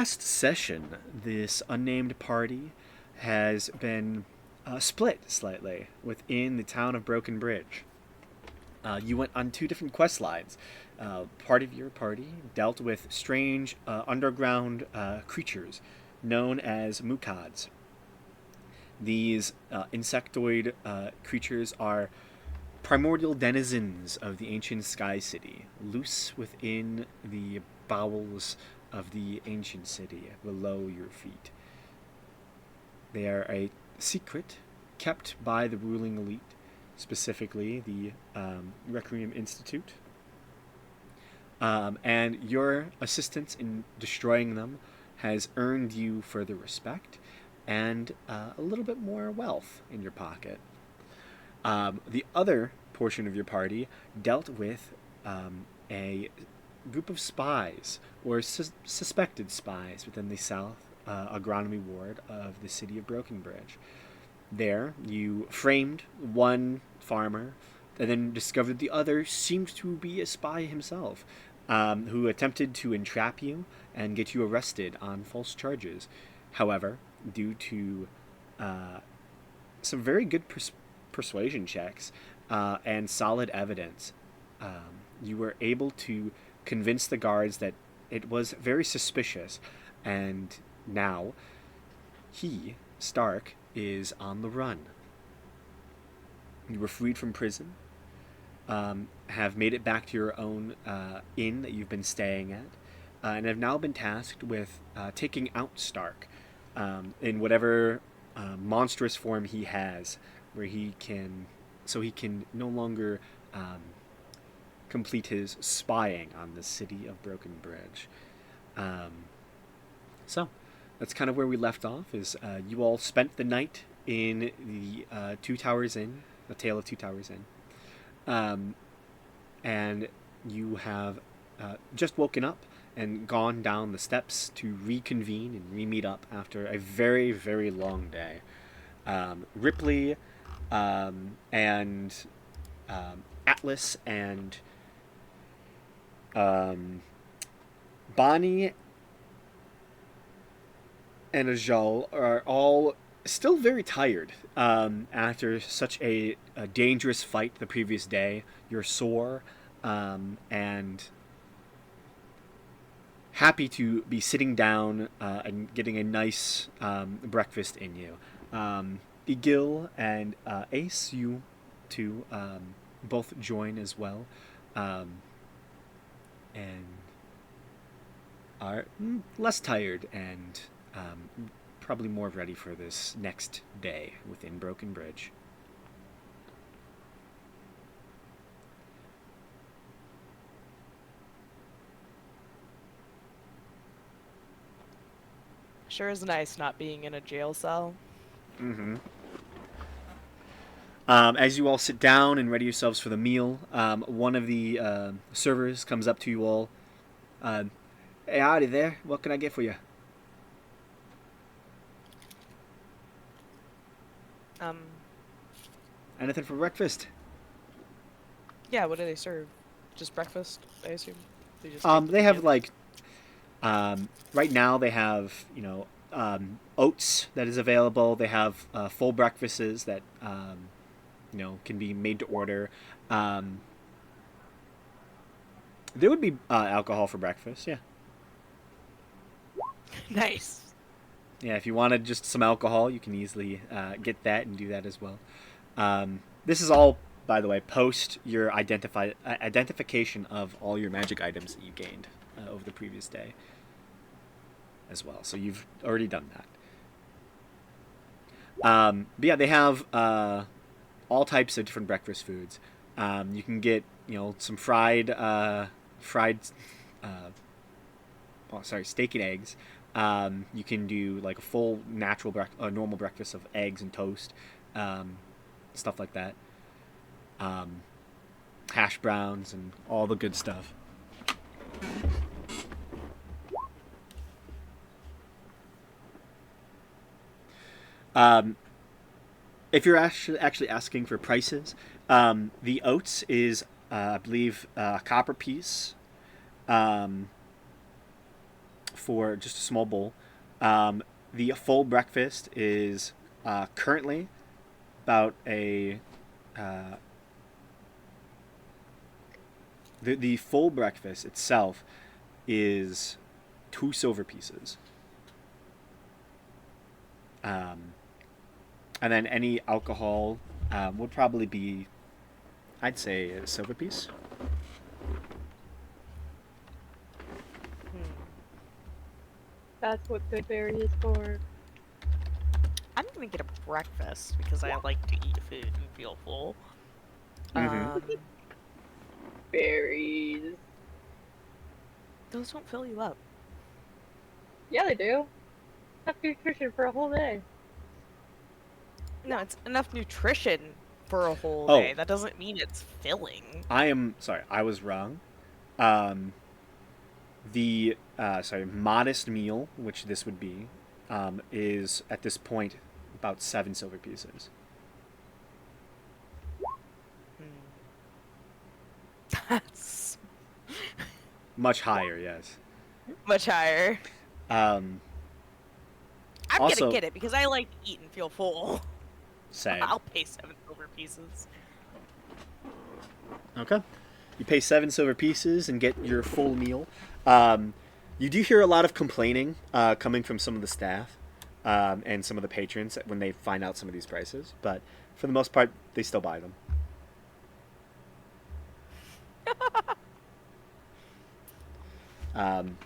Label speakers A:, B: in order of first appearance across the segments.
A: Last session, this unnamed party has been split slightly within the town of Broken Bridge. You went on two different quest lines. Part of your party dealt with strange underground creatures known as mukads. These insectoid creatures are primordial denizens of the ancient Sky City, loose within the bowels of the ancient city below your feet. They are a secret kept by the ruling elite, specifically the Requiem Institute. And your assistance in destroying them has earned you further respect and a little bit more wealth in your pocket. The other portion of your party dealt with a group of spies or suspected spies within the South Agronomy Ward of the city of Broken Bridge. There, you framed one farmer and then discovered the other seemed to be a spy himself, who attempted to entrap you and get you arrested on false charges. However, due to some very good persuasion checks and solid evidence, you were able to convince the guards that it was very suspicious, and now he, Stark, is on the run. You were freed from prison, have made it back to your own inn that you've been staying at, and have now been tasked with taking out Stark in whatever monstrous form he has, where he can no longer complete his spying on the city of Broken Bridge. Um, so that's kind of where we left off. Is you all spent the night in the Two Towers Inn, the Tale of Two Towers Inn, um, and you have just woken up and gone down the steps to reconvene and re-meet up after a very, very long day. Ripley and Atlas and um, Bonnie and Ajal are all still very tired after such a dangerous fight the previous day. You're sore and happy to be sitting down and getting a nice breakfast in you. Igil and Ace, you two both join as well, and are less tired and probably more ready for this next day within Broken Bridge.
B: Sure is nice not being in a jail cell.
A: Mm-hmm. As you all sit down and ready yourselves for the meal, one of the servers comes up to you all. Um, hey, howdy there. What can I get for you?
B: Um,
A: Anything for breakfast?
B: yeah, what do they serve? Just breakfast, I assume. They just take
A: They
B: me
A: have
B: in.
A: like right now they have oats that is available. They have full breakfasts that can be made to order. Um, there would be alcohol for breakfast. Yeah,
B: Nice.
A: yeah. If you wanted just some alcohol, you can easily get that and do that as well. This is all, by the way, post your identification of all your magic items that you gained over the previous day as well. So you've already done that. But yeah, they have all types of different breakfast foods. You can get some fried, uh, oh, sorry, steak and eggs. You can do like a full normal breakfast of eggs and toast, um, stuff like that. Um, Hash browns and all the good stuff. Um, if you're actually asking for prices, the oats is I believe a copper piece. Um, for just a small bowl. Um, the full breakfast is currently about a uh, the full breakfast itself is 2 silver pieces. Um, and then any alcohol would probably be, I'd say, a silver piece.
B: Hmm.
C: That's what Goodberry is for.
B: I'm gonna get a breakfast because I like to eat food and feel full.
A: Mhm.
C: Berries.
B: Those don't fill you up.
C: Yeah, they do. Enough nutrition for a whole day.
B: No, it's enough nutrition for a whole
A: Oh.
B: day. That doesn't mean it's filling.
A: I am sorry, I was wrong. Um, the modest meal, which this would be, is at this point about 7 silver pieces.
B: That's
A: Much higher, yes.
B: much higher.
A: Um,
B: I'm
A: Also-
B: gonna get it because I like to eat and feel full.
A: Same.
B: I'll pay 7 silver pieces.
A: Okay. You pay 7 silver pieces and get your full meal. You do hear a lot of complaining coming from some of the staff and some of the patrons when they find out some of these prices, but for the most part, they still buy them. Um,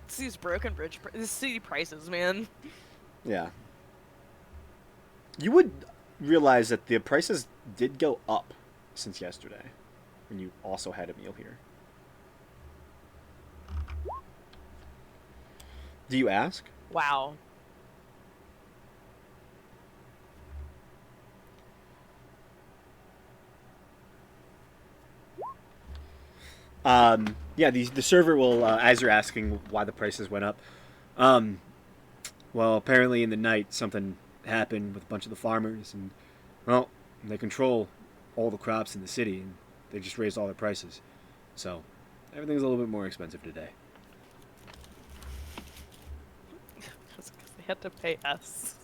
B: It's these broken bridge, these city prices, man.
A: yeah. You would realize that the prices did go up since yesterday, when you also had a meal here. Do you ask?
B: Wow.
A: Yeah, the server will, as you're asking why the prices went up, um, well, apparently in the night something happened with a bunch of the farmers, and, well, they control all the crops in the city, and they just raised all their prices. So, everything's a little bit more expensive today.
B: Because they had to pay us.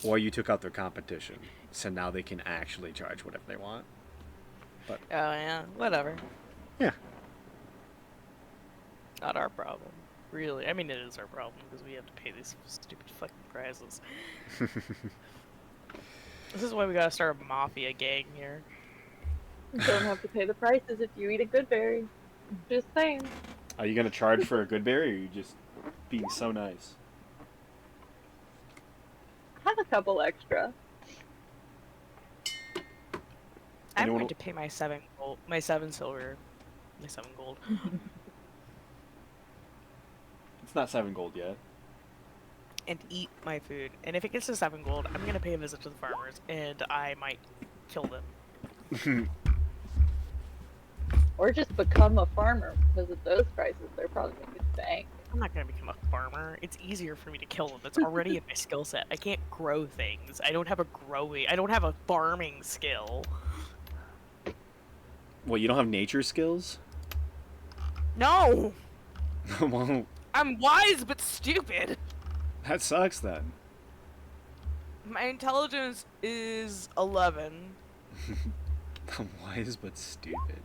A: Or you took out their competition, so now they can actually charge whatever they want.
B: Oh yeah, whatever.
A: Yeah.
B: Not our problem. Really. I mean, it is our problem because we have to pay these stupid fucking prices. This is why we gotta start a mafia gang here.
C: You don't have to pay the prices if you eat a Goodberry. Just saying.
A: Are you going to charge for a good berry, or are you just being so nice?
C: Have a couple extra.
B: I'm
A: Anyone-
B: going to pay my 7 gold, my 7 silver, my 7 gold,
A: It's not 7 gold yet.
B: and eat my food. And if it gets to 7 gold, I'm gonna pay a visit to the farmers, and I might kill them.
C: Or just become a farmer because of those prices. They're probably going to bank.
B: I'm not gonna become a farmer. It's easier for me to kill them. It's already in my skill set. I can't grow things. I don't have a farming skill.
A: Well, you don't have nature skills?
B: No!
A: Well,
B: I'm wise but stupid!
A: that sucks then.
B: My intelligence is 11.
A: I'm wise but stupid.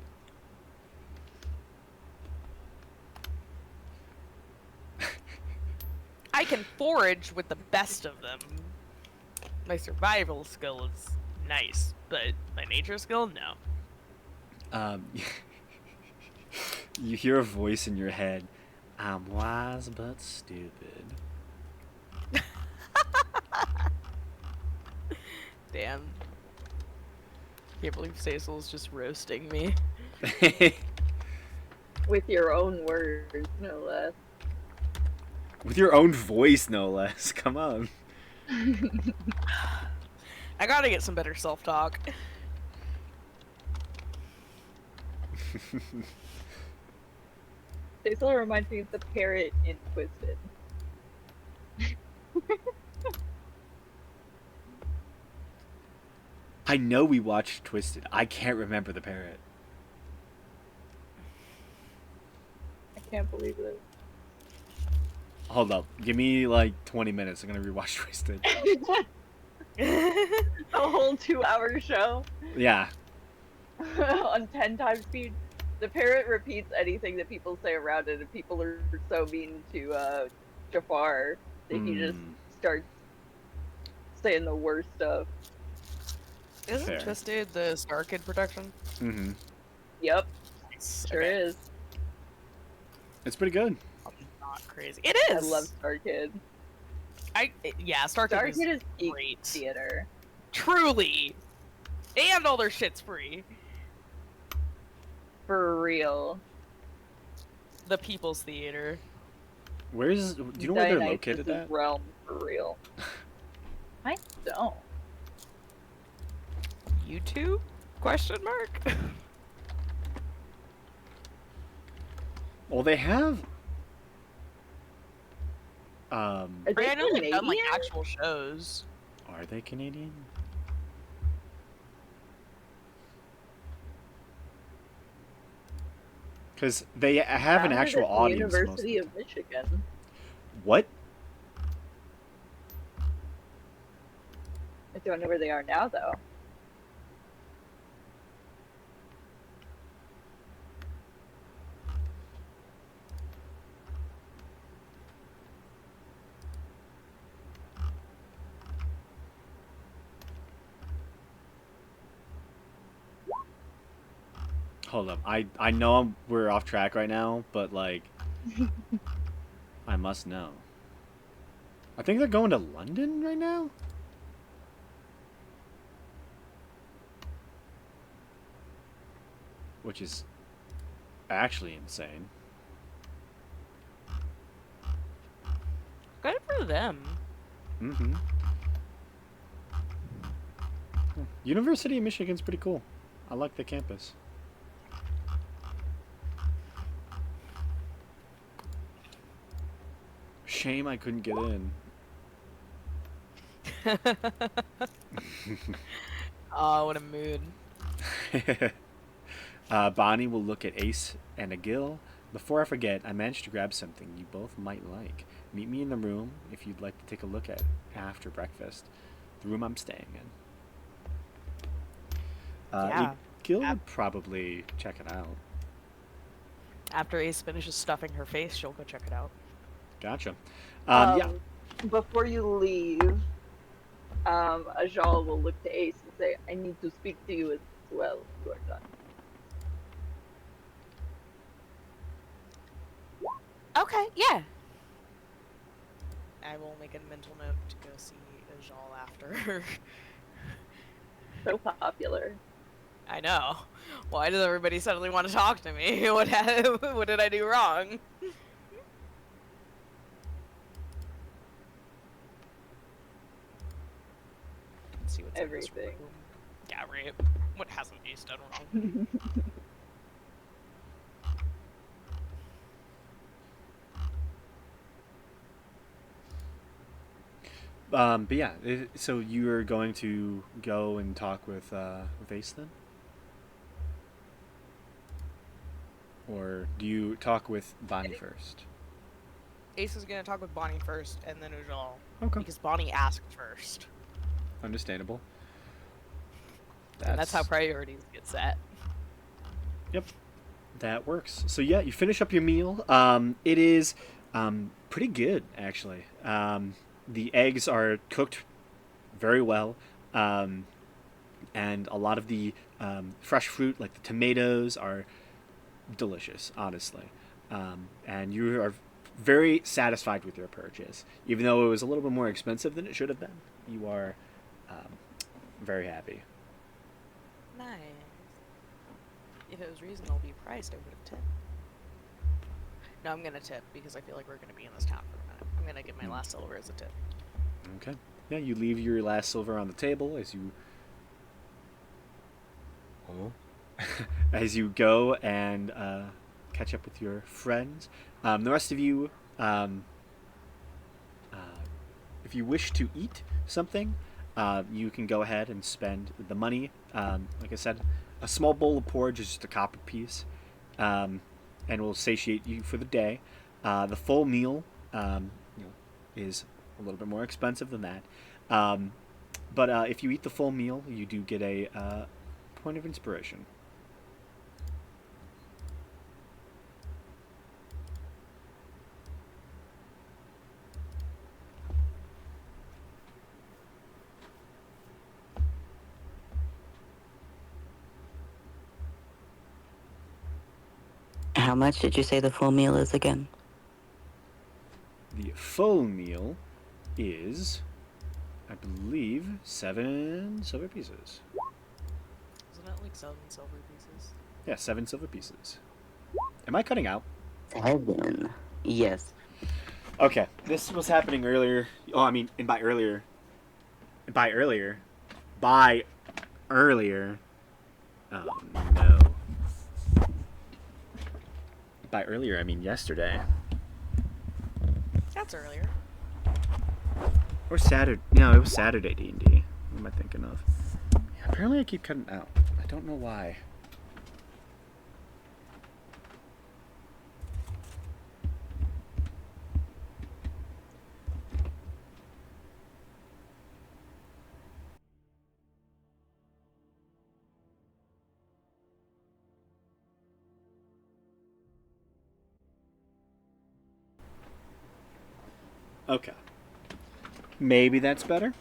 B: I can forage with the best of them. My survival skill is nice, but my nature skill, no.
A: You hear a voice in your head. I'm wise but stupid.
B: Damn. Can't believe Cecil's just roasting me.
C: With your own words, no less.
A: With your own voice, no less. Come on.
B: I gotta get some better self-talk.
C: Cecil reminds me of the parrot in Twisted.
A: I know we watched Twisted. I can't remember the parrot.
C: can't believe this.
A: Hold up. Give me like 20 minutes. I'm gonna rewatch Twisted.
C: A whole 2-hour show
A: Yeah.
C: on 10 times speed. The parrot repeats anything that people say around it, and people are so mean to Jafar that he just starts saying the worst stuff.
B: Isn't
A: Fair.
B: Twisted the Star Kid production?
A: Mm-hmm.
C: Yep,
B: Nice.
C: sure
B: Okay.
C: is.
A: It's pretty good.
B: Not crazy. It
C: I
B: is.
C: love Star Kid.
B: Yeah, Star Kid
C: Star
B: is
C: Kid is geek
B: great.
C: theater.
B: Truly. And all their shit's free.
C: For real.
B: The People's Theater.
A: Do you know where they're located
C: Dionysus's
A: at?
C: realm, for real. I don't.
B: YouTube? Question mark?
A: Well, they have.
C: Are they
B: I know they've done like
C: Canadian?
B: actual shows.
A: Are they Canadian? Because they have an
C: Founded
A: actual
C: at the
A: audience. most of
C: University
A: the
C: of Michigan.
A: What?
C: I don't know where they are now, though.
A: Hold up. I know we're off track right now, but like, I must know. I think they're going to London right now. Which is actually insane.
B: Good for them.
A: Mm-hmm. University of Michigan's pretty cool. I like the campus. Shame I couldn't get in.
B: Oh, what a mood.
A: Bonnie will look at Ace and Agil. Before I forget, I managed to grab something you both might like. Meet me in the room if you'd like to take a look at it after breakfast. The room I'm staying in.
B: Yeah.
A: Agil would probably check it out.
B: After Ace finishes stuffing her face, she'll go check it out.
A: Gotcha.
C: Um,
A: Yeah.
C: Before you leave, Ajal will look to Ace and say, I need to speak to you as well. You are done.
B: Okay, yeah. I will make a mental note to go see Ajal after.
C: So popular.
B: I know. Why does everybody suddenly want to talk to me? What did I do wrong? Let's see what's in this
C: Everything.
B: room. Yeah, right. What hasn't Ace done wrong?
A: But yeah, so you're going to go and talk with Ace then? Or do you talk with Bonnie first?
B: Ace is gonna talk with Bonnie first, and then Ujal.
A: Okay.
B: Because Bonnie asked first.
A: Understandable.
B: And that's how priorities get set.
A: Yep. That works. So yeah, you finish up your meal. It is pretty good, actually. The eggs are cooked very well. And a lot of the fresh fruit, like the tomatoes, are delicious, honestly. And you are very satisfied with your purchase. Even though it was a little bit more expensive than it should have been, you are very happy.
B: Nice. If it was reasonably priced, I would have tipped. No, I'm gonna tip because I feel like we're gonna be in this town for a minute. I'm gonna give my last silver as a tip.
A: Okay. Yeah, you leave your last silver on the table as you as you go and catch up with your friends. The rest of you, if you wish to eat something, you can go ahead and spend the money. Like I said, a small bowl of porridge is just a copper piece. and will satiate you for the day. The full meal, is a little bit more expensive than that. But if you eat the full meal, you do get a point of inspiration.
D: How much did you say the full meal is again?
A: The full meal is, I believe, 7 silver pieces.
B: Isn't it like 7 silver pieces?
A: Yeah, 7 silver pieces. Am I cutting out?
D: 7. Yes.
A: Okay, this was happening earlier. Oh, I mean, and by earlier. Oh no. By earlier, I mean yesterday.
B: That's earlier.
A: Or Saturday. No, it was Saturday D&D. What am I thinking of? Yeah, apparently I keep cutting out. I don't know why. Okay. Maybe that's better.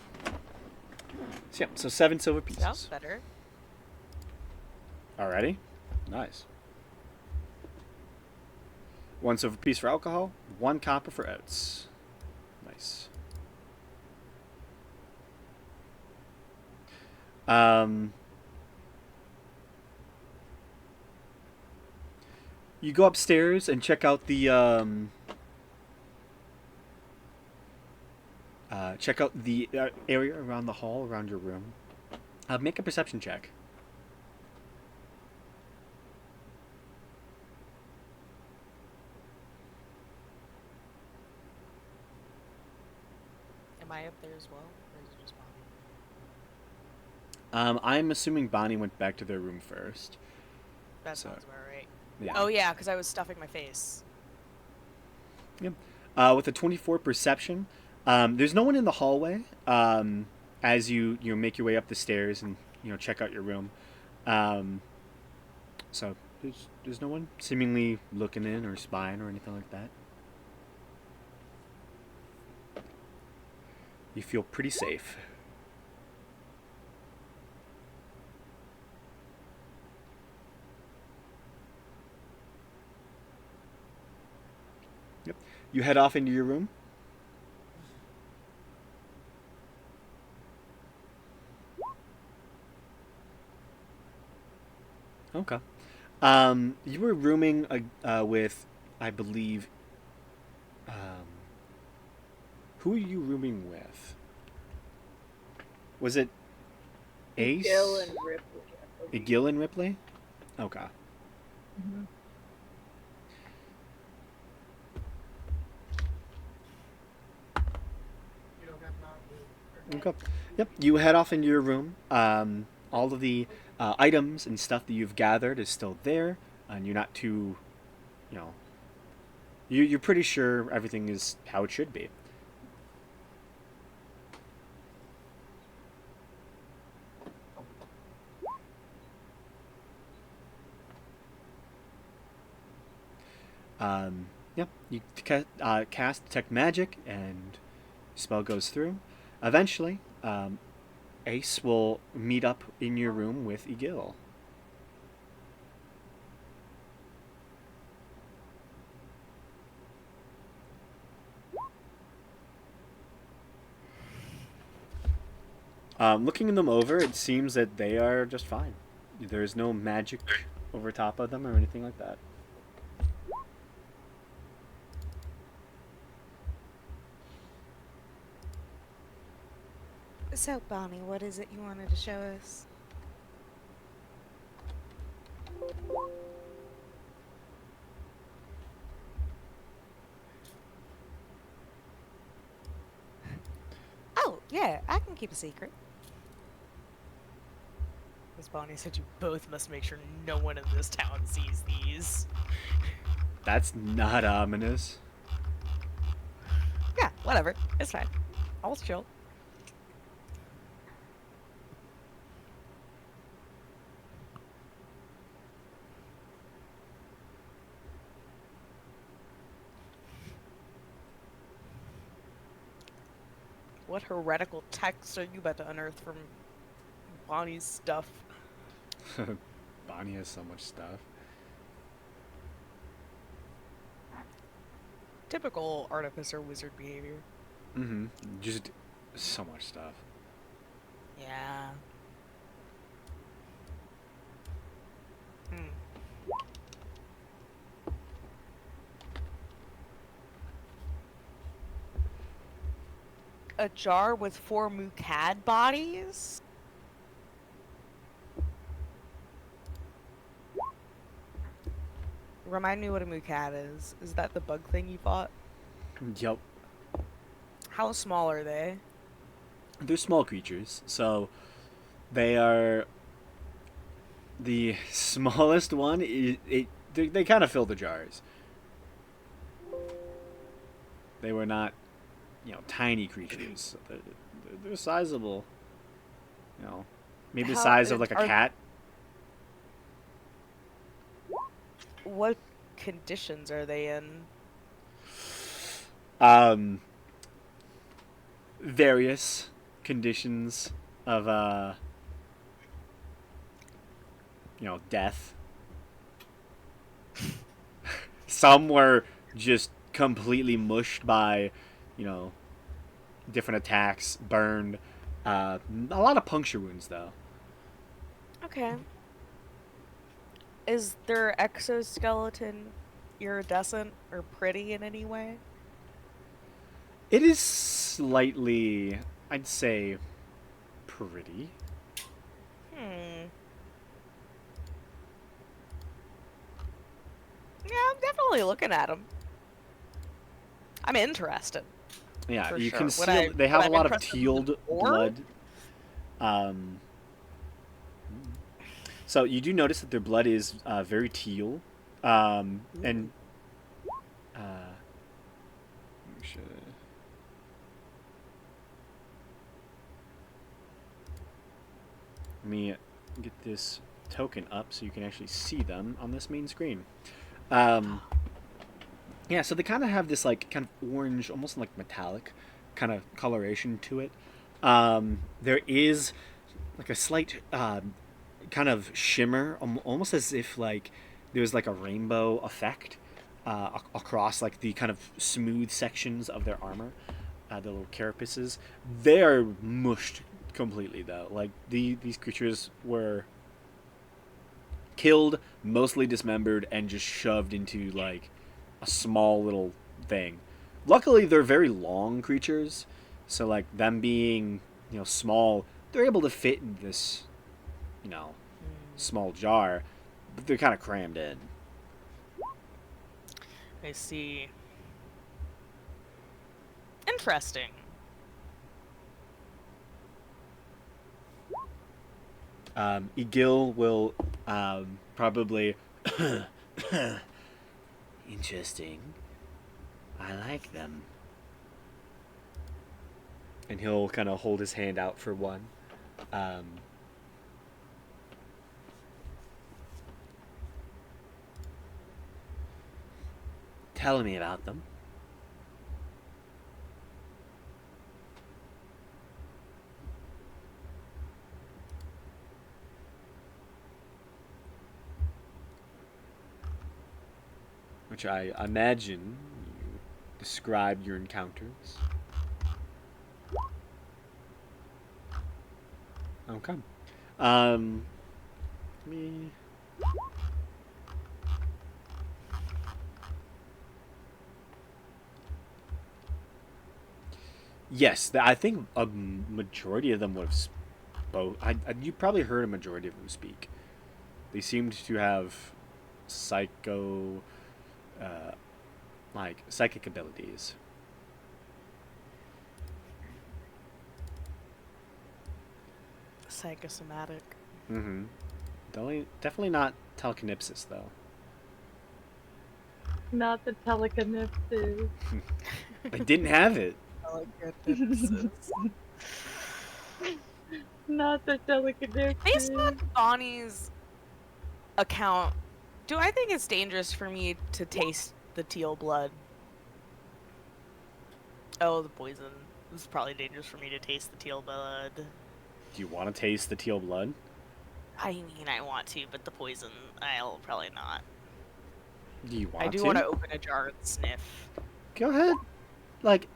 A: So, yeah, so 7 silver pieces.
B: Sounds better.
A: Alrighty. Nice. 1 silver piece for alcohol, 1 copper for oats. Nice. You go upstairs and check out the area around the hall around your room. Make a perception check.
B: Am I up there as well? Or is it just Bonnie?
A: I'm assuming Bonnie went back to their room first.
B: That
A: So-
B: sounds about right.
A: Yeah.
B: Oh yeah, because I was stuffing my face.
A: With a 24 perception, there's no one in the hallway. As you make your way up the stairs and check out your room, so there's no one seemingly looking in or spying or anything like that. You feel pretty safe. Yep. You head off into your room. Okay. You were rooming with, I believe, who are you rooming with? Was it Ace?
C: Gil and Ripley. I believe.
A: Gil and Ripley? Okay.
C: Mhm.
A: Okay. Yep. You head off into your room. All of the items and stuff that you've gathered is still there, and you're not too, you're pretty sure everything is how it should be. Yeah. You cast detect magic, and spell goes through. Eventually, Ace will meet up in your room with Egil. Looking them over, it seems that they are just fine. There's no magic over top of them or anything like that.
B: So, Bonnie, what is it you wanted to show us? Oh, yeah, I can keep a secret. Miss Bonnie said you both must make sure no one in this town sees these.
A: That's not ominous.
B: Yeah, whatever. It's fine. I'll chill. What heretical texts are you about to unearth from Bonnie's stuff?
A: Bonnie has so much stuff.
B: Typical artificer wizard behavior.
A: Mm-hmm. Just so much stuff.
B: Yeah. Hmm. A jar with 4 Mukad bodies? Remind me what a Mukad is. Is that the bug thing you fought?
A: Yep.
B: How small are they?
A: They're small creatures, so they are the smallest one. They kind of fill the jars. They were not, tiny creatures. They're sizable. Maybe the
B: How
A: size of like a
B: are
A: cat.
B: What conditions are they in?
A: Um, various conditions of death. Some were just completely mushed by, you know, different attacks, burned. A lot of puncture wounds, though.
B: Okay. Is their exoskeleton iridescent or pretty in any way?
A: It is slightly, I'd say, pretty.
B: Hmm. Yeah, I'm definitely looking at them. I'm interested.
A: Yeah,
B: For
A: you
B: sure.
A: can
B: Would
A: see
B: I-
A: they have
B: would
A: a
B: I be
A: lot of
B: interested in
A: tealed
B: the ore?
A: blood. Um, so you do notice that their blood is very teal, and should let me get this token up so you can actually see them on this main screen. Yeah, so they kind of have this like kind of orange, almost like metallic kind of coloration to it. There is like a slight kind of shimmer, almost as if like there's like a rainbow effect across like the kind of smooth sections of their armor, the little carapaces. They are mushed completely though. Like these creatures were killed, mostly dismembered, and just shoved into like a small little thing. Luckily, they're very long creatures, so like them being small, they're able to fit in this you know small jar, but they're kind of crammed in.
B: I see. Interesting.
A: Egil will probably interesting. I like them. And he'll kind of hold his hand out for one. Tell me about them. Which I imagine you describe your encounters. Okay. Me. Yes, I think a majority of them would have spoke. You probably heard a majority of them speak. They seemed to have psycho, like psychic abilities.
B: Psychosomatic.
A: Mm-hmm. Definitely not telekinesis though.
C: Not the telekinesis.
A: I didn't have it.
C: Not the telekinesis.
B: Based on Bonnie's account, do I think it's dangerous for me to taste the teal blood? Oh, the poison. It's probably dangerous for me to taste the teal blood.
A: Do you want to taste the teal blood?
B: I mean, I want to, but the poison, I'll probably not.
A: Do you want
B: I do
A: to?
B: want to open a jar and sniff.
A: Go ahead. Like,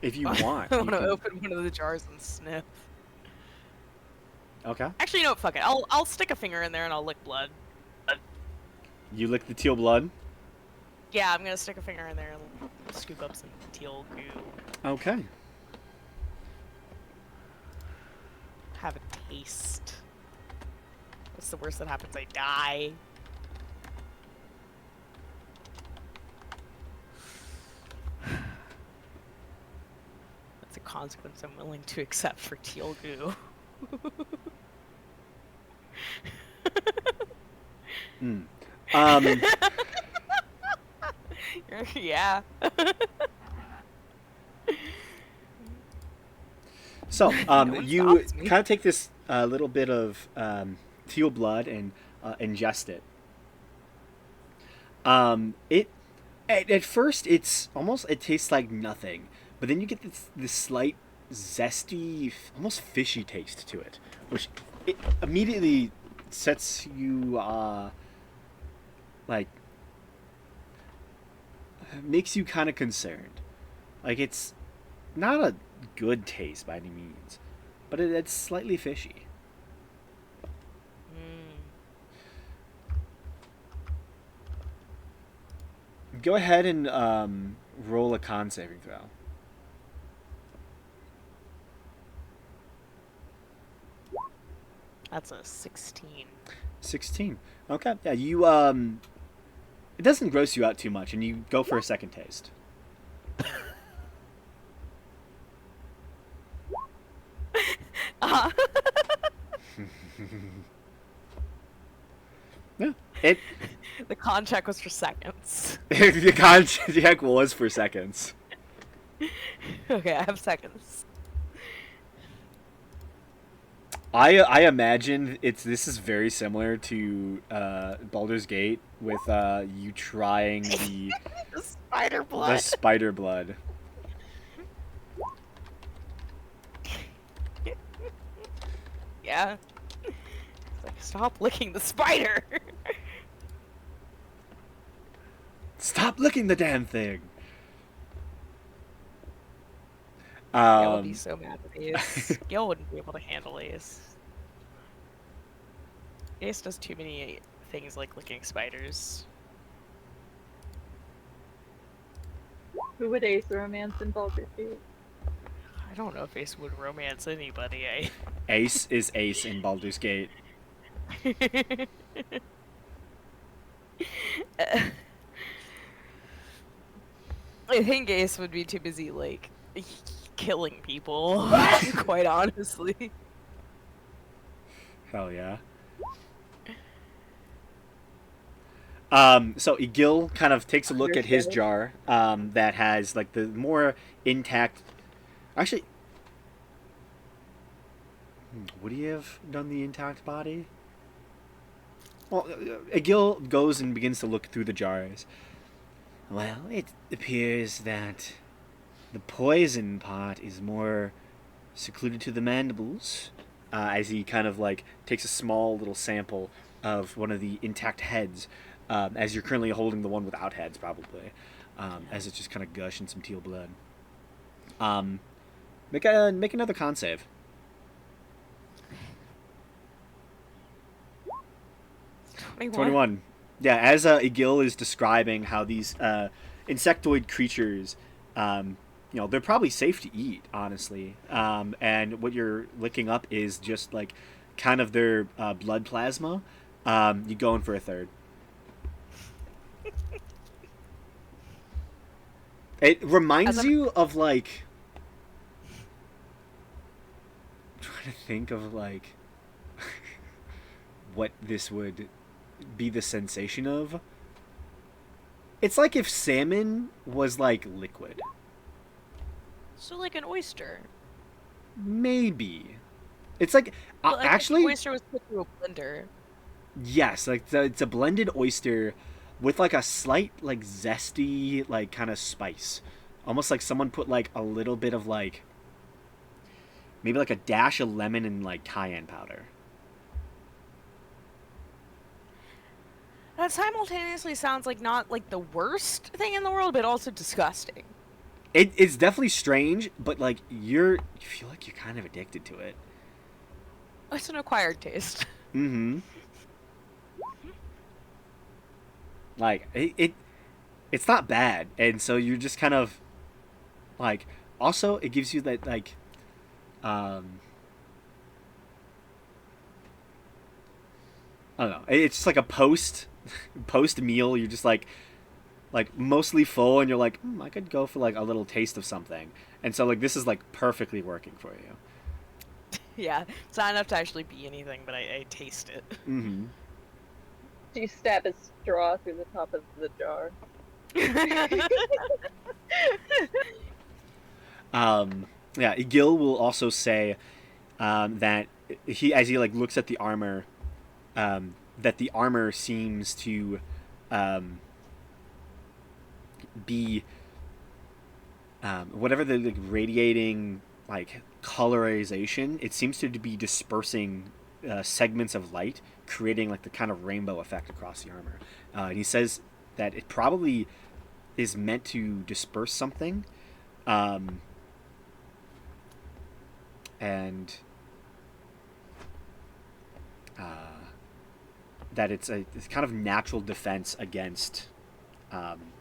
A: if you want.
B: I
A: you
B: want to
A: can-
B: open one of the jars and sniff.
A: Okay.
B: Actually, you know what? Fuck it. I'll stick a finger in there and I'll lick blood.
A: You lick the teal blood?
B: Yeah, I'm gonna stick a finger in there and scoop up some teal goo.
A: Okay.
B: Have a taste. What's the worst that happens? I die. That's a consequence I'm willing to accept for teal goo.
A: Hmm. Um,
B: Yeah.
A: so,
B: No one
A: you
B: stops me.
A: kind of take this little bit of teal blood and ingest it. It at first it's almost it tastes like nothing, but then you get this slight zesty, almost fishy taste to it, which it immediately sets you like makes you kind of concerned. Like it's not a good taste by any means, but it's slightly fishy.
B: Mm.
A: Go ahead and roll a con saving throw.
B: That's a 16.
A: 16. Okay. Yeah, you it doesn't gross you out too much and you go for a second taste.
B: Uh-huh.
A: Yeah. It
B: The con check was for seconds.
A: the con check was for seconds.
B: Okay, I have seconds.
A: I imagine this is very similar to Baldur's Gate with you trying the
B: The spider
A: the
B: blood.
A: spider blood.
B: Yeah. It's like, stop licking the spider.
A: Stop licking the damn thing.
B: Gil would be so mad with Ace. Gil wouldn't be able to handle Ace. Ace does too many things like licking spiders.
C: Who would Ace romance in Baldur's Gate?
B: I don't know if Ace would romance anybody.
A: Ace is Ace in Baldur's Gate.
B: I think Ace would be too busy, like, killing people, quite honestly.
A: Hell yeah. So Egil kind of takes a look at his jar that has like the more intact. Actually, would he have done the intact body? Well, Egil goes and begins to look through the jars. Well, it appears that the poison part is more secluded to the mandibles. As he kind of like takes a small little sample of one of the intact heads, as you're currently holding the one without heads, probably, as it's just kind of gushing some teal blood. Make another con save. 21. Yeah, as Egil is describing how these insectoid creatures, they're probably safe to eat, honestly. And what you're licking up is just like kind of their blood plasma. You go in for a third. It reminds you of like. I'm trying to think of like what this would be the sensation of. It's like if salmon was like liquid.
B: So like an oyster.
A: Maybe. It's like
B: But like if
A: actually
B: the oyster was put through a blender.
A: yes, like it's a blended oyster with like a slight like zesty like kind of spice. Almost like someone put like a little bit of like maybe like a dash of lemon and like cayenne powder.
B: That simultaneously sounds like not like the worst thing in the world, but also disgusting.
A: It's definitely strange, but like you feel like you're kind of addicted to it.
B: It's an acquired taste.
A: Mm-hmm. Like it's not bad, and so you're just kind of like. Also, it gives you that like, I don't know. It's just like a post meal. You're just like mostly full, and you're like, I could go for like a little taste of something, and so like this is like perfectly working for you.
B: Yeah, it's not enough to actually be anything, but I taste it.
A: Mm-hmm.
C: Do you stab a straw through the top of the jar?
A: Yeah, Gil will also say that as he like looks at the armor, that the armor seems to um, be whatever the like, radiating like colorization. It seems to be dispersing segments of light, creating like the kind of rainbow effect across the armor. And he says that it probably is meant to disperse something. And that it's kind of natural defense against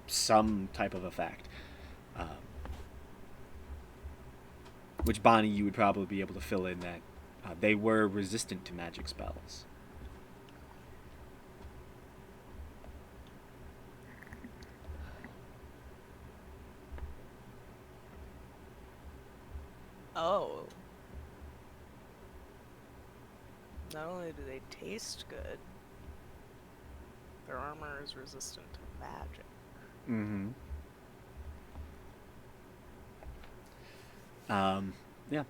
A: some type of effect. Um, which Bonnie, you would probably be able to fill in that they were resistant to magic spells.
B: Oh. Not only do they taste good, their armor is resistant to magic.
A: Mm-hmm. Yeah.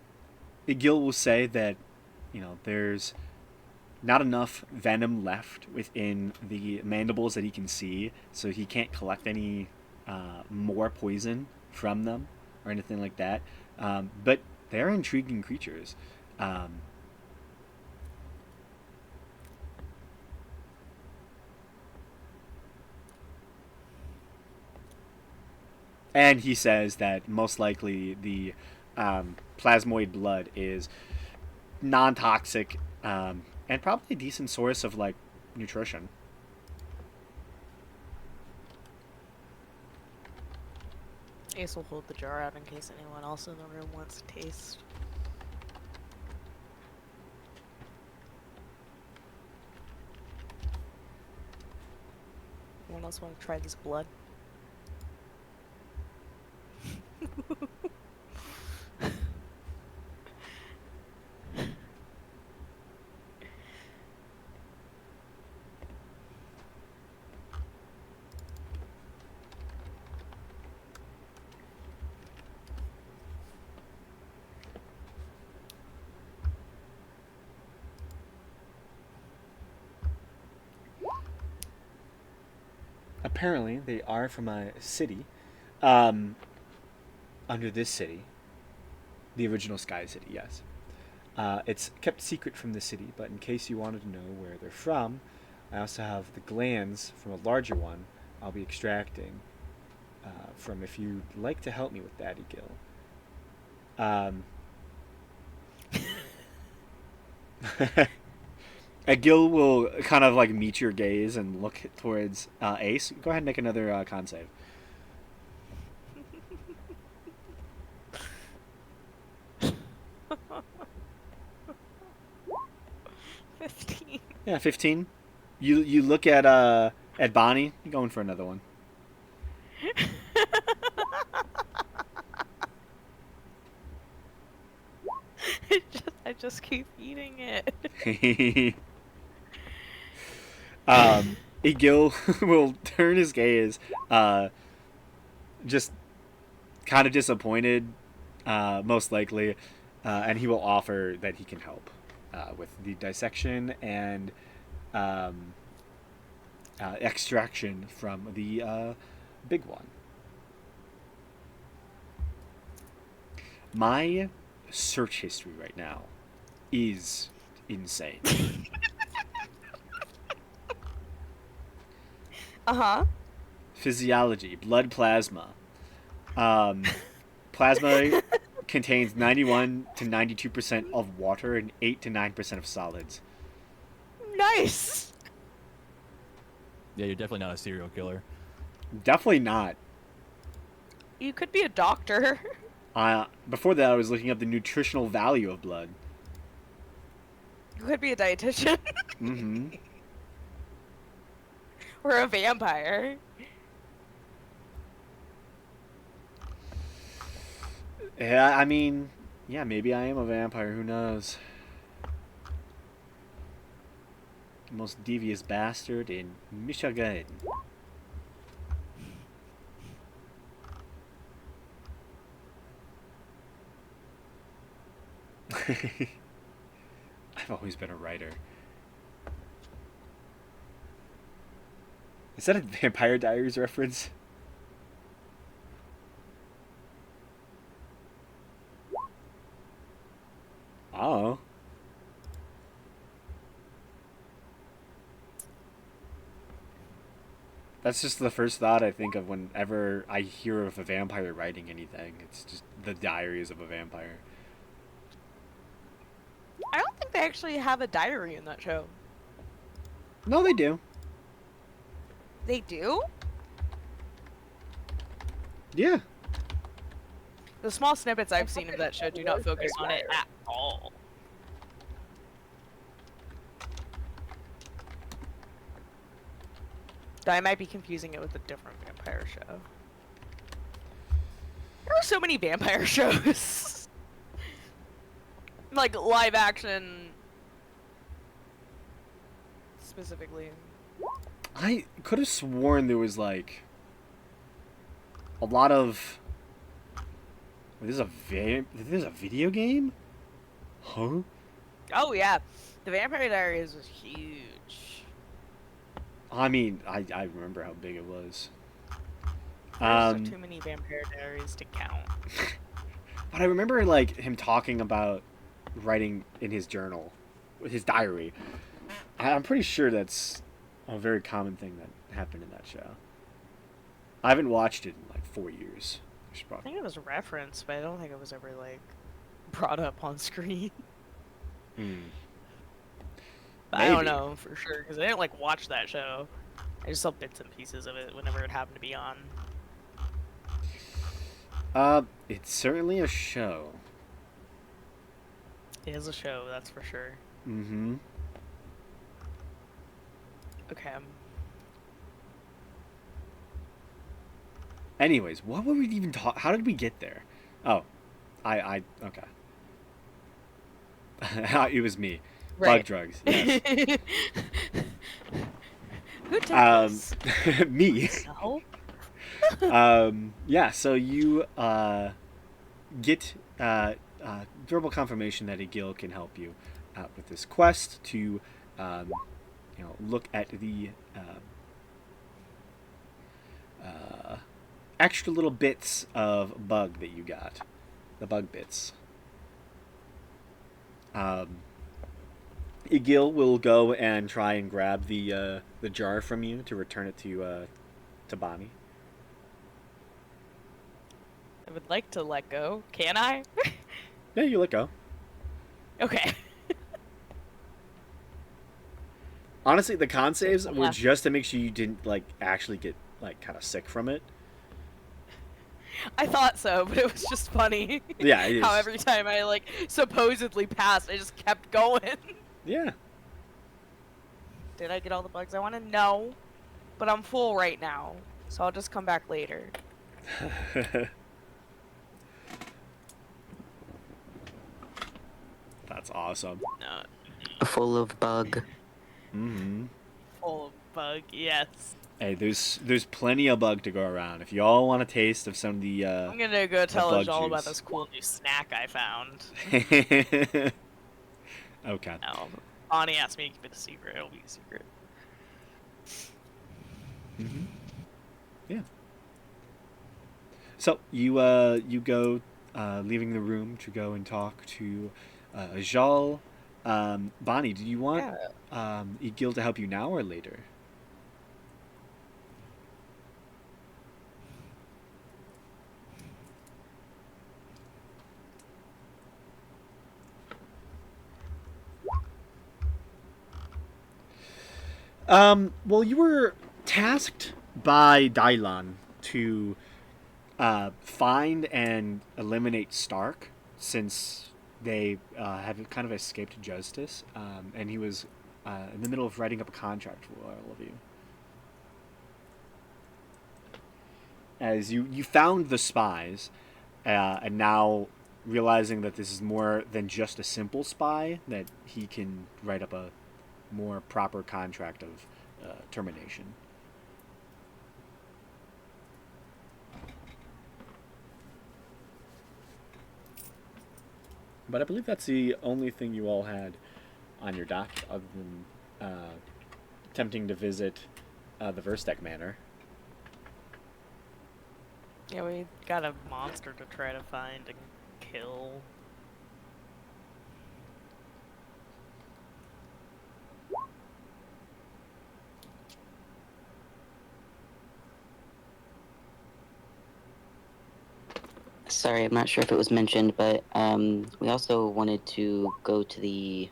A: Gil will say that, there's not enough venom left within the mandibles that he can see, so he can't collect any more poison from them or anything like that. But they're intriguing creatures. Um, and he says that most likely the plasmoid blood is non-toxic and probably a decent source of like nutrition.
B: Ace will hold the jar out in case anyone else in the room wants to taste. Anyone else want to try this blood?
A: Apparently, they are from a city um, under this city, the original Sky City. Yes, it's kept secret from the city, but in case you wanted to know where they're from, I also have the glands from a larger one. I'll be extracting from if you'd like to help me with that, Gil. Gil will kind of like meet your gaze and look towards Ace. Go ahead and make another con save.
B: 15.
A: Yeah, 15. You look at Bonnie. You're going for another one.
B: I just keep eating it.
A: Egil will turn his gaze, just kind of disappointed, most likely, and he will offer that he can help with the dissection and extraction from the big one. My search history right now is insane.
B: Uh-huh.
A: Physiology, blood plasma. Plasma contains 91 to 92% of water and 8 to 9% of solids.
B: Nice.
E: Yeah, you're definitely not a serial killer.
A: Definitely not.
B: You could be a doctor.
A: Before that, I was looking up the nutritional value of blood.
B: You could be a dietitian.
A: Mm-hmm.
B: Or a vampire.
A: Yeah, I mean, yeah, maybe I am a vampire. Who knows? Most devious bastard in Michigan. I've always been a writer. Is that a Vampire Diaries reference? Oh. That's just the first thought I think of whenever I hear of a vampire writing anything. It's just the diaries of a vampire.
B: I don't think they actually have a diary in that show.
A: No, they do.
B: They do?
A: Yeah.
B: The small snippets I've seen of that show do not focus on it at all. Though I might be confusing it with a different vampire show. There are so many vampire shows. Like live action specifically.
A: I could have sworn there was like a lot of. There's a video game? Huh?
B: Oh yeah. The Vampire Diaries was huge.
A: I mean, I remember how big it was.
B: There's too many Vampire Diaries to count.
A: But I remember like him talking about writing in his journal, his diary. I'm pretty sure that's a very common thing that happened in that show. I haven't watched it in like 4 years.
B: I think it was referenced, but I don't think it was ever like brought up on screen. But I don't
A: Maybe.
B: know for sure because I didn't like watch that show. I just saw bits and pieces of it whenever it happened to be on.
A: It's certainly a show.
B: It is a show, that's for sure.
A: Mm-hmm.
B: Okay.
A: Anyways, what were we even talking? How did we get there? Oh, okay. It was me.
B: Right.
A: Bug drugs. Yes.
B: Who took this?
A: Me.
B: No.
A: Yeah. So you get verbal confirmation that Egil can help you out with this quest to, look at the extra little bits of bug that you got, the bug bits. Egil will go and try and grab the jar from you to return it to Bonnie.
B: I would like to let go. Can I?
A: Yeah, you let go.
B: Okay.
A: Honestly, the con saves were
B: Yeah.
A: just to make sure you didn't like actually get like kind of sick from it.
B: I thought so, but it was just funny.
A: Yeah, it is.
B: How every time I like supposedly passed, I just kept going.
A: Yeah.
B: Did I get all the bugs I wanted? No. But I'm full right now, so I'll just come back later.
A: That's awesome.
B: No.
D: Full of bug.
A: Mm-hmm.
B: Full of bug, yes.
A: Hey, there's plenty of bug to go around. If y'all want a taste of some of the
B: I'm gonna go tell
A: bug
B: Ajal about
A: juice.
B: this cool new snack I found.
A: Okay.
B: No, Bonnie asked me to keep it a secret. It'll be a secret.
A: Mm-hmm. Yeah. So you you go, leaving the room to go and talk to Ajal. Bonnie, do you want Egil to help you now or later? Well, you were tasked by Dylan to find and eliminate Stark, since they have kind of escaped justice, and he was in the middle of writing up a contract for all of you. As you found the spies, and now realizing that this is more than just a simple spy, that he can write up a more proper contract of termination. But I believe that's the only thing you all had on your dock, other than attempting to visit the Verstek Manor.
B: Yeah, we got a monster to try to find and kill.
D: Sorry, I'm not sure if it was mentioned, but we also wanted to go to the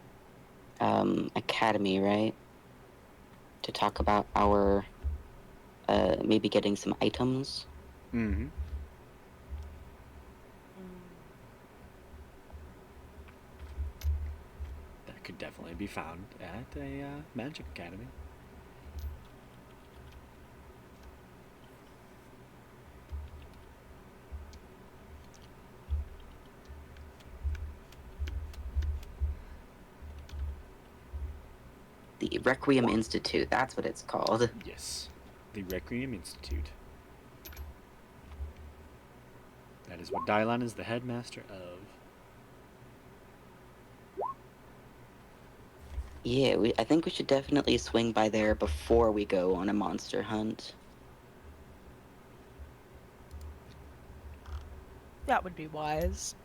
D: academy, right? To talk about our maybe getting some items.
A: Mm-hmm. That could definitely be found at a magic academy.
D: The Requiem Institute, that's what it's called.
A: Yes, the Requiem Institute. That is what Dylan is the headmaster of.
D: Yeah, I think we should definitely swing by there before we go on a monster hunt.
B: That would be wise.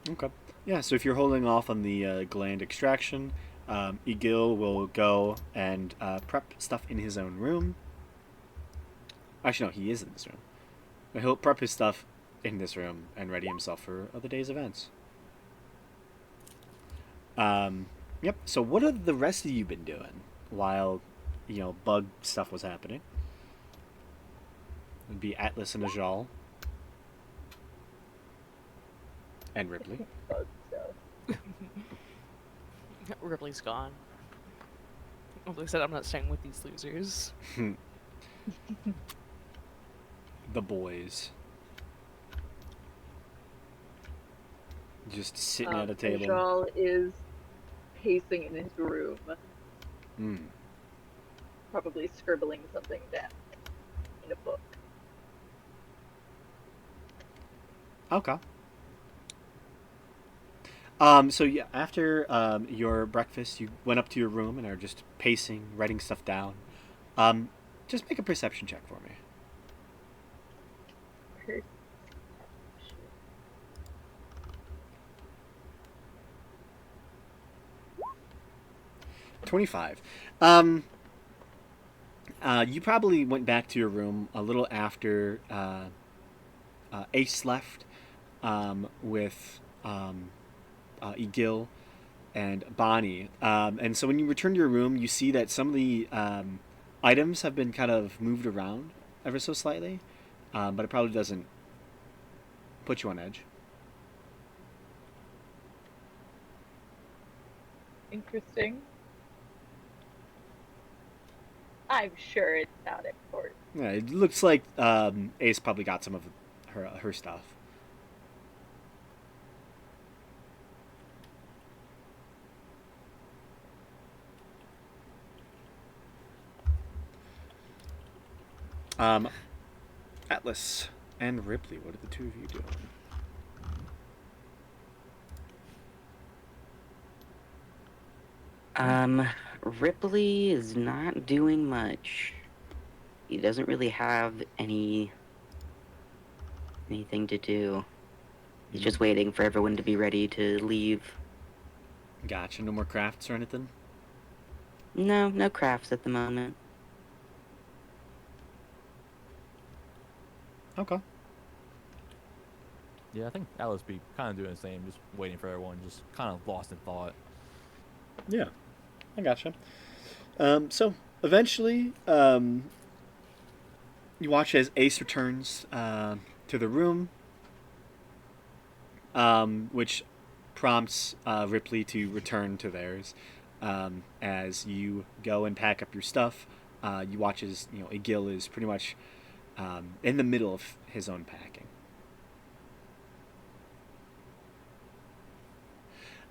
A: Okay. Yeah, so if you're holding off on the gland extraction, Egil will go and prep stuff in his own room. Actually, no, he is in this room. But he'll prep his stuff in this room and ready himself for the day's events. Yep. So what have the rest of you been doing while, bug stuff was happening? It'd be Atlas and Ajal. And Ripley.
C: Bug stuff.
B: Ripley's gone. Like I said, I'm not staying with these losers.
A: The boys. Just sitting at a table.
C: Ajal is pacing in his room, probably scribbling something down in a book.
A: Okay. So yeah, after your breakfast, you went up to your room and are just pacing, writing stuff down. Just make a perception check for me. 25. You probably went back to your room a little after Ace left with Egil and Bonnie. And so when you return to your room, you see that some of the items have been kind of moved around ever so slightly, but it probably doesn't put you on edge.
C: Interesting. I'm sure it's not important.
A: Yeah, it looks like Ace probably got some of her stuff. Um, Atlas and Ripley, what are the two of you doing?
D: Ripley is not doing much. He doesn't really have anything to do. He's just waiting for everyone to be ready to leave.
A: Gotcha. No more crafts or anything?
D: No, no crafts at the moment.
A: Okay.
E: Yeah, I think Alice be kind of doing the same, just waiting for everyone, just kind of lost in thought.
A: Yeah, I gotcha. So eventually, you watch as Ace returns to the room, which prompts Ripley to return to theirs. As you go and pack up your stuff, you watch as Egil is pretty much in the middle of his own packing.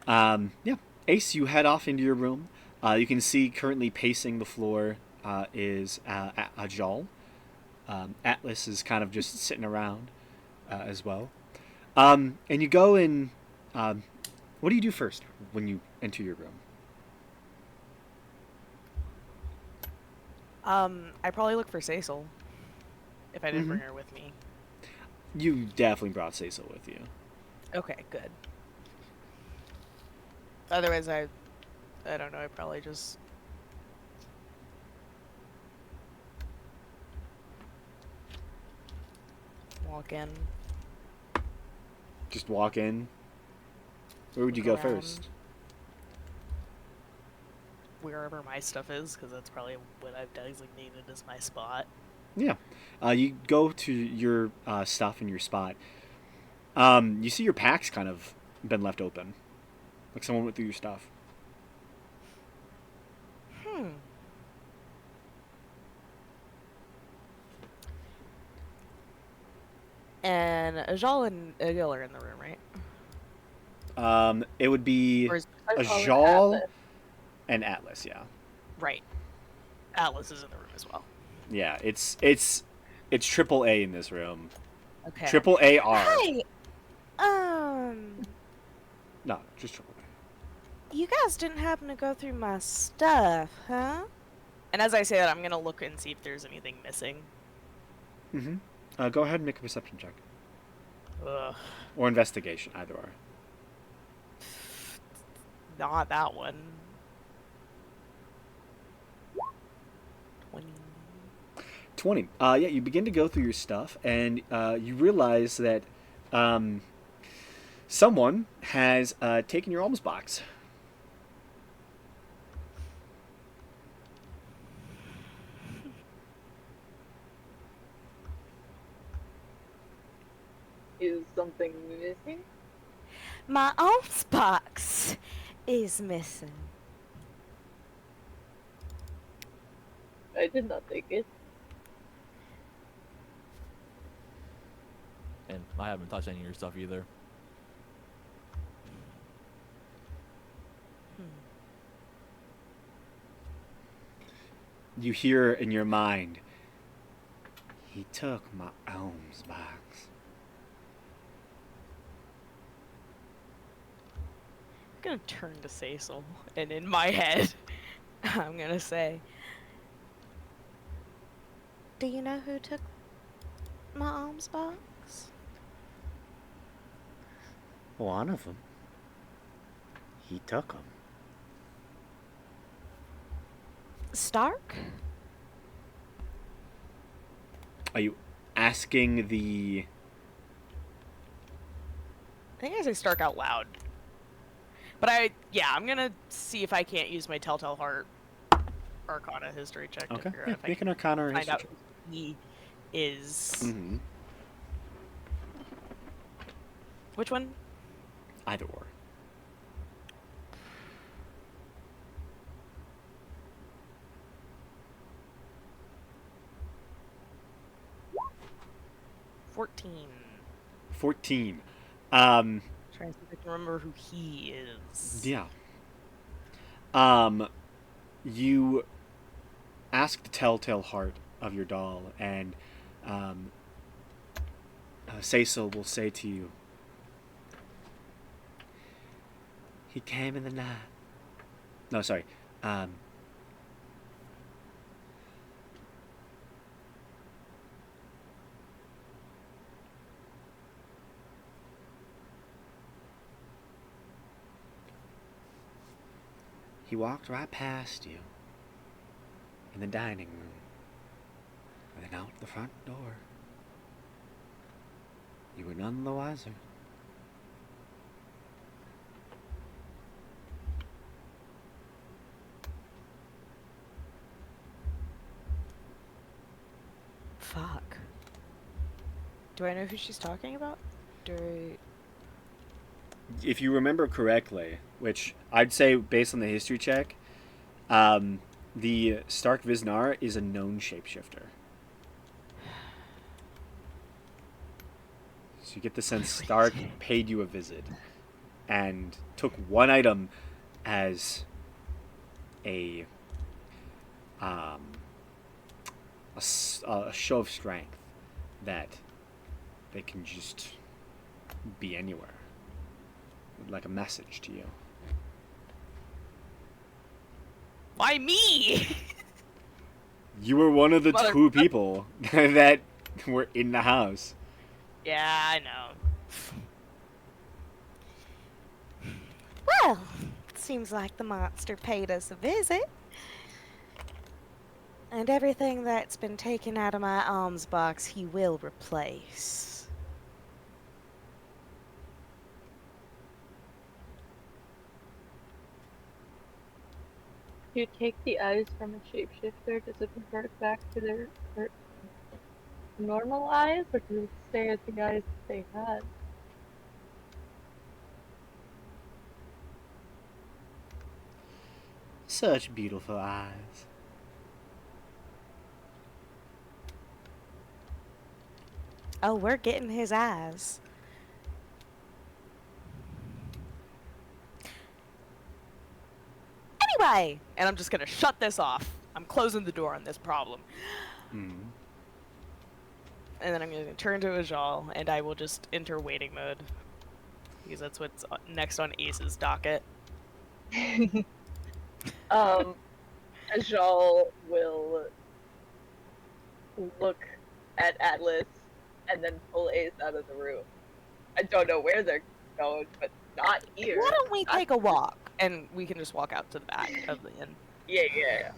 A: Yeah, Ace, you head off into your room. You can see currently pacing the floor is Ajal. Atlas is kind of just sitting around as well. And you go in. What do you do first when you enter your room?
B: I probably look for Cecil. If I didn't
A: Mhm.
B: bring her with me.
A: You definitely brought Cecil with you.
B: Okay, good. Otherwise, I don't know. I probably just walk in.
A: Just walk in. Where would you go
B: Look around.
A: first?
B: Wherever my stuff is, because that's probably what I've designated as my spot.
A: Yeah. You go to your stuff in your spot. You see your pack's kind of been left open. Like someone went through your stuff.
B: And Ajal and Egil are in the room, right?
A: It would be
B: Or is
A: Ajal and Atlas, yeah.
B: right? Atlas is in the room as well.
A: Yeah, it's triple A in this room.
B: Okay.
A: Triple AR.
B: Hey,
A: No, just triple A.
B: you guys didn't happen to go through my stuff, huh? And as I say that, I'm gonna look and see if there's anything missing.
A: Mm-hmm. Go ahead and make a perception check.
B: Ugh,
A: Or investigation, either or.
B: not that one. 20.
A: 20. Yeah, you begin to go through your stuff, and you realize that someone has taken your alms box.
C: Is something missing?
B: My alms box is missing.
C: I did not take it.
E: And I haven't touched any of your stuff either.
A: You hear in your mind, he took my alms box.
B: I'm gonna turn to Cecil, and in my head, I'm gonna say, "Do you know who took my alms box?"
A: One of them. He took them.
B: Stark?
A: Are you asking the...
B: I think I say Stark out loud. But I'm gonna see if I can't use my Telltale Heart Arcana history check to
A: Okay,
B: figure out
A: yeah,
B: if I
A: make
B: can
A: an Arcana or
B: find
A: history
B: out
A: check.
B: who he is.
A: Mm-hmm.
B: Which one?
A: Either or.
B: 14.
A: 14.
B: Trying to see if I can remember who he is.
A: Yeah. You ask the telltale heart of your doll, and Cecil will say to you, "He came in the night." No, sorry. He walked right past you in the dining room, and then out the front door. You were none the wiser.
B: Fuck. Do I know who she's talking about?
A: If you remember correctly, which I'd say based on the history check, the Stark Viznar is a known shapeshifter. So you get the sense Stark paid you a visit and took one item as a show of strength that they can just be anywhere, like a message to you.
B: Why me?
A: You were one of the
B: Mother-
A: two people that were in the house.
B: Yeah, I know.
F: Well, it seems like the monster paid us a visit. And everything that's been taken out of my alms box, he will replace.
C: If you take the eyes from a shapeshifter, does it revert back to their normal eyes, or does it stay as the eyes that they had?
A: Such beautiful eyes.
F: Oh, we're getting his eyes.
B: Anyway, and I'm just gonna shut this off. I'm closing the door on this problem.
A: Mm.
B: And then I'm gonna turn to Ajal, and I will just enter waiting mode. Because that's what's next on Ace's docket.
C: Ajal will look at Atlas and then pull Ace out of the room. I don't know where they're going, but not here.
B: Why don't we
C: Not-
B: take a walk? And we can just walk out to the back of the inn.
C: Yeah.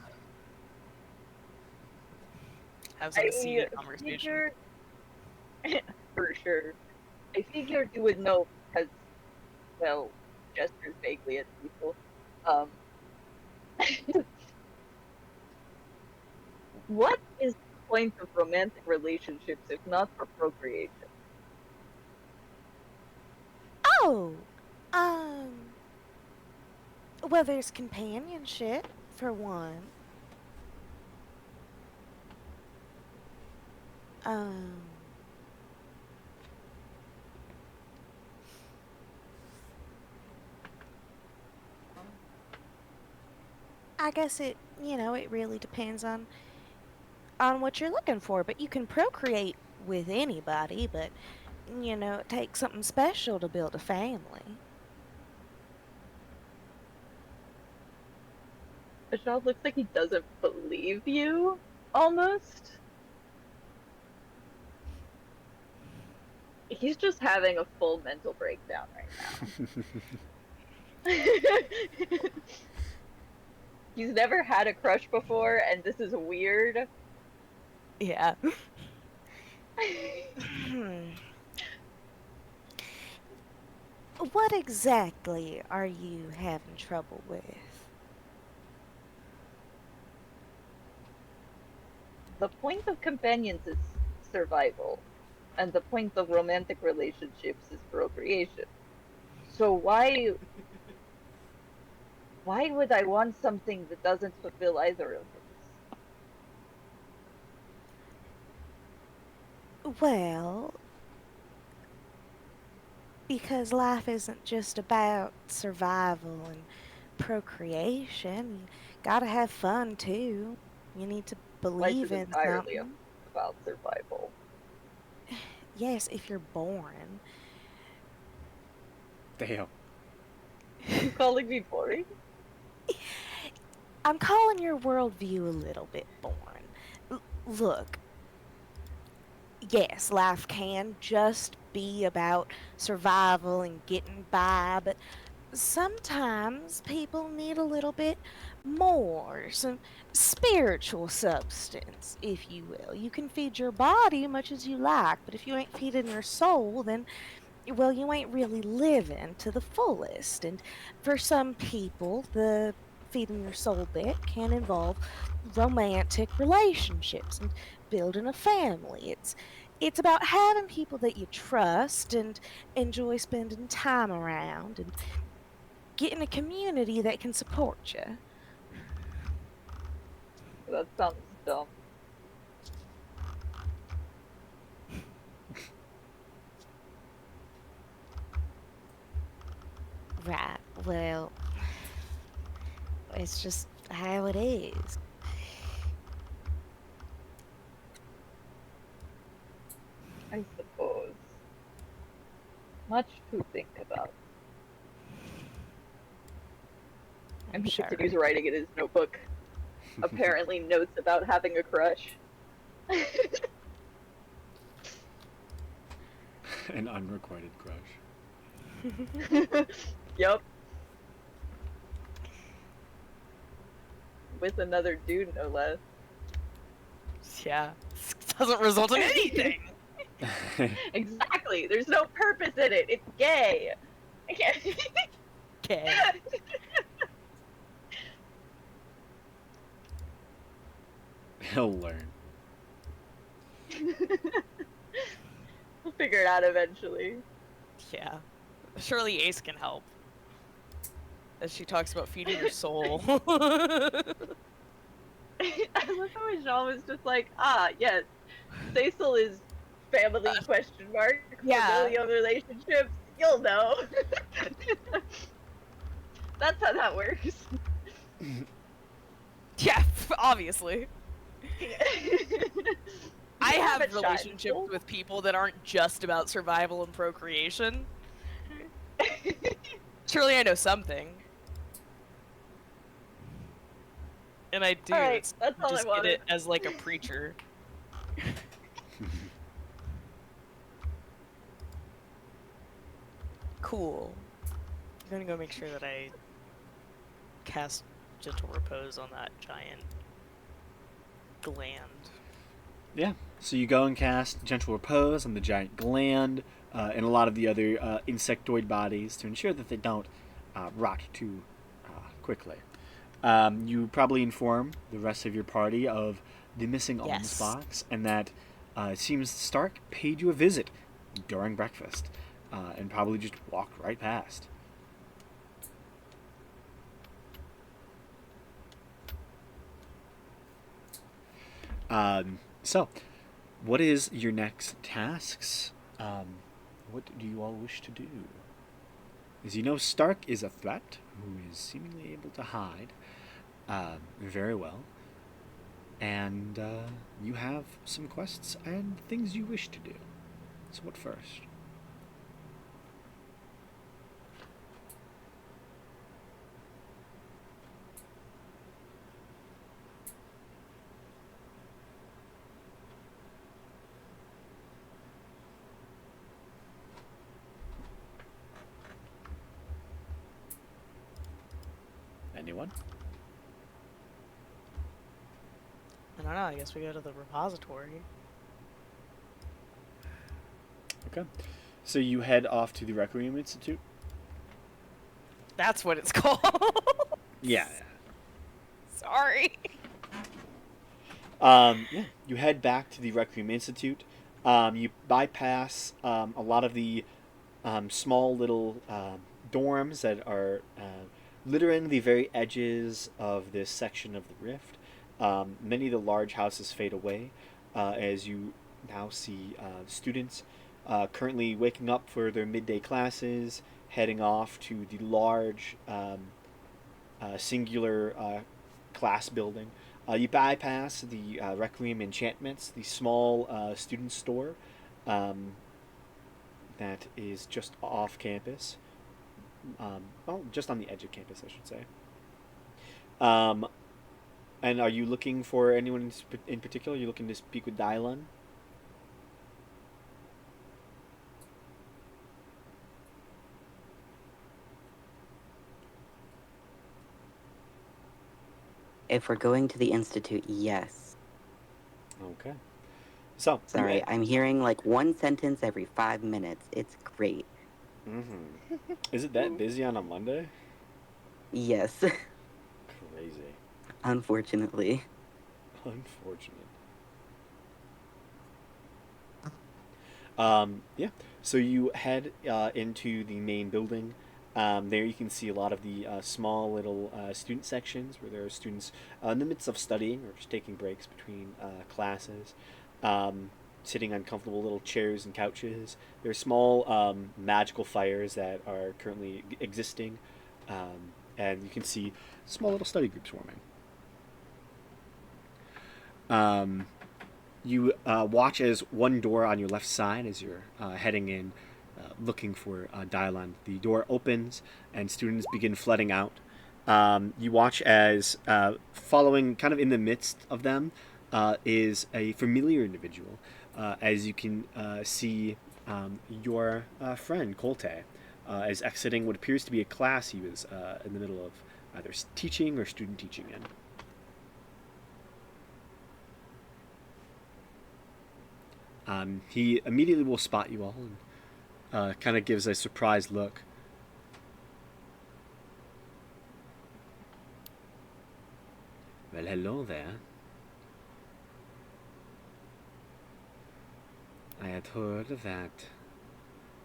B: Have some seated conversation.
C: Figured, for sure. I figured you would know because, well, gestures vaguely at people. What is the point of romantic relationships if not for procreation?
F: Oh, well, there's companionship, for one. I guess it really depends on what you're looking for, but you can procreate with anybody, but, it takes something special to build a family.
C: Ajal looks like he doesn't believe you, almost. He's just having a full mental breakdown right now. He's never had a crush before, and this is weird.
B: Yeah.
F: What exactly are you having trouble with?
C: The point of companions is survival, and the point of romantic relationships is procreation. So why would I want something that doesn't fulfill either of those?
F: Well, Because life isn't just about survival and procreation. You gotta have fun too. You need to
C: Life
F: believe
C: is
F: in
C: entirely
F: something.
C: about survival.
F: Yes, if you're born.
A: Damn.
C: You calling me boring?
F: I'm calling your worldview a little bit boring. Look, yes, life can just be about survival and getting by, but sometimes people need a little bit more, some spiritual substance, if you will. You can feed your body much as you like, but if you ain't feeding your soul, then, well, you ain't really living to the fullest. And for some people, the feeding your soul bit can involve romantic relationships and building a family. It's about having people that you trust and enjoy spending time around and getting a community that can support you.
C: That sounds dumb.
F: Right. Well, it's just how it is.
C: I suppose. Much to think about. And he
F: Sure.
C: continues writing in his notebook. Apparently notes about having a crush.
A: An unrequited crush.
C: Yup. With another dude, no less.
B: Yeah. Doesn't result in anything.
C: Exactly. There's no purpose in it. It's gay.
B: Okay.
A: He'll learn.
C: We'll figure it out eventually.
B: Yeah. Surely Ace can help. As she talks about feeding your soul.
C: I love how Jean was just like, yes, Cecil is family question mark,
B: Yeah.
C: familial relationships, you'll know. That's how that works.
B: Yeah, obviously. I have
C: Haven't shot
B: relationships
C: people.
B: with people that aren't just about survival and procreation. Surely I know something. And I do.
C: Alright,
B: It's
C: that's all I
B: just get
C: wanted.
B: it as like a preacher. Cool. I'm gonna go make sure that I cast Gentle Repose on that giant gland.
A: Yeah. So you go and cast Gentle Repose on the giant gland and a lot of the other insectoid bodies to ensure that they don't rot too quickly. You probably inform the rest of your party of the missing alms
B: Yes.
A: box and that it seems Stark paid you a visit during breakfast and probably just walked right past. So, what is your next tasks? What do you all wish to do? As you know, Stark is a threat who is seemingly able to hide very well. And you have some quests and things you wish to do. So, what first? Anyone?
B: I don't know, I guess we go to the repository.
A: Okay. So you head off to the Requiem Institute?
B: That's what it's called.
A: Yeah.
B: Sorry.
A: Yeah. You head back to the Requiem Institute. You bypass a lot of the small little dorms that are littering the very edges of this section of the rift. Many of the large houses fade away as you now see students currently waking up for their midday classes, heading off to the large singular class building. You bypass the Requiem Enchantments, the small student store that is just off campus. Well, just on the edge of campus, I should say. And are you looking for anyone in particular? Are you looking to speak with Dylan?
D: If we're going to the Institute, yes.
A: Okay. So,
D: Sorry, I'm hearing like one sentence every 5 minutes. It's great.
A: Mm-hmm. Is it that busy on a Monday?
D: Yes,
A: Crazy.
D: unfortunately.
A: Unfortunate. Yeah. So you head into the main building. There you can see a lot of the small little student sections where there are students in the midst of studying or just taking breaks between classes, sitting on comfortable little chairs and couches. There are small magical fires that are currently existing, and you can see small little study groups forming. You watch as one door on your left side, as you're heading in, looking for Dylan. The door opens and students begin flooding out. You watch as following, kind of in the midst of them, is a familiar individual. As you can see, your friend Colte is exiting what appears to be a class he was in the middle of either teaching or student teaching in. He immediately will spot you all and kind of gives a surprised look. Well, hello there. I had heard that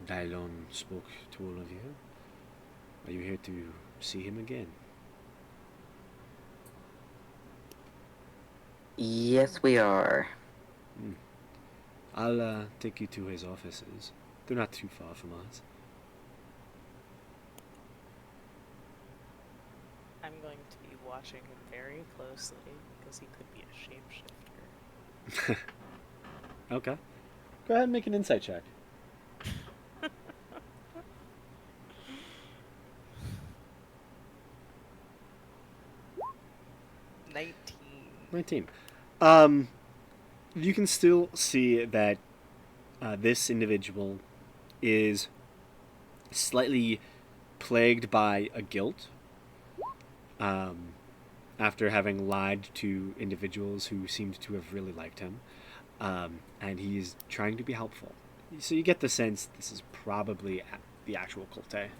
A: Dylon spoke to all of you. Are you here to see him again?
D: Yes, we are.
A: I'll take you to his offices. They're not too far from us.
B: I'm going to be watching him very closely because he could be a shapeshifter.
A: Okay. Go ahead and make an insight check. 19. You can still see that this individual is slightly plagued by a guilt after having lied to individuals who seemed to have really liked him, and he's trying to be helpful. So you get the sense this is probably the actual Colte.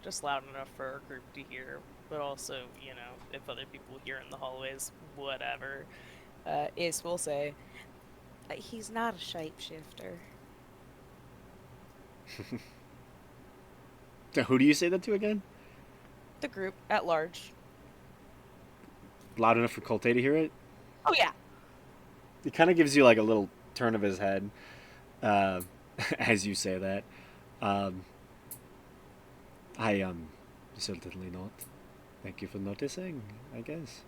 B: Just loud enough for our group to hear, but also, you know, if other people hear in the hallways, whatever. Ace will say,
F: He's not a shapeshifter.
A: So who do you say that to again?
B: the group at large.
A: Loud enough for Colte to hear it?
B: Oh yeah.
A: He kind of gives you like a little turn of his head as you say that. I certainly not. Thank you for noticing, I guess.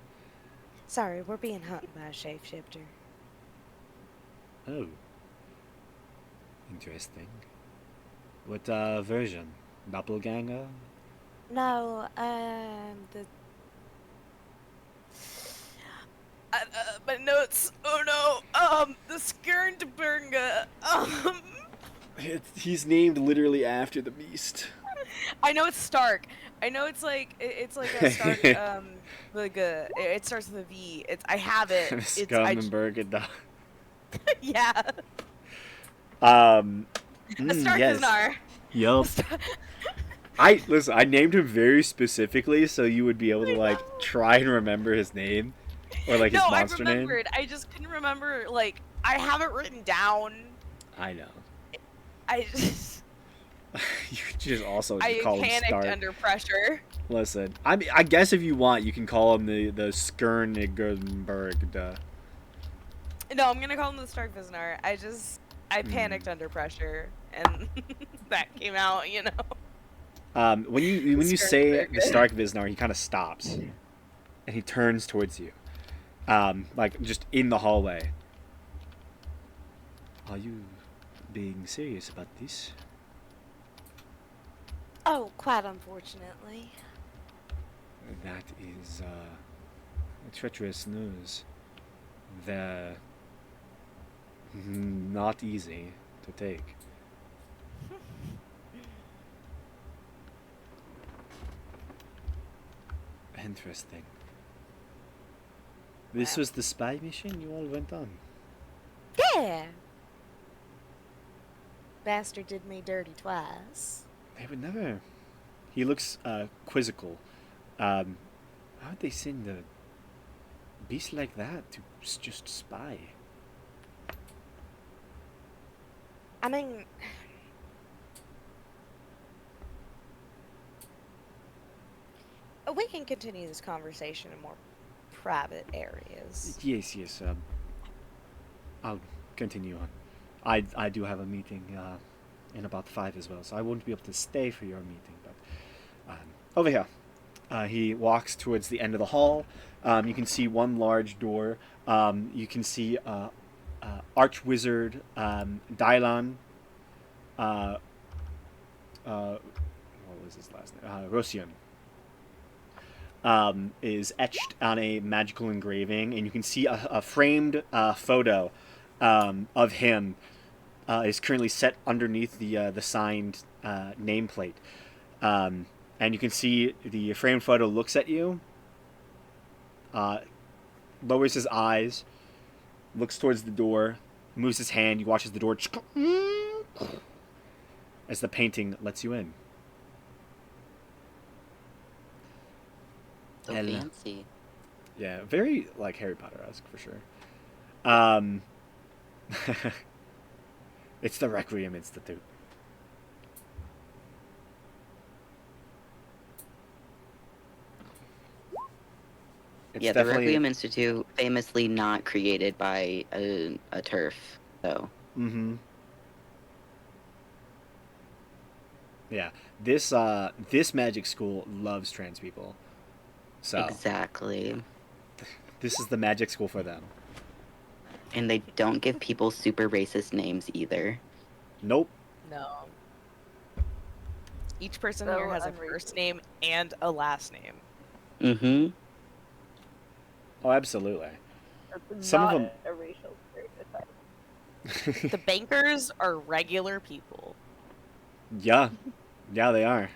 F: Sorry, we're being hunted by a shapeshifter.
A: Oh. Interesting. What version? Doppelganger?
F: No,
B: My notes. Oh no. The Skernberga.
A: He's named literally after the beast.
B: I know it's Stark. I know it's like a Stark. It starts with a V. I have it.
A: Skernberga.
B: Yeah.
A: A
B: Stark
A: yes.
B: is Nar.
A: Yup. Listen, I named him very specifically so you would be able to like try and remember his name or like his monster
B: I
A: name.
B: remembered. I just couldn't remember. Like I have it written down.
A: I know.
B: I just
A: You could just also
B: I
A: call him
B: panicked
A: Stark.
B: under pressure.
A: Listen, I guess if you want, you can call him the Skernberg.
B: No, I'm gonna call him the Stark Viznar. I panicked under pressure, and that came out, you know.
A: When you
C: Stark
A: say
C: very
A: the
C: good.
A: Stark Viznar, he kind of stops, and he turns towards you, like just in the hallway. Are you being serious about this?
F: Oh, quite unfortunately.
A: That is treacherous news. They're not easy to take. Interesting. This
B: Wow.
A: was the spy mission you all went on.
F: Yeah. Bastard did me dirty twice.
A: They would never. He looks quizzical. How would they send a beast like that to just spy?
F: I mean, we can continue this conversation in more private areas.
A: Yes, yes. I'll continue on. I do have a meeting in about 5 as well, so I won't be able to stay for your meeting. But over here, he walks towards the end of the hall. You can see one large door. You can see Archwizard Dylan. What was his last name? Rosian. Is etched on a magical engraving, and you can see a framed photo of him is currently set underneath the signed nameplate, and you can see the framed photo looks at you, lowers his eyes, looks towards the door, moves his hand. You watches the door as the painting lets you in.
D: So
A: Hello.
D: fancy.
A: Yeah, very like Harry Potter-esque for sure. Um, it's the Requiem Institute. It's
D: Yeah, the
A: definitely.
D: Requiem Institute, famously not created by a turf, though.
A: Mm-hmm. Yeah, this magic school loves trans people, so
D: Exactly.
A: this is the magic school for them.
D: And they don't give people super racist names either.
A: Nope.
B: No. Each person
C: So
B: here has a
C: unracist.
B: first name and a last name.
D: Mm-hmm.
A: Oh, absolutely.
C: That's
A: Some of
C: not
A: them-
C: a racial stereotype.
B: The bankers are regular people.
A: Yeah, they are.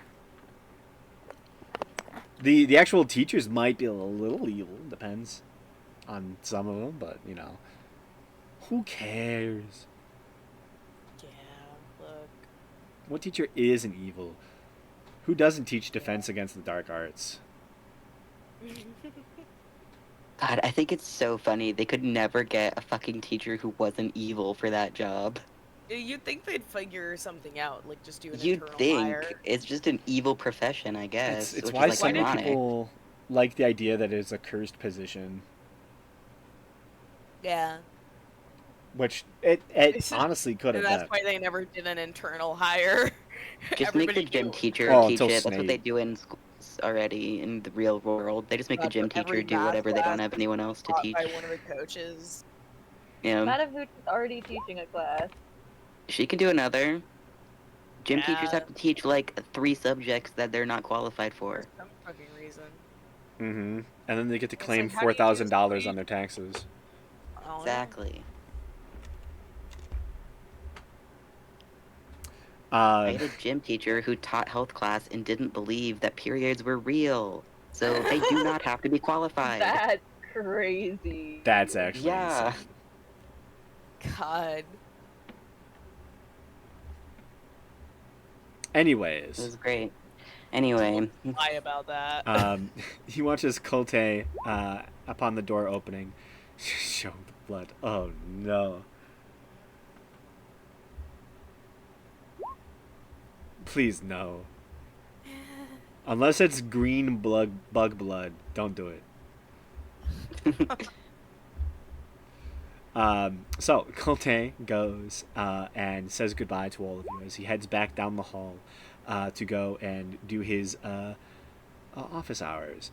A: The actual teachers might be a little evil. Depends on some of them, but you know, who cares?
B: Yeah, look.
A: What teacher isn't evil? Who doesn't teach defense against the dark arts?
D: God, I think it's so funny. They could never get a fucking teacher who wasn't evil for that job.
B: You'd think they'd figure something out, like just do an
D: You'd
B: internal
D: think
B: hire.
D: it's just an evil profession, I guess.
A: It's
D: which
A: why
D: is like
A: so many
D: ironic.
A: people like the idea that it's a cursed position,
B: Yeah.
A: which it
B: It's-
A: honestly could have
B: And that's
A: been.
B: why they never did an internal hire.
D: Just make the
B: Everybody
D: gym
B: knew.
D: teacher
A: Oh,
D: teach
A: until
D: it. That's what they
A: Snape.
D: do in schools already in the real world. They just make the
B: God,
D: gym
B: but every
D: teacher do
B: math
D: whatever they don't
B: class
D: have anyone else to
B: Taught
D: teach.
B: by one of the coaches.
D: Yeah,
C: Madam Hooch is already teaching a class.
D: she can do another. Gym teachers
B: Yeah.
D: have to teach like 3 subjects that they're not qualified
B: For
D: for.
B: some fucking reason.
A: Mm-hmm. And then they get to
B: It's
A: claim
B: like, how do you
A: $4,000
B: use
A: on their taxes.
B: Oh,
D: Exactly. I
A: Uh,
D: had a gym teacher who taught health class and didn't believe that periods were real. So they do not have to be qualified.
C: That's crazy.
A: that's actually
D: Yeah.
A: insane.
B: Yeah. God.
D: It
A: Anyways,
D: was great. Anyway,
B: Lie about that.
A: he watches Kote upon the door opening. Show the blood. Oh no. Please no. Unless it's green bug blood, don't do it. So Colte goes and says goodbye to all of you as he heads back down the hall to go and do his office hours.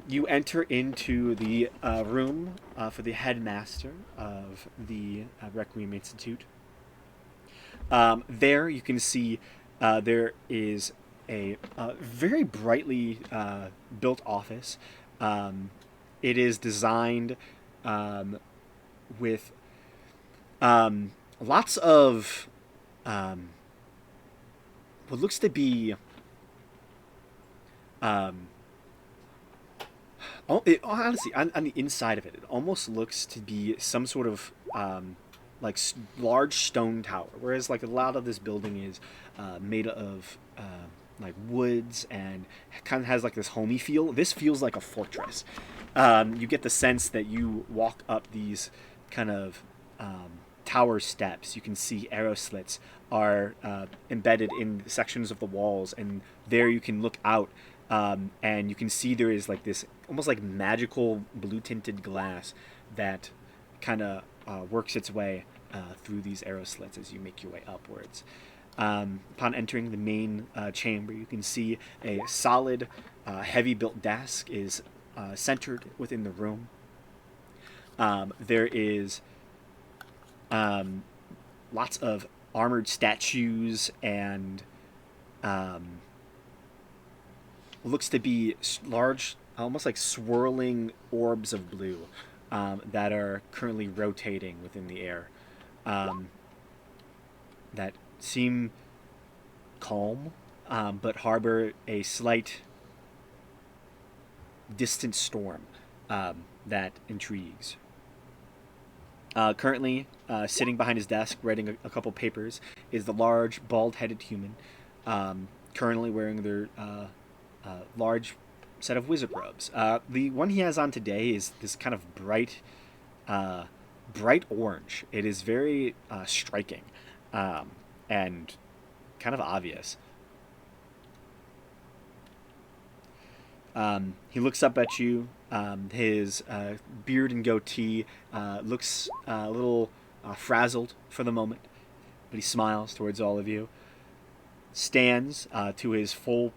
A: You enter into the room for the headmaster of the Requiem Institute. There you can see there is a very brightly built office. It is designed with lots of what looks to be honestly, on the inside of it, it almost looks to be some sort of large stone tower, whereas like a lot of this building is made of like woods and kind of has like this homey feel. This feels like a fortress. You get the sense that you walk up these kind of tower steps. You can see arrow slits are embedded in sections of the walls, and there you can look out. And you can see there is like this almost like magical blue tinted glass that kind of works its way through these arrow slits as you make your way upwards. Upon entering the main chamber, you can see a solid, heavy built desk is centered within the room. There is lots of armored statues and looks to be large, almost like swirling orbs of blue that are currently rotating within the air, that seem calm, but harbor a slight distant storm that intrigues. Currently, sitting behind his desk, writing a couple papers, is the large, bald-headed human, currently wearing their large set of wizard robes. The one he has on today is this kind of bright orange. It is very striking and kind of obvious. He looks up at you. His beard and goatee looks a little frazzled for the moment, but he smiles towards all of you. Stands to his full,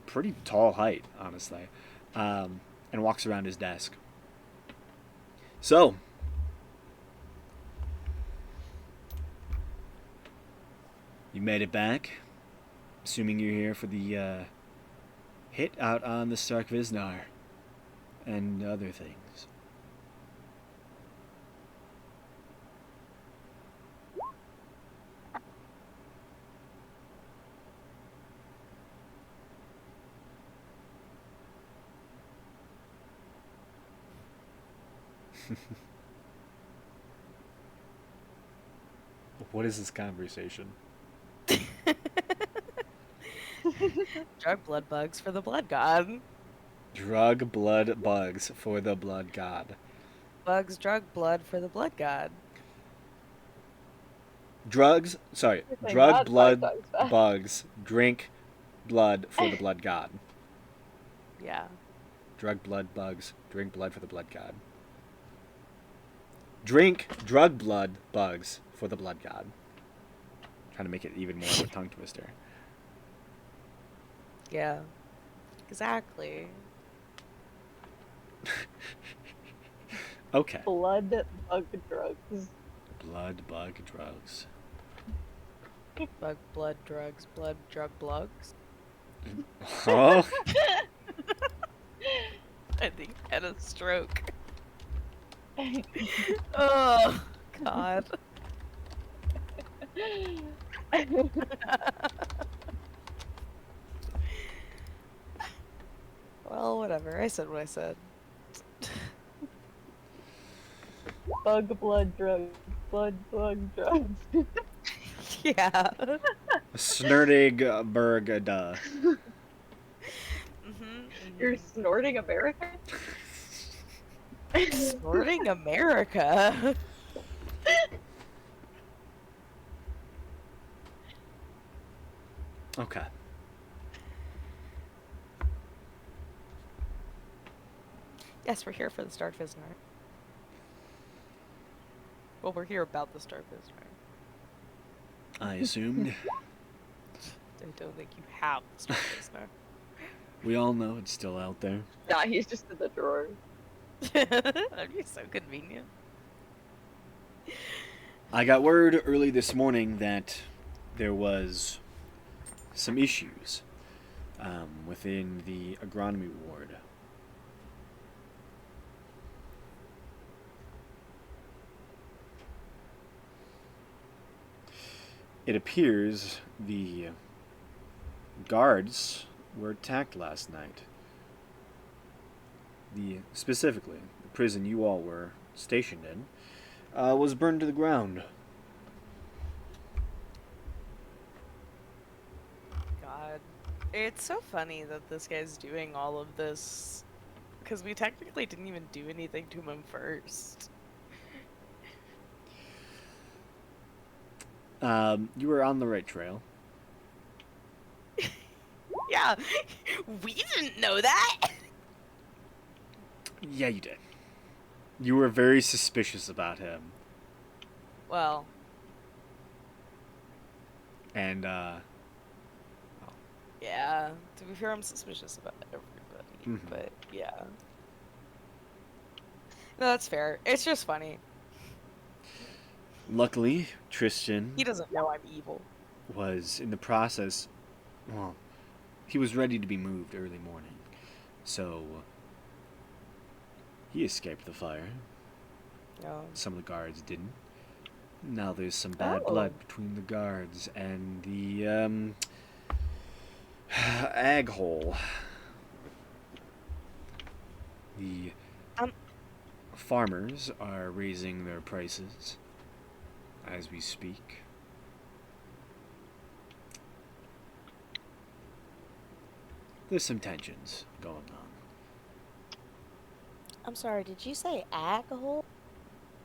A: pretty tall height, honestly, and walks around his desk. So, you made it back, assuming you're here for the hit out on the Stark Viznar and other things. What is this conversation?
B: Drug blood bugs for the blood god.
A: Drug blood bugs for the blood god.
B: Bugs drug blood for the blood god.
A: Drug
C: God,
A: blood
C: 5 times fast.
A: bugs drink blood for the blood god.
B: Yeah.
A: Drug blood bugs drink blood for the blood god. Drink drug blood bugs for the blood god. Trying to make it even more of a tongue twister.
B: Yeah. Exactly.
A: Okay.
C: Blood bug drugs.
A: Blood bug drugs.
B: Bug blood drugs, blood drug blugs.
A: Oh.
B: I think I had a stroke. Oh God. Well, whatever. I said what I said.
C: Bug blood drugs. Blood bug drugs.
B: Yeah.
A: Snurdigberg duh.
C: You're snorting America?
B: Snorting America.
A: Okay.
B: Yes, we're here for the Stark Viznar. Well, we're here about the Star Prisoner.
A: I assumed.
B: I don't think you have the Star Prisoner.
A: We all know it's still out there.
C: Nah, he's just in the drawer.
B: That'd be so convenient.
A: I got word early this morning that there was some issues within the agronomy ward. It appears the guards were attacked last night. Specifically, the prison you all were stationed in was burned to the ground.
B: God. It's so funny that this guy's doing all of this. Because we technically didn't even do anything to him first.
A: You were on the right trail.
B: Yeah, we didn't know that!
A: Yeah, you did. You were very suspicious about him.
B: Well,
A: And,
B: yeah. To be fair, I'm suspicious about everybody.
A: Mhm.
B: But, yeah. No, that's fair. It's just funny.
A: luckily, Tristan
B: He doesn't know I'm evil.
A: was in the process. Well, he was ready to be moved early morning. So, he escaped the fire.
B: No.
A: Some of the guards didn't. Now there's some bad blood between the guards and the, ag hole. The farmers are raising their prices as we speak. There's some tensions going on.
F: I'm sorry, did you say ag hole?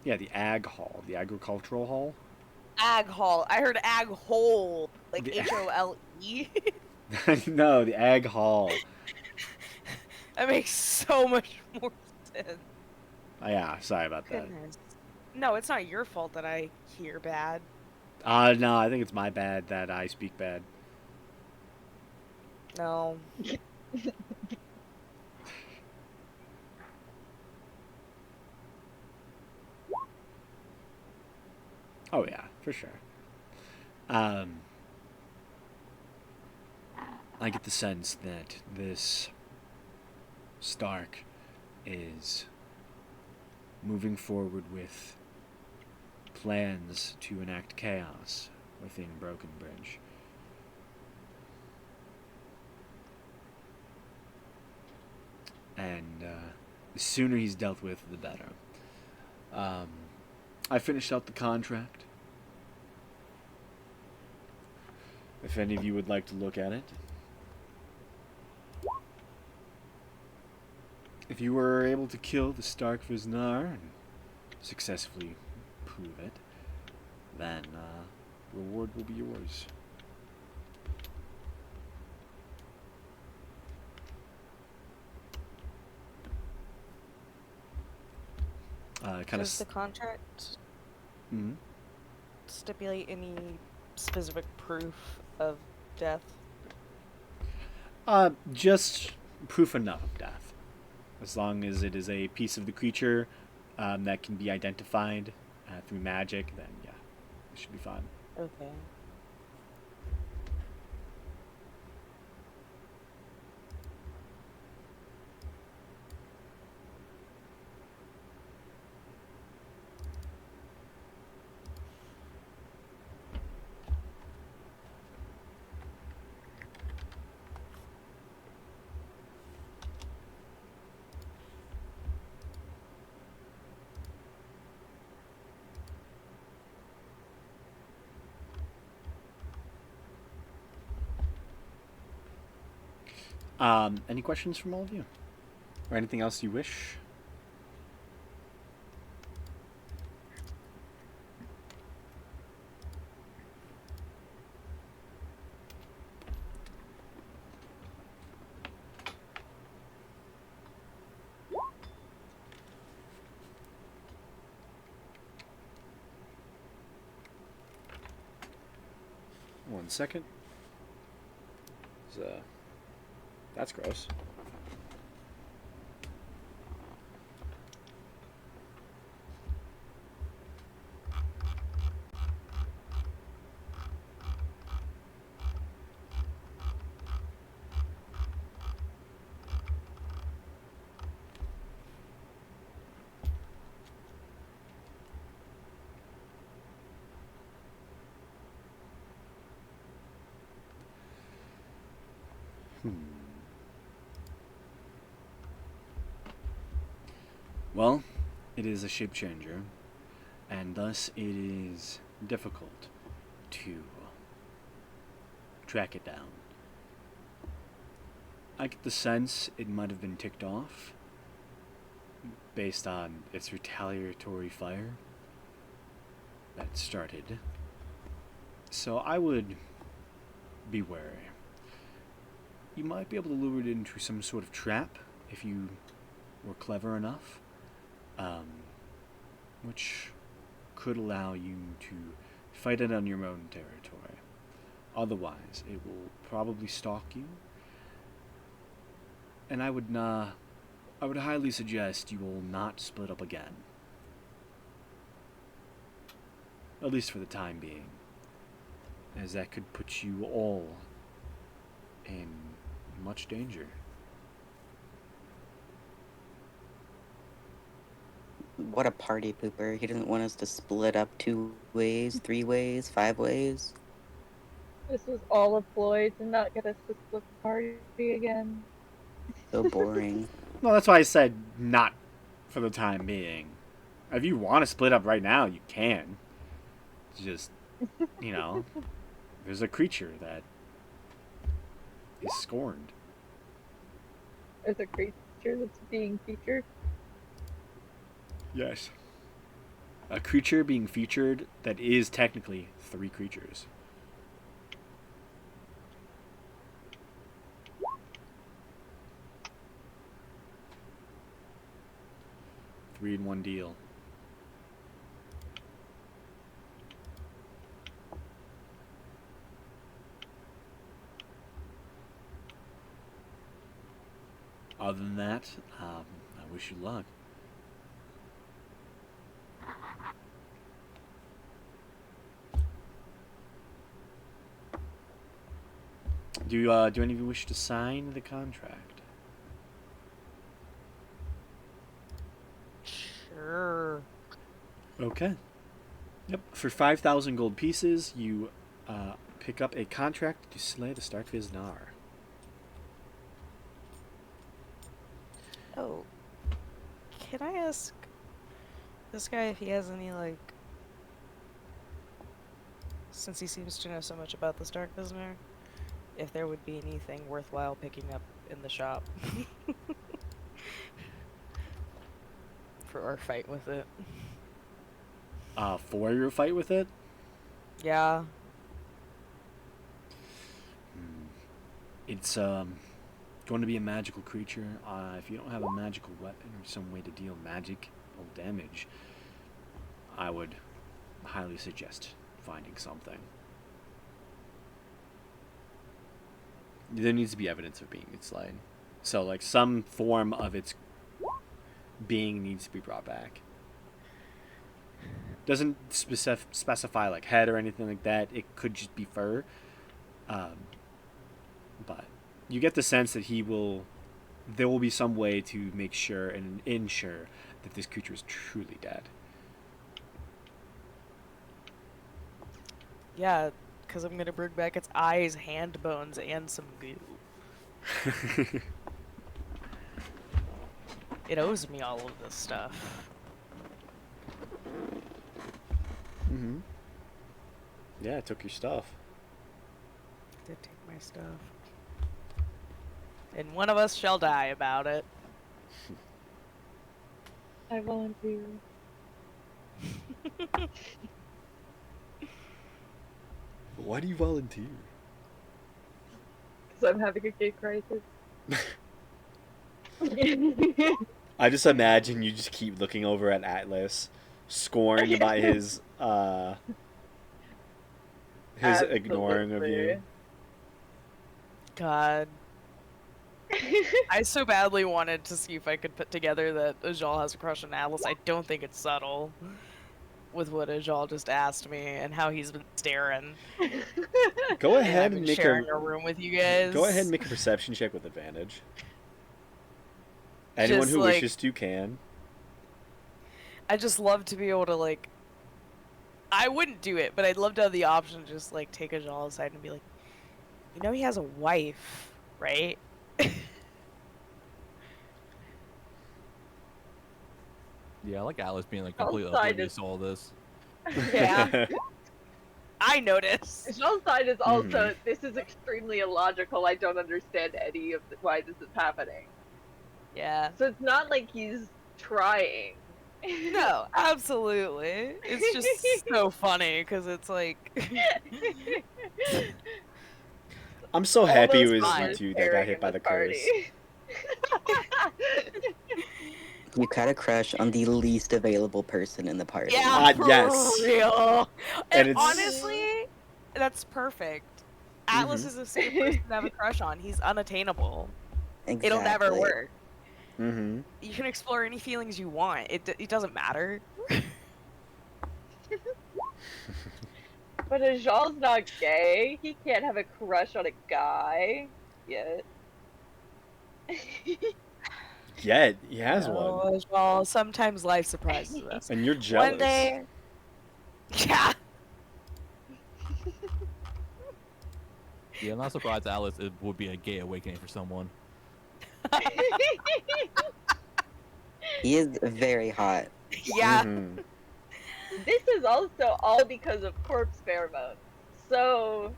A: Yeah, the ag hall, the agricultural hall.
B: Ag hall. I heard ag hole. Like
A: The-
B: HOLE.
A: No, the ag hall.
B: That makes so much more sense.
A: Yeah, sorry about that.
B: Goodness. No, it's not your fault that I hear bad.
A: No, I think it's my bad that I speak bad.
B: No.
A: Oh yeah, for sure. I get the sense that this Stark is moving forward with plans to enact chaos within Broken Bridge. And the sooner he's dealt with, the better. I finished out the contract. If any of you would like to look at it. If you were able to kill the Stark Viznar and successfully prove it, then reward will be yours.
F: Does the contract
A: Mhm.
B: Stipulate any specific proof of death?
A: Just proof enough of death. As long as it is a piece of the creature that can be identified through magic, then yeah, it should be fine.
B: Okay.
A: Any questions from all of you? Or anything else you wish? 1 second. That's gross. Well, it is a shape changer, and thus it is difficult to track it down. I get the sense it might have been ticked off based on its retaliatory fire that started. So I would be wary. You might be able to lure it into some sort of trap if you were clever enough, which could allow you to fight it on your own territory. Otherwise, it will probably stalk you, and I would highly suggest you will not split up again, at least for the time being, as that could put you all in much danger.
D: What a party pooper. He doesn't want us to split up 2 ways, 3 ways, 5 ways.
C: This was all a ploy to not get us to split the party again.
D: So boring.
A: Well, that's why I said not for the time being. If you want to split up right now, you can. It's just, there's a creature that is scorned.
C: There's a creature that's being featured.
A: Yes. A creature being featured that is technically 3 creatures. Three in one deal. Other than that, I wish you luck. Do any of you wish to sign the contract?
B: Sure.
A: Okay. Yep. For 5,000 gold pieces, you pick up a contract to slay the Stark Viznar.
F: Oh, can I ask this guy if he has any, since he seems to know so much about the Stark Prisoner, if there would be anything worthwhile picking up in the shop for our fight with it?
A: For your fight with it?
F: Yeah.
A: It's going to be a magical creature. If you don't have a magical weapon or some way to deal magical damage, I would highly suggest finding something. There needs to be evidence of being slain. So, some form of its being needs to be brought back. Doesn't specify, head or anything like that. It could just be fur. But you get the sense that there will be some way to make sure and ensure that this creature is truly dead.
F: Yeah, because I'm gonna bring back its eyes, hand bones, and some goo. It owes me all of this stuff.
A: Mm-hmm. Yeah, it took your stuff.
F: It did take my stuff. And one of us shall die about it.
C: I volunteer.
A: Why do you volunteer?
C: Because I'm having a gay crisis.
A: I just imagine you just keep looking over at Atlas, scorned by his His ignoring of you.
B: God. I so badly wanted to see if I could put together that Ajal has a crush on Atlas. I don't think it's subtle with what Ajal just asked me and how he's been staring.
A: Go
B: And I've
A: ahead
B: been
A: and make
B: sharing a room with you guys.
A: Go ahead and make a perception check with advantage. Anyone
B: Just,
A: who
B: like-
A: wishes to can.
B: I just love to be able to, like, I wouldn't do it, but I'd love to have the option to just, like, take Ajal aside and be like, you know he has a wife, right?
E: Yeah, I like Atlas being like
C: I'll
E: completely
C: sign
E: oblivious to all this.
B: Yeah. I noticed.
C: Joel's side is also,
A: Mhm.
C: this is extremely illogical. I don't understand any of why this is happening.
B: Yeah.
C: So it's not like he's trying.
B: No, absolutely. It's just so funny because it's like,
A: I'm so happy it
C: All
A: was
C: those
A: you
B: fine.
A: two that got hit by the curse.
D: You got a crush on the least available person in the party.
B: yeah, for
A: yes.
B: real.
A: And
B: And
A: it's-
B: honestly, that's perfect. Atlas
A: Mhm.
B: is a safe person to have a crush on. He's unattainable.
D: Exactly.
B: It'll never work.
A: Mm-hmm.
B: You can explore any feelings you want. It doesn't matter.
C: But Ajal's not gay. He can't have a crush on a guy yet.
A: Yet he has one,
B: Oh, well, sometimes life surprises us.
A: and you're jealous.
B: One day, yeah.
E: Yeah, I'm not surprised Atlas it would be a gay awakening for someone.
D: He is very hot.
B: Yeah.
A: Mhm.
C: This is also all because of corpse pheromone. So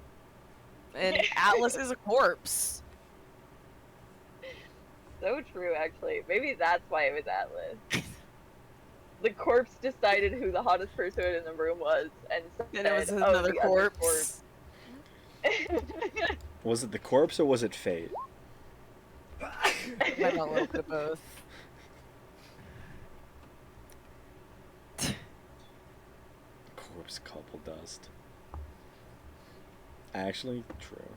B: And Atlas is a corpse.
C: so true, actually. Maybe that's why it was Atlas. The corpse decided who the hottest person in the room was, and said,
B: And it was
C: "Oh,
B: another
C: the other
B: corpse.
A: Was it the corpse or was it fate?
B: Might not look at both.
A: Corpse couple dust. Actually, true.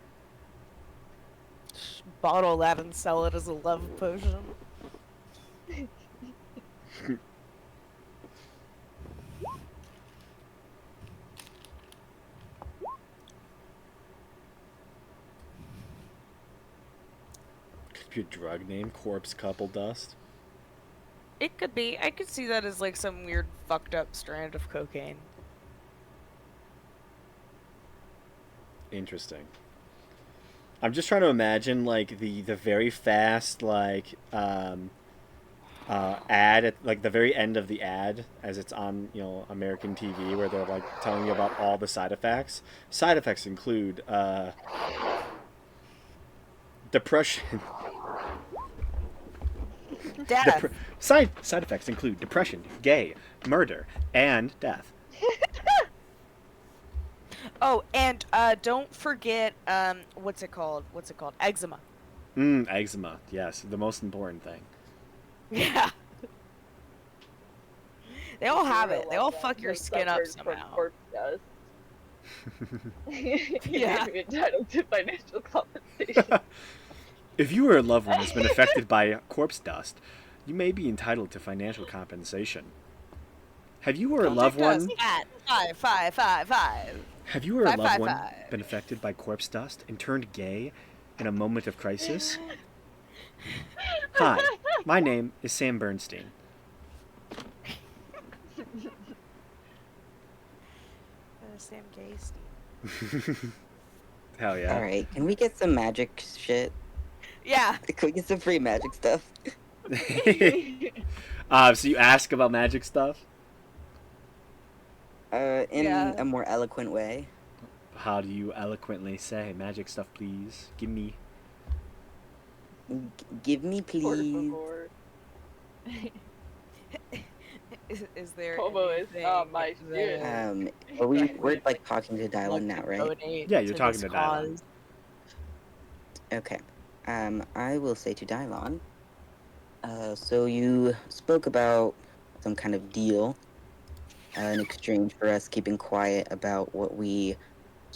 B: Bottle that and sell it as a love potion.
A: Could be a drug name, corpse couple dust.
B: It could be. I could see that as like some weird fucked up strand of cocaine.
A: Interesting. I'm just trying to imagine like the very fast ad at like the very end of the ad as it's on American TV where they're like telling you about all the side effects. Side effects include depression.
B: Death.
A: Side effects include depression, gay, murder, and death.
B: Oh, and don't forget what's it called? Eczema.
A: Eczema. Yes, the most important thing.
B: Yeah. They all have
C: You're
B: it. They all
C: allowed
B: fuck
C: to
B: your
C: have
B: skin up
C: suffered from
B: somehow.
C: corpse dust.
B: Yeah.
C: You're entitled to financial compensation.
A: If you or a loved one has been affected by corpse dust, you may be entitled to financial compensation. Have you or a loved one?
B: At 55555.
A: Have you or a loved one
B: 555.
A: been affected by corpse dust and turned gay in a moment of crisis? Hi, my name is Sam Bernstein.
B: Sam Gastey.
A: Hell yeah.
D: Alright, can we get some magic shit?
B: Yeah.
D: Can we get some free magic stuff?
A: So you ask about magic stuff?
D: In
B: Yeah.
D: a more eloquent way.
A: How do you eloquently say magic stuff, please? Give me.
D: Give me,
C: Por
D: please.
C: favor.
B: Is there
C: Como is not my shit.
D: We're like talking to Dylan now, right?
A: Yeah, you're talking to Dylon.
D: Okay. I will say to Dylon. So you spoke about some kind of deal in exchange for us keeping quiet about what we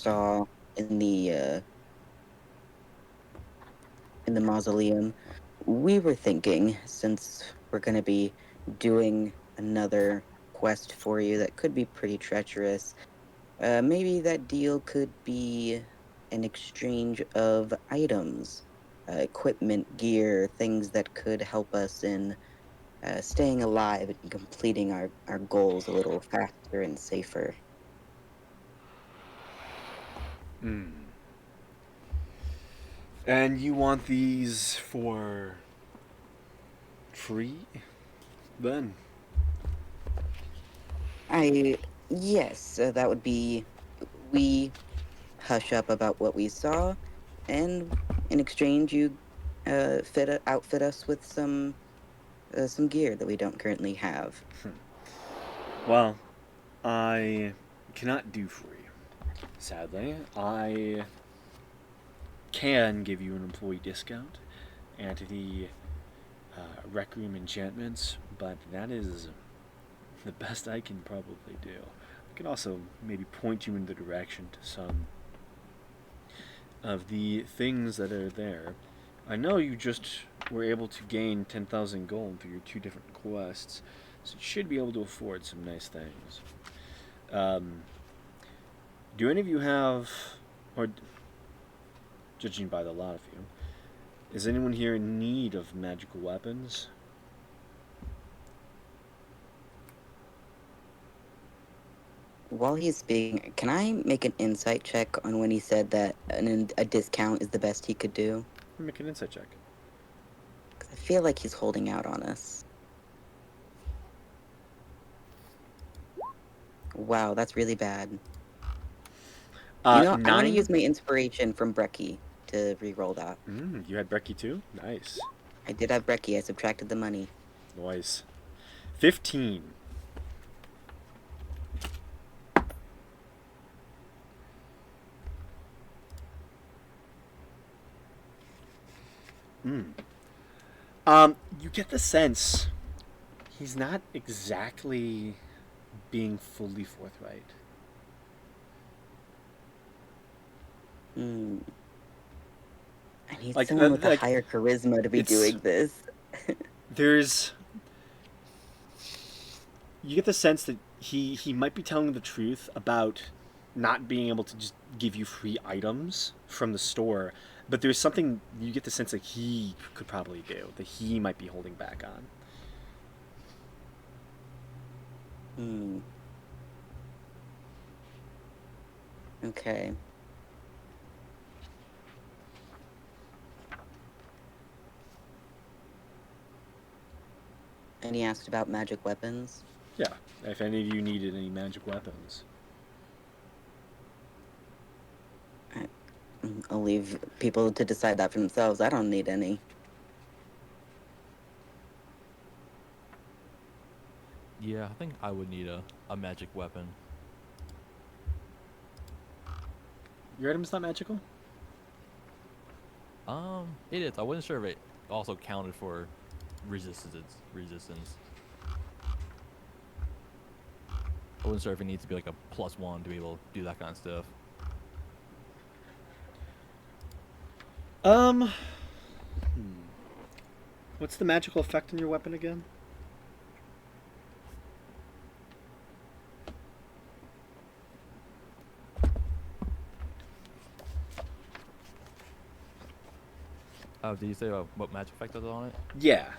D: saw in the mausoleum, we were thinking, since we're gonna be doing another quest for you that could be pretty treacherous, maybe that deal could be an exchange of items, equipment, gear, things that could help us in staying alive and completing our goals a little faster and safer.
A: Hmm. And you want these for free? Then.
D: Yes, that would be. We hush up about what we saw, and in exchange, you outfit us with some gear that we don't currently have.
A: Well, I cannot do free. Sadly, I can give you an employee discount at the Rec Room Enchantments, but that is the best I can probably do. I can also maybe point you in the direction to some of the things that are there. I know you just were able to gain 10,000 gold through your 2 different quests, so you should be able to afford some nice things. Do any of you have, or judging by the lot of you, is anyone here in need of magical weapons?
D: While he's speaking, can I make an insight check on when he said that a discount is the best he could do?
A: Make an insight check.
D: 'Cause I feel like he's holding out on us. Wow, that's really bad. I want to
A: 9.
D: use my inspiration from Brecky to re-roll that.
A: You had Brecky too? Nice.
D: I did have Brecky. I subtracted the money.
A: Nice. 15. You get the sense he's not exactly being fully forthright.
D: Hmm. I need
A: Like,
D: someone with a
A: like,
D: higher charisma to be doing this.
A: There's, you get the sense that he might be telling the truth about not being able to just give you free items from the store, but there's something you get the sense that he could probably do that he might be holding back on.
D: Okay. And he asked about magic weapons.
A: Yeah, if any of you needed any magic weapons.
D: I'll leave people to decide that for themselves. I don't need any.
E: Yeah, I think I would need a magic weapon.
A: Your item's not magical?
E: It is. I wasn't sure if it also counted for resistance. I wasn't sure if it needs to be like a +1 to be able to do that kind of stuff.
A: What's the magical effect on your weapon again?
E: Oh, did you say what magic effect is on it?
A: Yeah.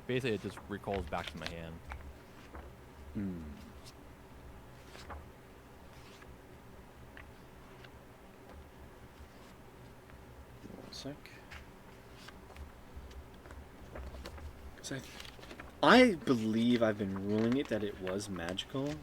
E: Basically it just recalls back to my hand.
A: One sec. 'Cause I believe I've been ruling it that it was magical.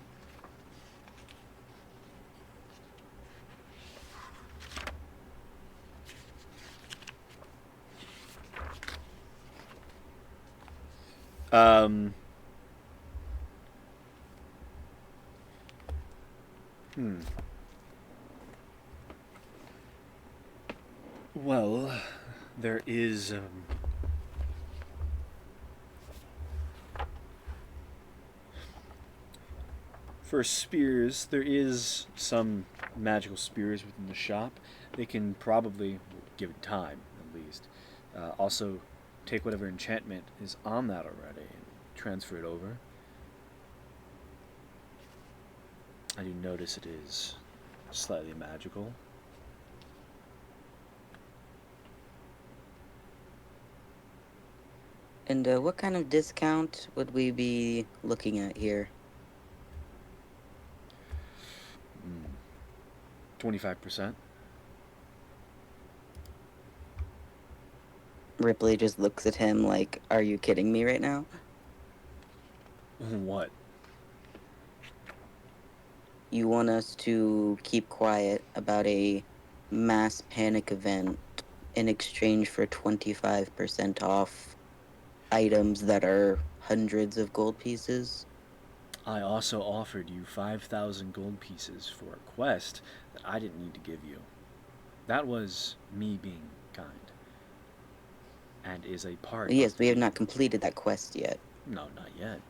A: Well, there is, For spears, there is some magical spears within the shop. They can probably, given time at least, also take whatever enchantment is on that already and transfer it over. I do notice it is slightly magical.
D: And what kind of discount would we be looking at here?
A: 25%.
D: Ripley just looks at him like, are you kidding me right now?
A: What?
D: You want us to keep quiet about a mass panic event in exchange for 25% off items that are hundreds of gold pieces?
A: I also offered you 5,000 gold pieces for a quest that I didn't need to give you. That was me being kind. And is a part
D: Yes,
A: of
D: we have
A: the-
D: not completed that quest yet.
A: No, not yet.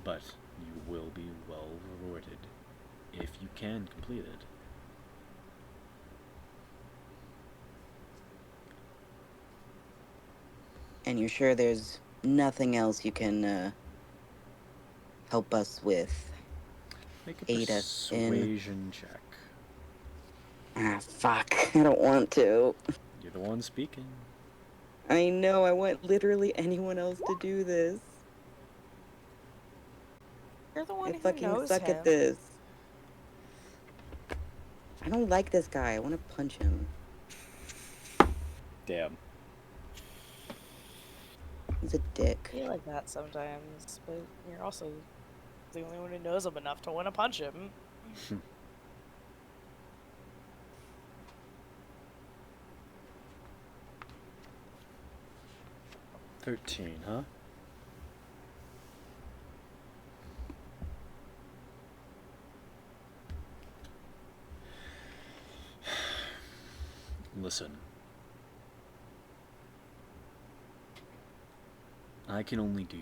A: But you will be well rewarded if you can complete it.
D: And you're sure there's nothing else you can help us with?
A: Make a
D: Aid us in.
A: persuasion check.
D: Ah, fuck. I don't want to.
A: You're the one speaking.
D: I know, I want literally anyone else to do this.
F: You're the one
D: I
F: who
D: fucking
F: knows
D: suck
F: him.
D: at this. I don't like this guy. I want to punch him.
A: Damn.
D: He's a dick.
B: I feel like that sometimes, but you're also the only one who knows him enough to want to punch him.
A: 13, huh? Listen. I can only do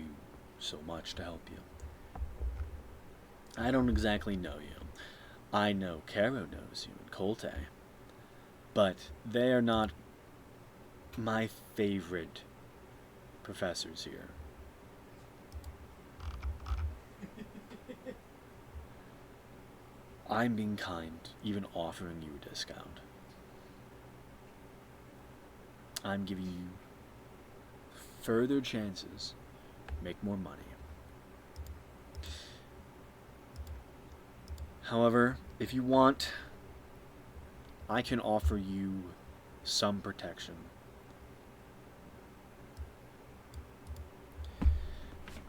A: so much to help you. I don't exactly know you. I know Caro knows you and Colte. But they are not my favorite professors here. I'm being kind, even offering you a discount. I'm giving you further chances to make more money. However, if you want, I can offer you some protection.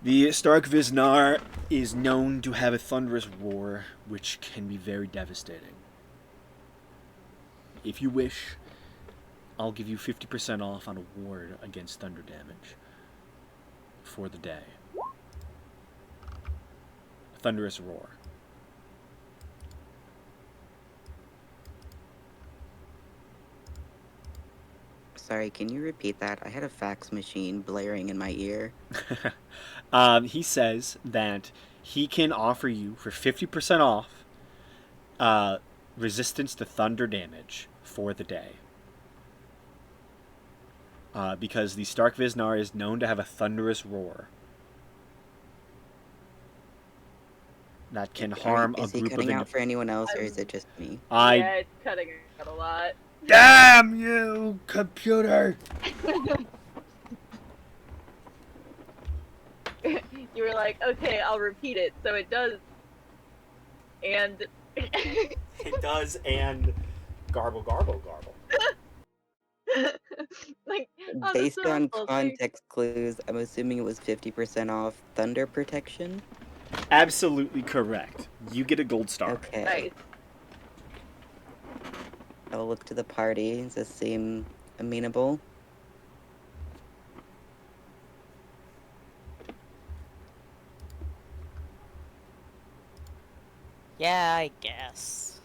A: The Stark Viznar is known to have a thunderous roar, which can be very devastating. If you wish, I'll give you 50% off on a ward against thunder damage for the day. A thunderous roar.
D: Sorry, can you repeat that? I had a fax machine blaring in my ear.
A: He says that he can offer you for 50% off resistance to thunder damage for the day. Because the Stark Viznar is known to have a thunderous roar that can harm a
D: Is he
A: group of
D: cutting out for anyone else, or is it just me?
C: Yeah, it's cutting out a lot.
A: Damn you, computer!
C: You were like, okay, I'll repeat it. So it does. And.
A: It does, and garble, garble, garble.
C: Like,
D: Based on
C: syllables,
D: context clues, I'm assuming it was 50% off thunder protection?
A: Absolutely correct. You get a gold star.
D: Okay.
C: Nice.
D: I'll look to the party. Does this seem amenable?
B: Yeah, I guess.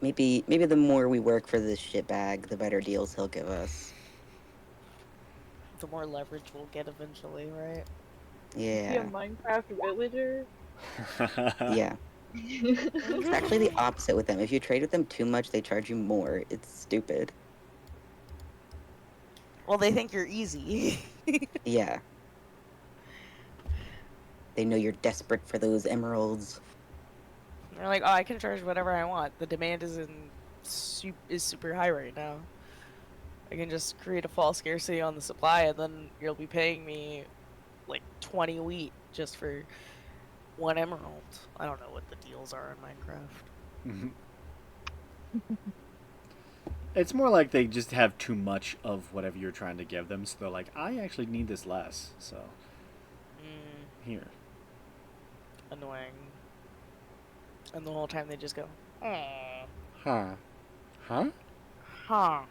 D: Maybe the more we work for this shitbag, the better deals he'll give us.
B: The more leverage we'll get eventually, right?
C: Be a
D: Yeah.
C: Minecraft villager?
D: Yeah. It's actually the opposite with them. If you trade with them too much, they charge you more. It's stupid.
F: Well, they think you're easy.
D: Yeah. They know you're desperate for those emeralds.
B: They're like, oh, I can charge whatever I want. The demand is super high right now. I can just create a false scarcity on the supply, and then you'll be paying me like 20 wheat just for 1 emerald. I don't know what the deals are in Minecraft.
A: It's more like they just have too much of whatever you're trying to give them, so they're like, I actually need this less, so here.
B: Annoying. And the whole time they just go, oh,
A: Huh. Huh?
B: huh,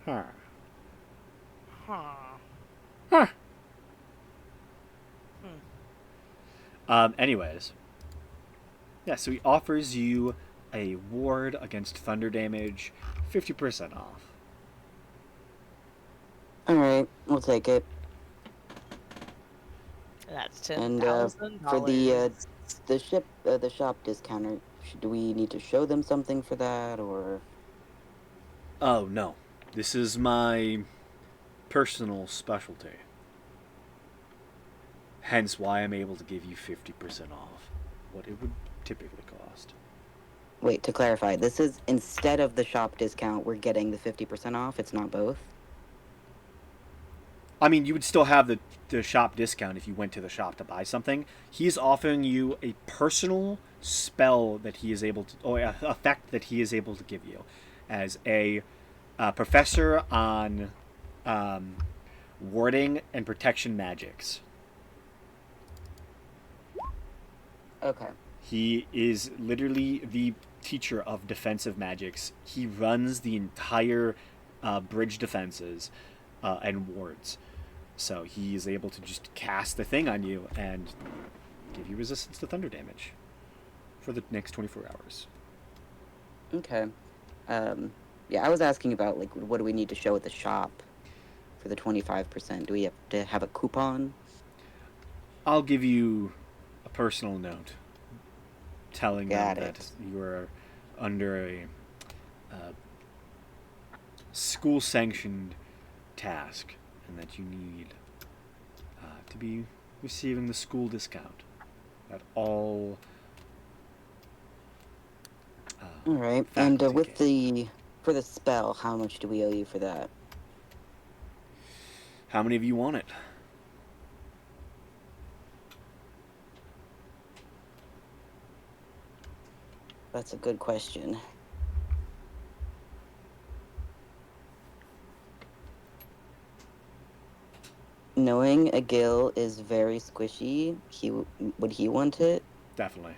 A: Huh.
B: huh.
A: Huh. Anyways. Yeah, so he offers you a ward against thunder damage, 50% off.
D: Alright, we'll take it.
B: That's
D: And
B: $10,000.
D: for the shop discounter, do we need to show them something for that, or?
A: Oh, no. This is my personal specialty. Hence why I'm able to give you 50% off what it would typically cost.
D: Wait, to clarify, this is instead of the shop discount, we're getting the 50% off. It's not both.
A: I mean, you would still have the shop discount if you went to the shop to buy something. He's offering you a personal spell that he is able to, or effect that he is able to give you, as a professor on warding and protection magics.
D: Okay.
A: He is literally the teacher of defensive magics. He runs the entire bridge defenses and wards. So he is able to just cast the thing on you and give you resistance to thunder damage for the next 24 hours.
D: Okay. Yeah, I was asking about, like, what do we need to show at the shop for the 25%? Do we have to have a coupon?
A: I'll give you a personal note telling
D: Got
A: them
D: it.
A: that you are under a school-sanctioned task and that you need to be receiving the school discount at all.
D: All right. And
A: faculty
D: for the spell, how much do we owe you for that?
A: How many of you want it?
D: That's a good question. Knowing Agil is very squishy, would he want it?
A: Definitely.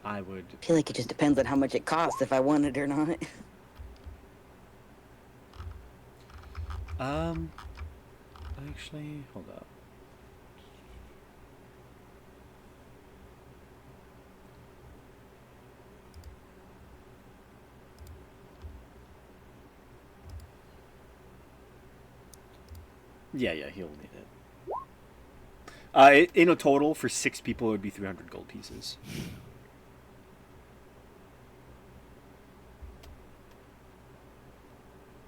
A: I would.
D: I feel like it just depends on how much it costs if I want it or not.
A: Actually, hold up. Yeah, he'll need it. In a total, for 6 people, it would be 300 gold pieces.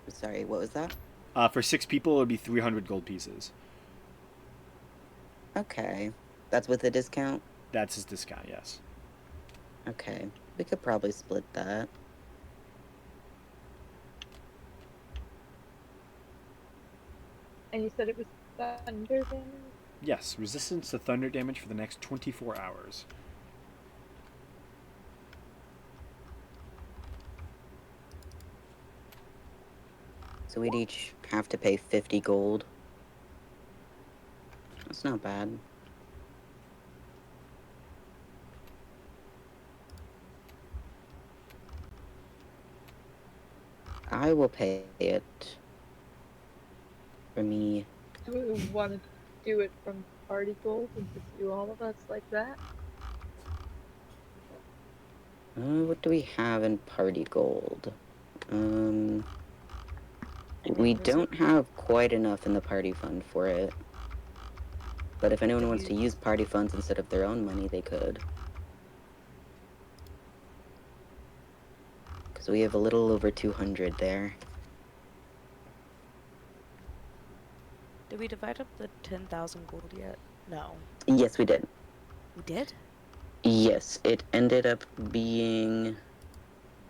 D: Sorry, what was that?
A: For 6 people, it would be 300 gold pieces.
D: Okay. That's with a discount?
A: That's his discount, yes.
D: Okay. We could probably split that.
C: And you said it was thunder damage?
A: Yes, resistance to thunder damage for the next 24 hours.
D: So we'd each have to pay 50 gold. That's not bad. I will pay it. For me.
C: Do we want to do it from party gold and just do all of us like that?
D: What do we have in party gold? We
B: Is it-
D: don't have quite enough in the party fund for it. But if anyone
B: Have
D: wants
B: you-
D: to use party funds instead of their own money, they could. Because we have a little over 200 there.
F: Did we divide up the 10,000 gold yet? No.
D: Yes, we did.
F: We did?
D: Yes, it ended up being.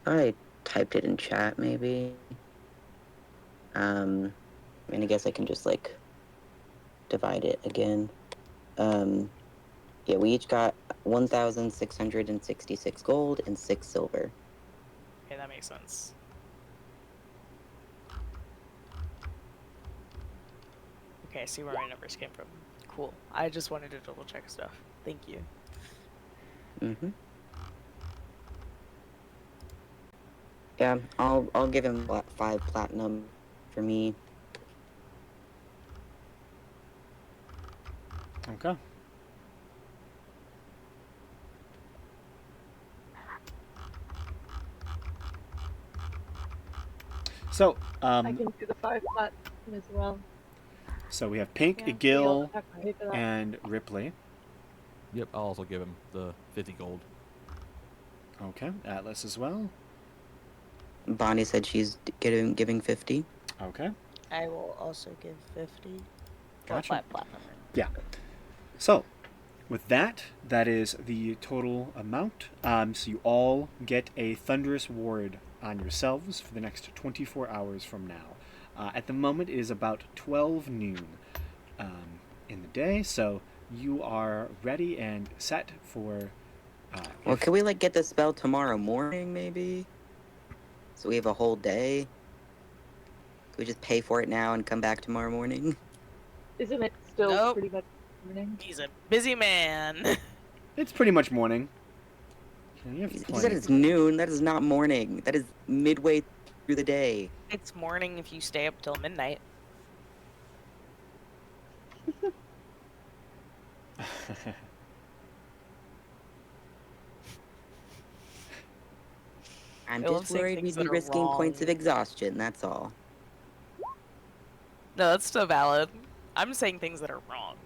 D: I typed it in chat, maybe. And I guess I can just like divide it again. Yeah, we each got 1,666 gold and 6 silver.
B: Okay, that makes sense. Okay, I see where my numbers came from. Cool. I just wanted to double check stuff. Thank you.
D: Mm-hmm. Yeah, I'll give him 5 platinum for me.
A: Okay. So,
C: I can do the 5 platinum as well.
A: so we have Pink,
F: Yeah.
C: We all
A: Gil,
C: have to pay for that.
A: and Ripley.
E: Yep, I'll also give him the 50 gold.
A: Okay, Atlas as well.
D: Bonnie said she's giving 50.
A: Okay,
F: I will also give 50.
A: Gotcha.
F: 5 platinum.
A: so with that, that is the total amount. So you all get a Thunderous Ward on yourselves for the next 24 hours from now. At the moment, it is about 12 noon in the day, so you are ready and set for.
D: Well,
A: if-
D: can we like get the spell tomorrow morning, maybe? So we have a whole day. Could we just pay for it now and come back tomorrow morning?
C: Isn't it still
B: Nope.
C: pretty much morning?
B: He's a busy man.
A: It's pretty much morning. Yeah, you have
D: You said
A: plenty-
D: it's noon. That is not morning. That is midway through the day.
B: It's morning if you stay up till midnight.
D: I'm
B: I love
D: just
B: saying
D: worried
B: things
D: we'd be
B: that are
D: risking points of
B: wrong.
D: exhaustion, that's all.
B: No, that's still valid. I'm saying things that are wrong.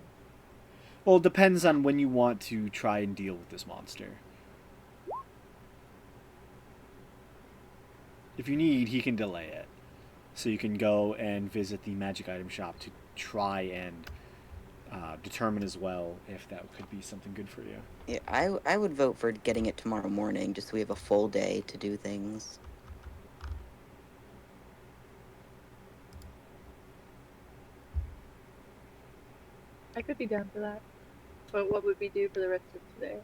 A: Well, it depends on when you want to try and deal with this monster. If you need, he can delay it. So you can go and visit the magic item shop to try and determine as well if that could be something good for you.
D: Yeah, I would vote for getting it tomorrow morning, just so we have a full day to do things.
C: I could be down for that. But what would we do for the rest of today?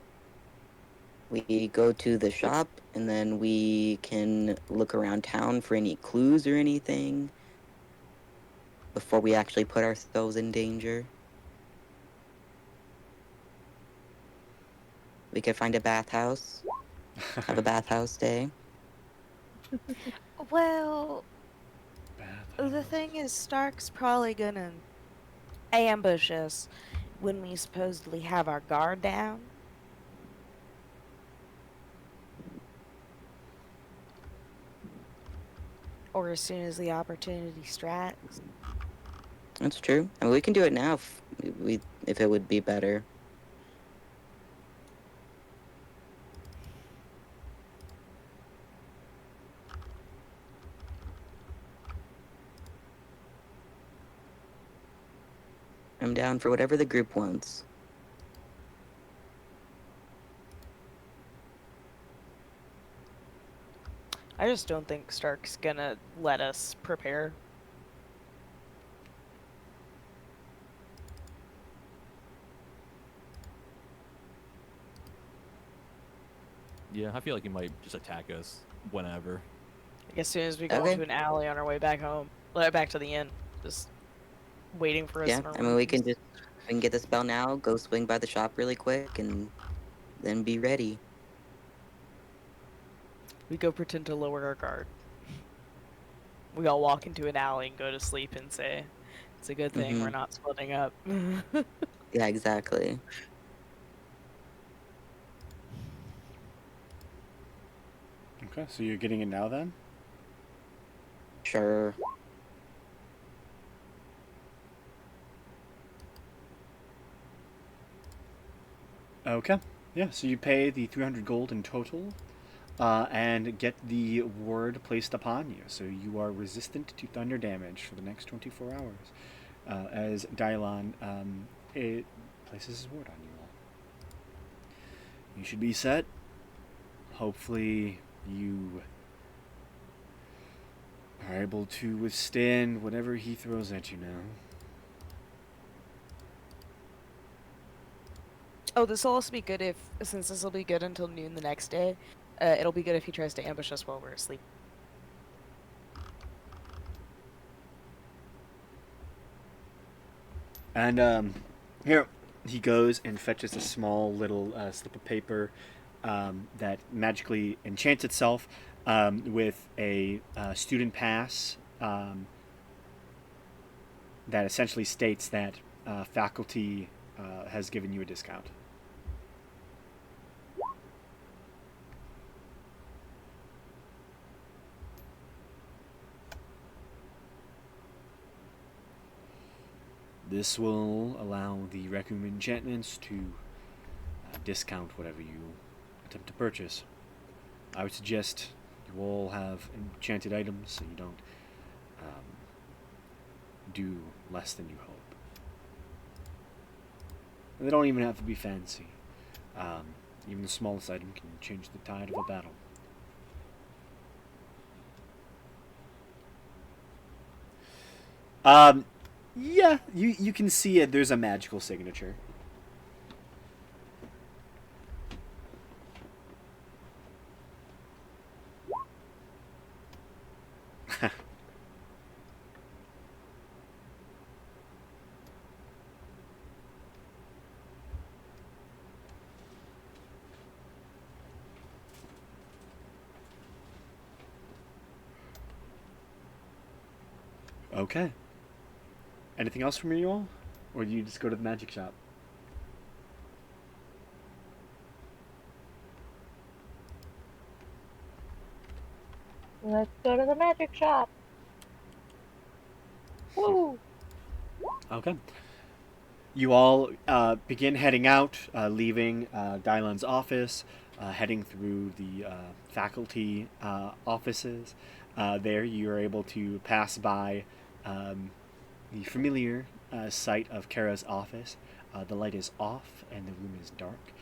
D: We go to the shop, and then we can look around town for any clues or anything before we actually put ourselves in danger. We could find a bathhouse, have a bathhouse day.
F: Well, the thing is, Stark's probably gonna ambush us when we supposedly have our guard down. Or as soon as the opportunity strikes.
D: That's true. I mean, we can do it now if it would be better. I'm down for whatever the group wants.
B: I just don't think Stark's gonna let us prepare.
E: Yeah, I feel like he might just attack us whenever.
B: Like as soon as we go
D: Okay.
B: into an alley on our way back home, back to the inn, just waiting for us.
D: Yeah,
B: in our
D: I mean, we
B: rooms.
D: can get the spell now, go swing by the shop really quick, and then be ready.
B: We go pretend to lower our guard. We all walk into an alley and go to sleep and say, "It's a good thing we're
D: Mhm.
B: not splitting up."
D: Yeah, exactly.
A: Okay, so you're getting it now then?
D: Sure.
A: Okay. Yeah, so you pay the 300 gold in total and get the ward placed upon you. So you are resistant to thunder damage for the next 24 hours as Dylon it places his ward on you all. You should be set. Hopefully, you are able to withstand whatever he throws at you now.
B: Oh, this will also be good if, since this will be good until noon the next day, it'll be good if he tries to ambush us while we're asleep.
A: And here he goes and fetches a small little slip of paper that magically enchants itself with a student pass that essentially states that faculty has given you a discount. This will allow the Requiem enchantments to discount whatever you attempt to purchase. I would suggest you all have enchanted items so you don't do less than you hope. And they don't even have to be fancy. Even the smallest item can change the tide of a battle. Yeah, you can see it. There's a magical signature. Okay. Anything else from you all? Or do you just go to the magic shop?
C: Let's go to the magic shop. Woo!
A: Okay. You all begin heading out, leaving Dylon's office, heading through the faculty offices. There you are able to pass by the familiar sight of Kara's office. The light is off and the room is dark,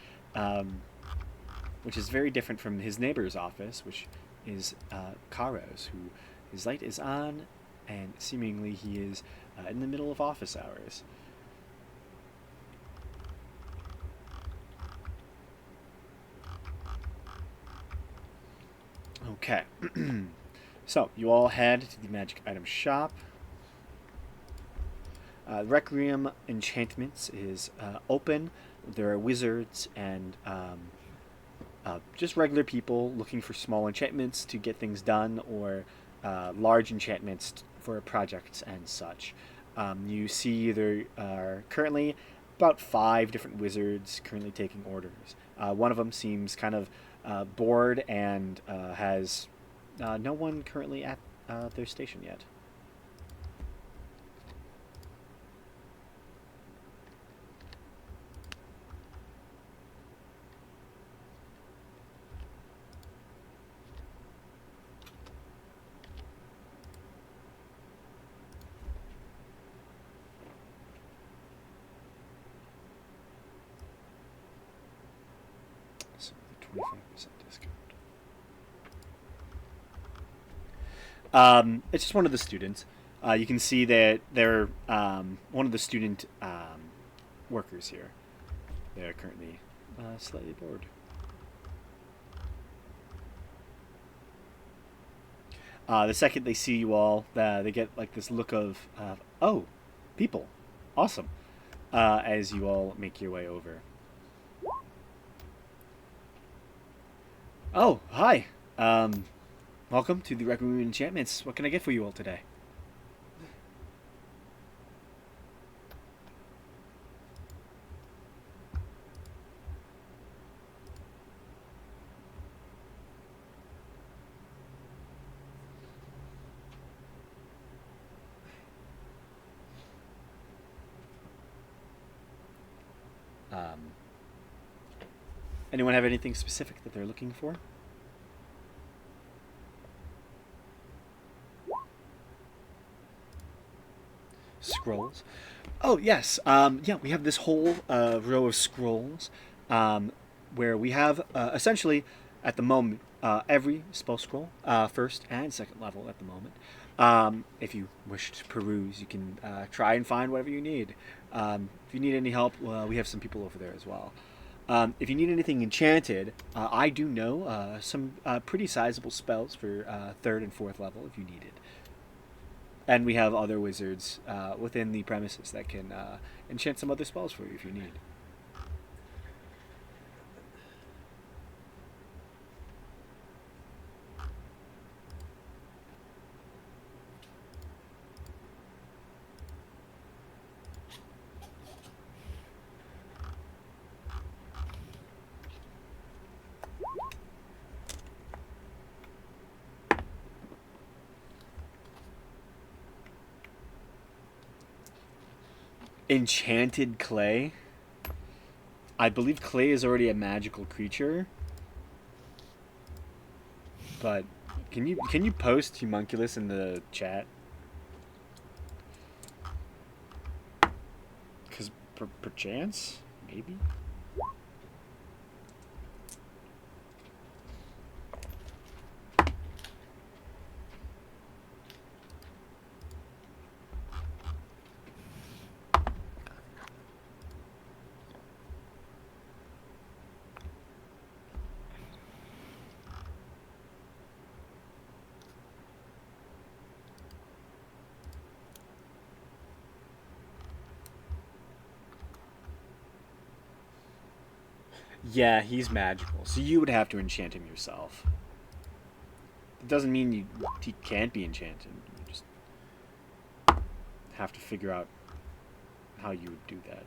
A: which is very different from his neighbor's office, which is Karo's, who his light is on and seemingly he is in the middle of office hours. Okay. So, you all head to the magic item shop. Requiem Enchantments is open. There are wizards and just regular people looking for small enchantments to get things done, or large enchantments for projects and such. You see there are currently about 5 different wizards currently taking orders. One of them seems kind of bored and has no one currently at their station yet. So the 25% discount. It's just one of the students. You can see that they're one of the student workers here. They're currently slightly bored. The second they see you all, they get like this look of, oh, people, awesome, as you all make your way over. Oh, hi. Welcome to the Requiem Enchantments. What can I get for you all today? Anyone have anything specific that they're looking for? Scrolls. Oh yes. Yeah, we have this whole row of scrolls, where we have essentially at the moment every spell scroll, first and second level at the moment. If you wish to peruse, you can try and find whatever you need. If you need any help, we have some people over there as well. If you need anything enchanted, I do know some pretty sizable spells for third and fourth level if you need it. And we have other wizards within the premises that can enchant some other spells for you if you need. Enchanted clay. I believe clay is already a magical creature. But can you post Homunculus in the chat? Because perchance, maybe. Yeah, he's magical, so you would have to enchant him yourself. It doesn't mean he can't be enchanted. You just have to figure out how you would do that.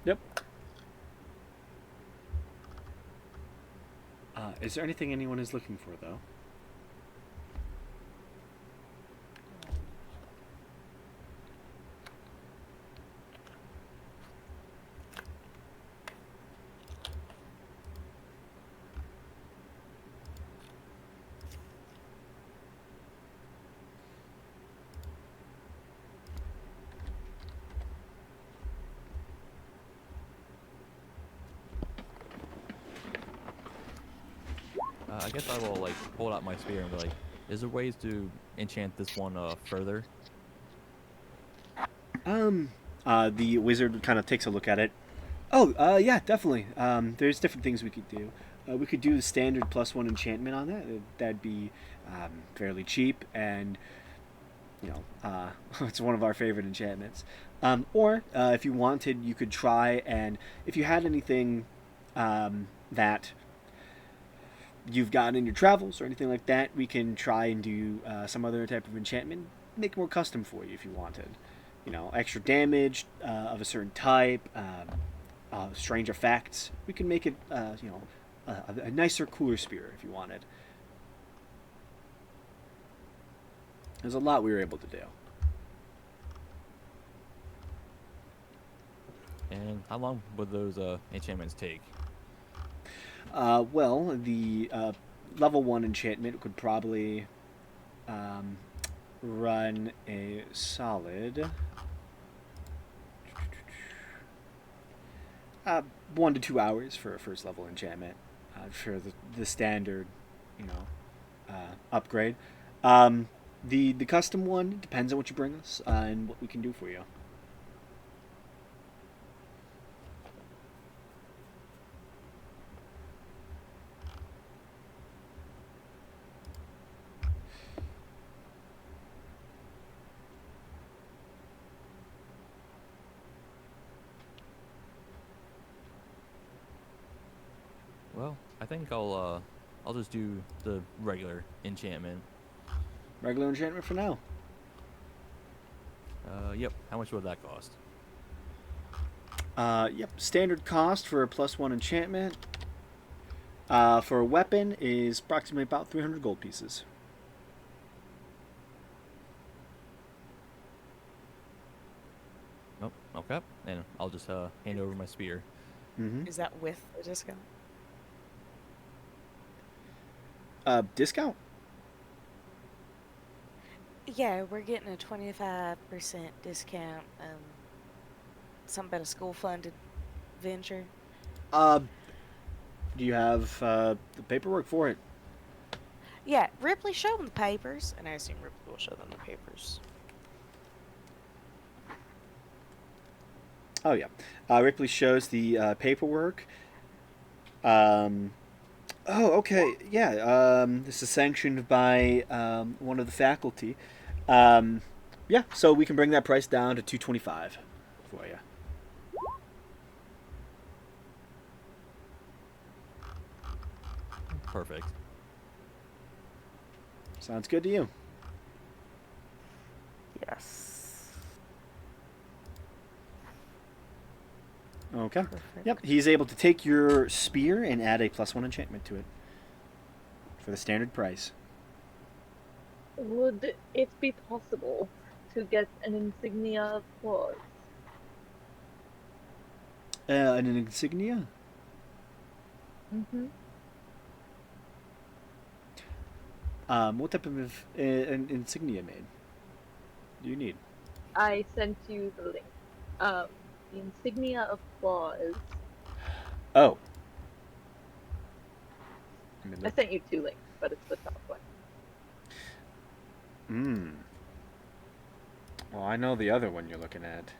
A: Yep. Is there anything anyone is looking for, though?
E: I guess I will like hold out my spear and be like, is there ways to enchant this one further?
A: The wizard kind of takes a look at it. Oh, yeah, definitely. There's different things we could do. We could do the standard +1 enchantment on that. That'd be fairly cheap, and you know, it's one of our favorite enchantments. Or if you wanted, you could try and if you had anything that you've gotten in your travels or anything like that, we can try and do some other type of enchantment, make it more custom for you if you wanted. You know, extra damage of a certain type, strange effects. We can make it, you know, a nicer, cooler spear if you wanted. There's a lot we were able to do.
E: And how long would those enchantments take?
A: Well, the level 1 enchantment could probably run a solid 1 to 2 hours for a first level enchantment for the standard, you know, upgrade. The custom one depends on what you bring us and what we can do for you.
E: Well, I think I'll I'll just do the regular enchantment.
A: Regular enchantment for now.
E: Yep. How much would that cost?
A: Yep. Standard cost for a +1 enchantment. For a weapon is approximately about 300 gold pieces.
E: Oh, okay. And I'll just hand over my spear.
A: Mm-hmm.
B: Is that with a discount?
A: Discount?
F: Yeah, we're getting a 25% discount. Something about a school-funded venture.
A: Do you have the paperwork for it?
F: Yeah, Ripley, show them the papers. And I assume Ripley will show them the papers.
A: Oh yeah. Ripley shows the paperwork. Oh, okay. Yeah. This is sanctioned by one of the faculty. Yeah. So we can bring that price down to 225 for you.
E: Perfect.
A: Sounds good to you.
F: Yes.
A: Okay.
F: Perfect.
A: Yep. He's able to take your spear and add a +1 enchantment to it for the standard price.
C: Would it be possible to get an insignia of claws?
A: An insignia?
C: Mm-hmm.
A: What type of an insignia made do you need?
C: I sent you the link. The insignia of claws.
A: Oh.
C: I sent you 2 links, but it's the top one.
A: Hmm. Well, I know the other one you're looking at.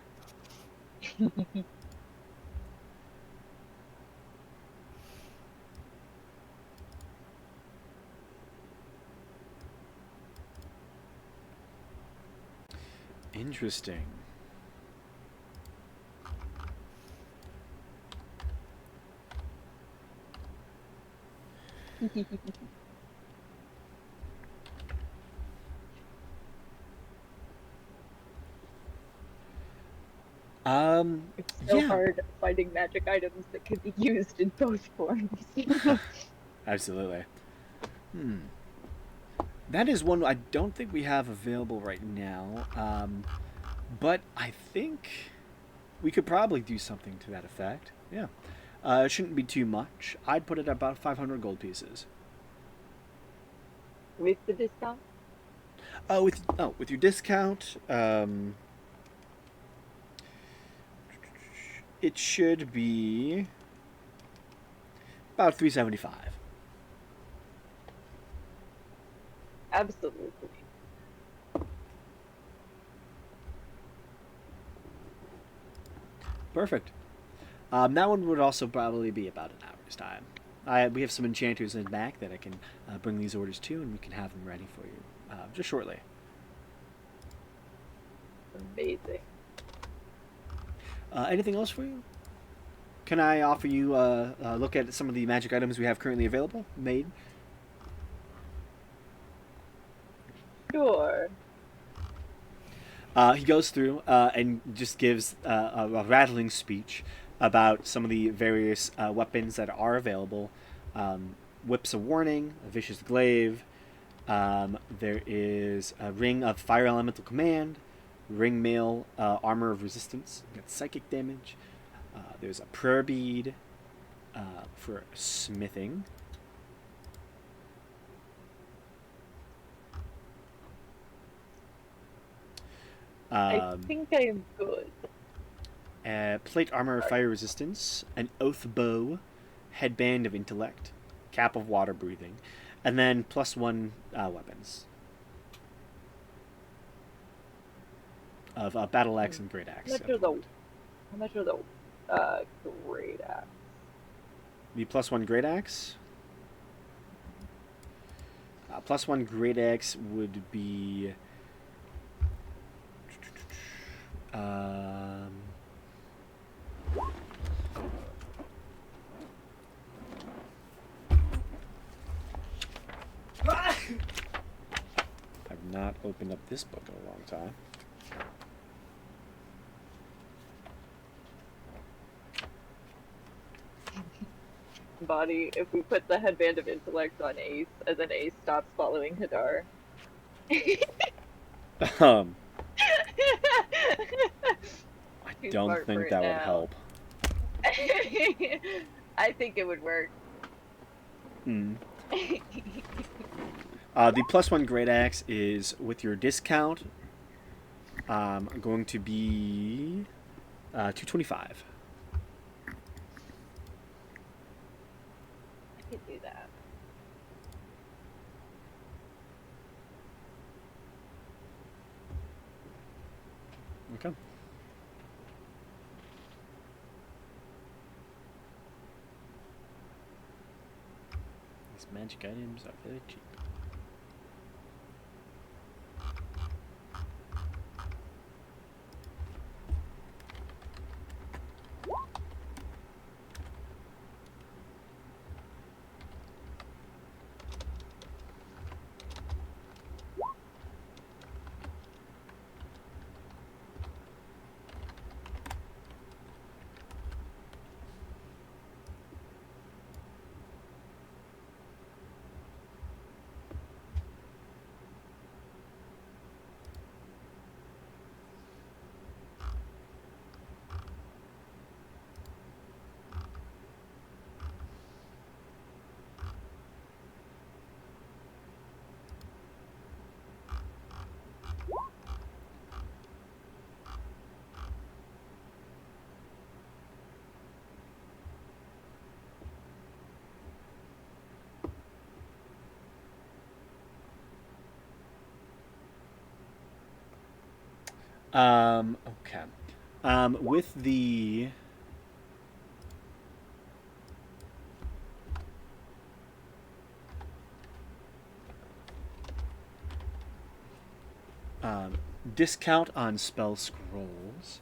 A: Interesting.
C: It's so
A: Yeah.
C: hard finding magic items that can be used in both forms.
A: Absolutely. That is one I don't think we have available right now. But I think we could probably do something to that effect. Yeah. It shouldn't be too much. I'd put it at about 500 gold pieces.
C: With the discount?
A: With your discount, it should be about 375.
C: Absolutely.
A: Perfect. That one would also probably be about an hour's time. We have some enchanters in the back that I can bring these orders to, and we can have them ready for you just shortly.
C: Amazing.
A: Anything else for you? Can I offer you a look at some of the magic items we have currently available, made?
C: Sure.
A: He goes through and just gives a rattling speech about some of the various weapons that are available. Whips of Warning, a Vicious Glaive. There is a Ring of Fire Elemental Command, Ring Mail, Armor of Resistance, got psychic damage. There's a Prayer Bead for smithing.
C: I think I am good.
A: Plate Armor of Fire Resistance, an Oath Bow, Headband of Intellect, Cap of Water Breathing, and then +1 weapons of Battle Axe and Great Axe.
C: How much are the great axe?
A: The +1 Great Axe. +1 Great Axe would be. opened up this book in a long time.
C: Body, if we put the headband of intellect on Ace, and then Ace stops following Hadar.
A: I
C: Too
A: don't
C: smart for
A: think
C: it
A: that would
C: now.
A: help.
C: I think it would work.
A: Hmm. The +1 Great Axe is with your discount. Going to be $225.
C: I could do that.
A: Okay. These magic items are very cheap. Okay. With the discount on spell scrolls.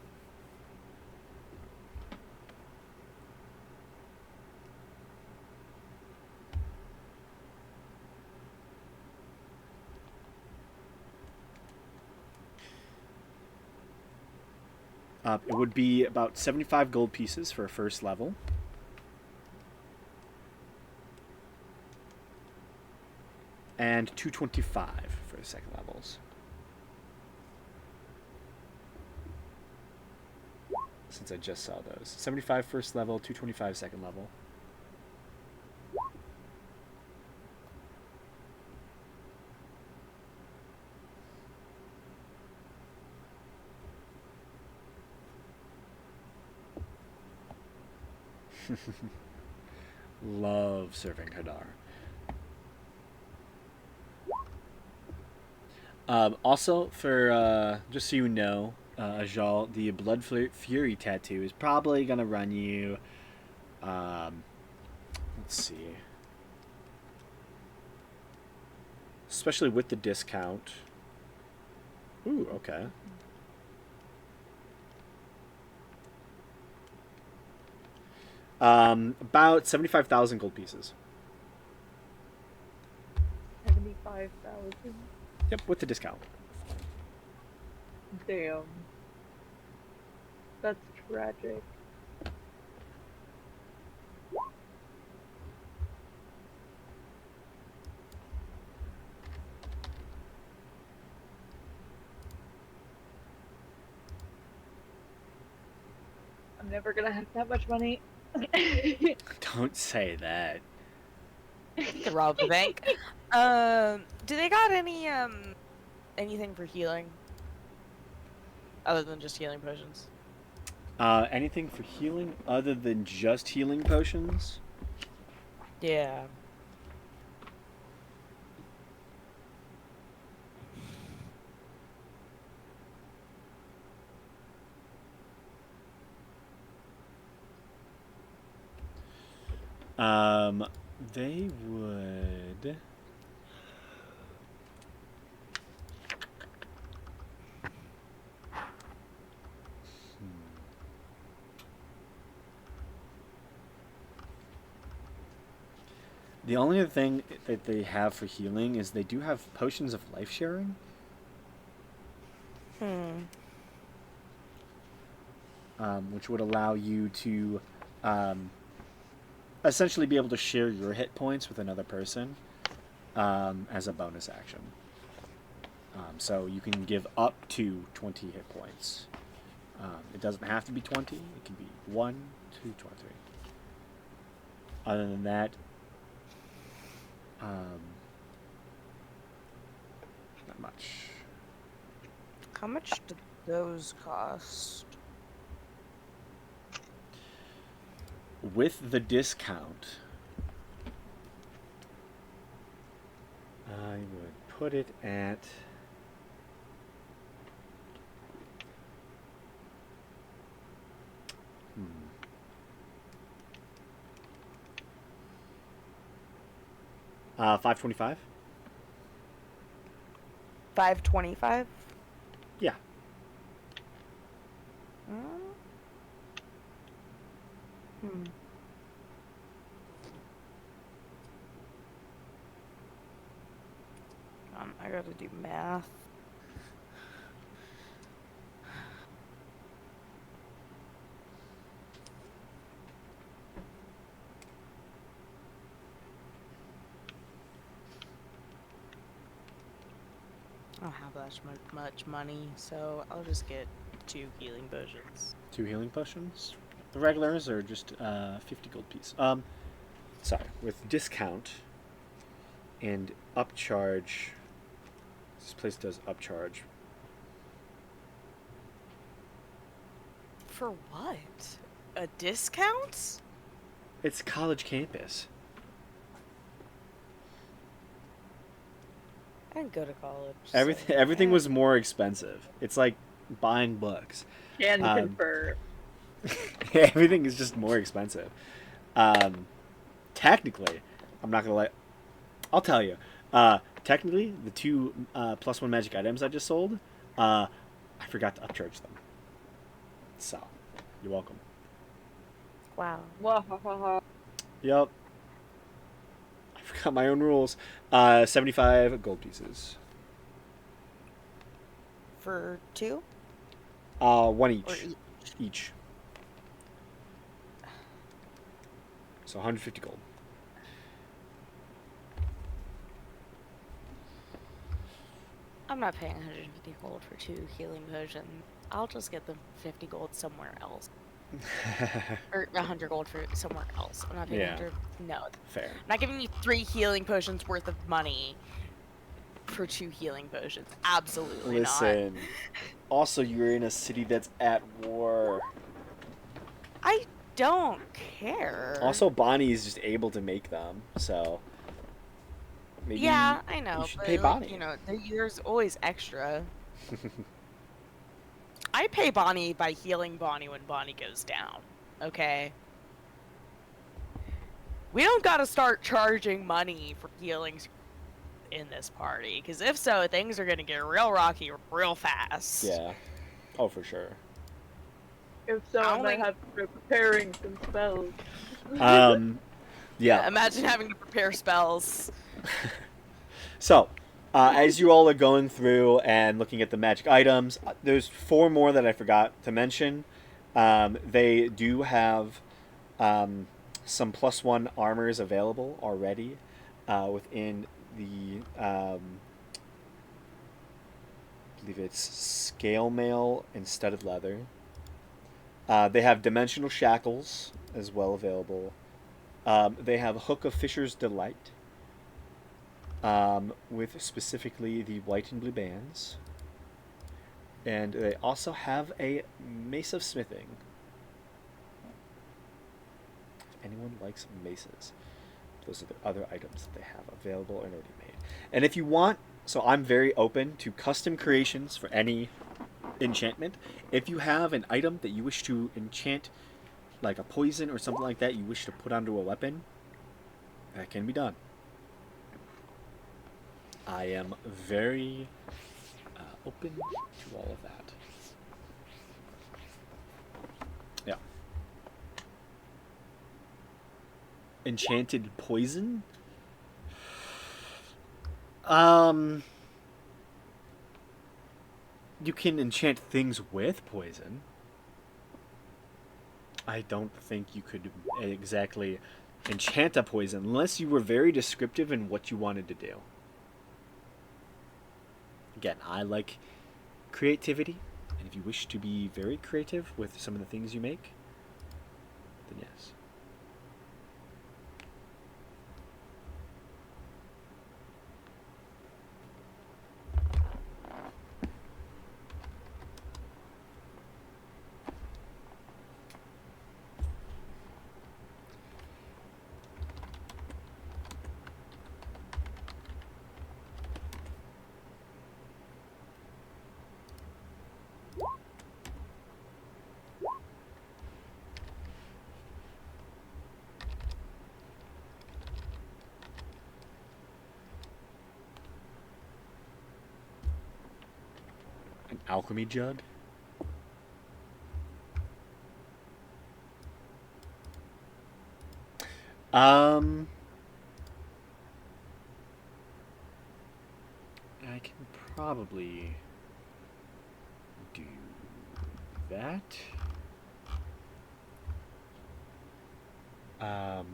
A: It would be about 75 gold pieces for a first level. And 225 for the second levels. Since I just saw those. 75 first level, 225 second level. Love serving Hadar. Also, for just so you know, Ajal, the Blood Fury tattoo is probably gonna run you. Let's see. Especially with the discount. Ooh, okay. About 75,000 gold pieces.
C: 75,000.
A: Yep, with the discount.
C: Damn. That's tragic. I'm never gonna have that much money.
A: Don't say that.
B: To rob the bank. Do they got any anything for healing? Other than just healing potions?
A: Anything for healing other than just healing potions?
B: Yeah.
A: They would. The only other thing that they have for healing is they do have potions of life sharing. Which would allow you to essentially be able to share your hit points with another person as a bonus action. So you can give up to 20 hit points. It doesn't have to be 20. It can be 1, 2, 20. Other than that, not much.
F: How much did those cost?
A: With the discount, I would put it at... $525?
F: 525?
A: Yeah.
F: I gotta do math. I don't have that much money, so I'll just get 2 healing potions.
A: 2 healing potions. The regulars are just 50 gold piece. Sorry, with discount and upcharge. This place does upcharge.
F: For what? A discount?
A: It's college campus.
F: I didn't go to college.
A: Everything was more expensive. It's like buying books.
C: Can confirm.
A: Everything is just more expensive. Technically, I'm not gonna lie. I'll tell you. Technically, the 2 +1 magic items I just sold, I forgot to upcharge them. So, you're welcome.
F: Wow.
C: Wahahaha.
A: Yep. I forgot my own rules. 75 gold pieces.
F: For 2?
A: 1
F: Or
A: each. Each. So 150 gold.
F: I'm not paying 150 gold for 2 healing potions. I'll just get the 50 gold somewhere else. Or 100 gold for somewhere else. I'm not paying
A: Yeah.
F: 100. No.
A: Fair.
F: I'm not giving you 3 healing potions worth of money for 2 healing potions. Absolutely not.
A: Listen. Also, you're in a city that's at war.
F: I don't care.
A: Also, Bonnie is just able to make them, so maybe
F: yeah, I know.
A: you should
F: but
A: pay
F: like,
A: Bonnie.
F: you know, there's always extra. I pay Bonnie by healing Bonnie when Bonnie goes down. Okay. We don't gotta start charging money for healings in this party, because if so, things are gonna get real rocky real fast.
A: Yeah. Oh, for sure.
C: If so,
F: I
C: I might
F: only-
C: have to be preparing some spells.
A: Yeah.
F: Imagine having to prepare spells.
A: So, as you all are going through and looking at the magic items, there's 4 more that I forgot to mention. They do have some +1 armors available already within the, I believe it's scale mail and studded leather. They have dimensional shackles as well available. They have Hook of Fisher's Delight. With specifically the white and blue bands. And they also have a Mace of Smithing. If anyone likes maces, those are the other items that they have available and already made. And if you want, so I'm very open to custom creations for any enchantment. If you have an item that you wish to enchant, like a poison or something like that, you wish to put onto a weapon, that can be done. I am very open to all of that. Yeah. Enchanted poison? You can enchant things with poison. I don't think you could exactly enchant a poison unless you were very descriptive in what you wanted to do. Again, I like creativity, and if you wish to be very creative with some of the things you make, then yes. An alchemy jug? I can probably do that. Um,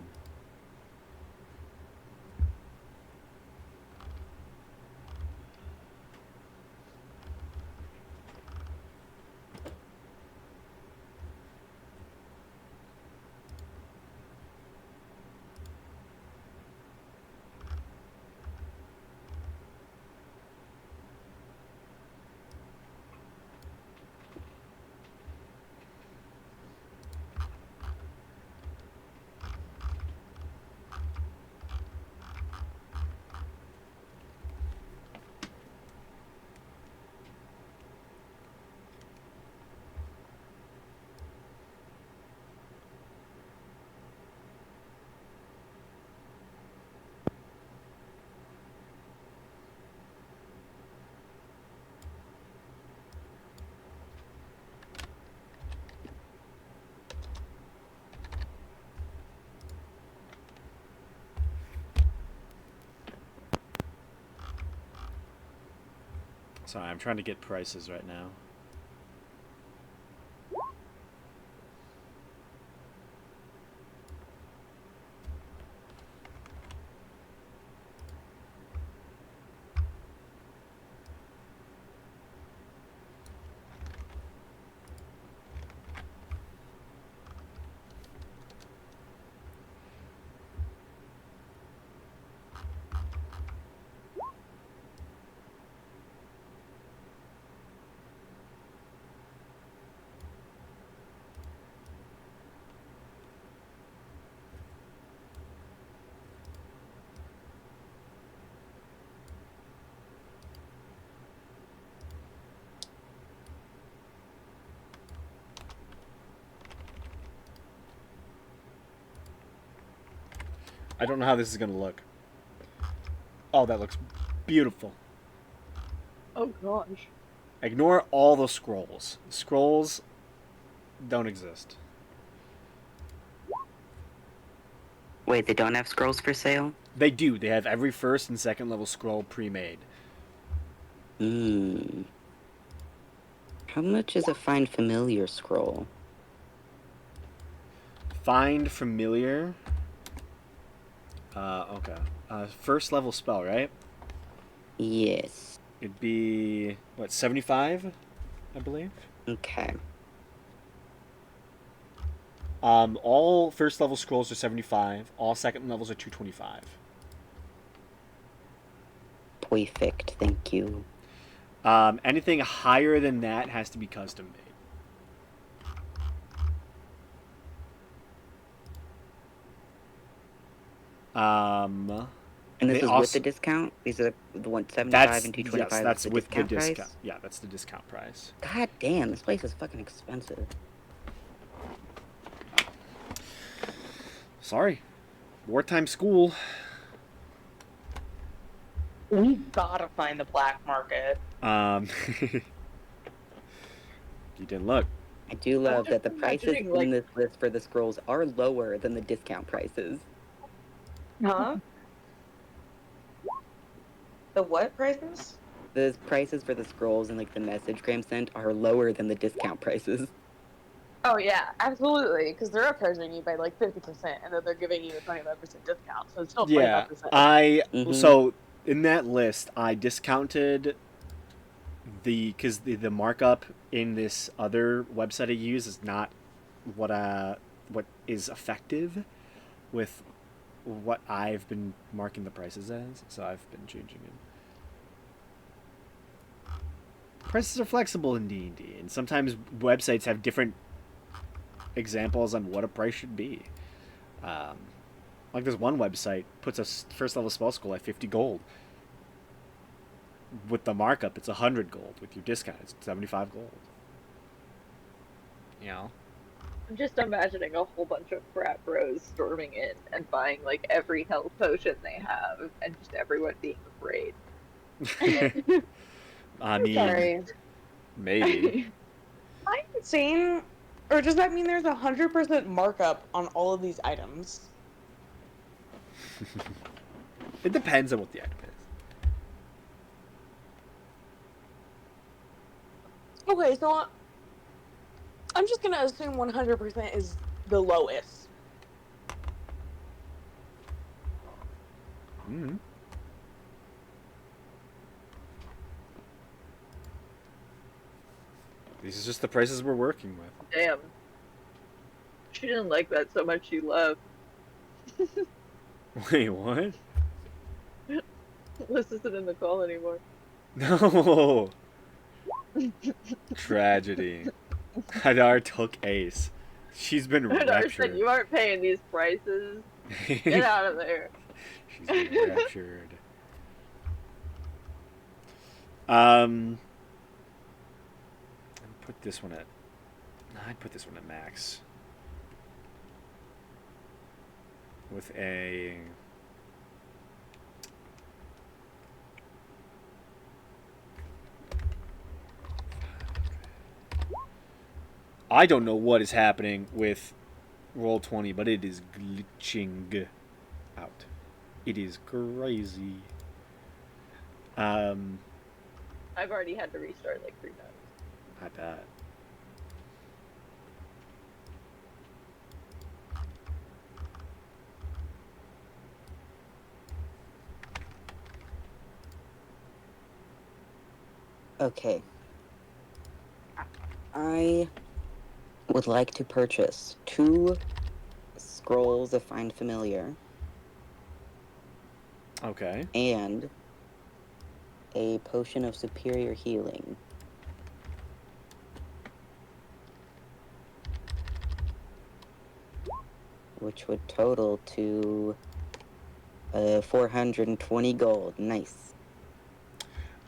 A: Sorry, I'm trying to get prices right now. I don't know how this is going to look. Oh, that looks beautiful.
C: Oh gosh.
A: Ignore all the scrolls. Scrolls don't exist.
D: Wait, they don't have scrolls for sale?
A: They do. They have every first and second level scroll pre-made.
D: Hmm. How much is a Find Familiar scroll?
A: Find familiar. Okay. First level spell, right?
D: Yes.
A: It'd be, what, 75, I believe?
D: Okay.
A: All first level scrolls are 75. All second levels are 225.
D: Perfect, thank you.
A: Anything higher than that has to be custom made.
D: And this
A: they
D: is
A: also-
D: with the discount? These are the 175
A: That's
D: and 225
A: yes, that's
D: is the
A: with
D: discount
A: the
D: price?
A: discount. Yeah, that's the discount price.
D: God damn, this place is fucking expensive.
A: Sorry, wartime school.
G: We gotta find the black market.
A: You didn't look.
D: I do love that the
C: just
D: prices
C: imagining, like-
D: in this list for the scrolls are lower than the discount prices.
G: Huh? The what prices?
D: the prices for the scrolls and like the message Graham sent are lower than the discount prices.
G: Oh yeah, absolutely. Because they're upcharging you by like 50%, and then they're giving you a 25% discount, so it's still 25%.
A: Yeah,
D: Mhm.
A: so in that list, I discounted because the markup in this other website I use is not what is effective with what I've been marking the prices as, so I've been changing it. Prices are flexible in D&D, and sometimes websites have different examples on what a price should be. Like this one website puts a first level spell scroll at 50 gold. With the markup, it's 100 gold. With your discount, it's 75 gold. You know?
C: I'm just imagining a whole bunch of frat bros storming in and buying like every health potion they have, and just everyone being afraid.
A: I mean,
G: Sorry.
A: maybe.
G: I'm insane, or does that mean there's 100% markup on all of these items?
A: It depends on what the item is.
G: Okay, so I'm just gonna assume 100% is the lowest.
A: Mm-hmm. These are just the prices we're working with.
C: Damn. She didn't like that so much she left.
A: Wait, what?
C: This isn't in the call anymore.
A: No. Tragedy. Hadar took Ace. She's been
C: Hadar said,
A: raptured.
C: you aren't paying these prices. Get out of there.
A: She's been raptured. I'd put this one at. I'd put this one at max. With a. I don't know what is happening with Roll20, but it is glitching out. It is crazy.
C: I've already had to restart like 3 times.
A: I bet.
D: Okay. I would like to purchase 2 scrolls of Find Familiar
A: Okay.
D: and a potion of superior healing. Which would total to 420 gold. Nice.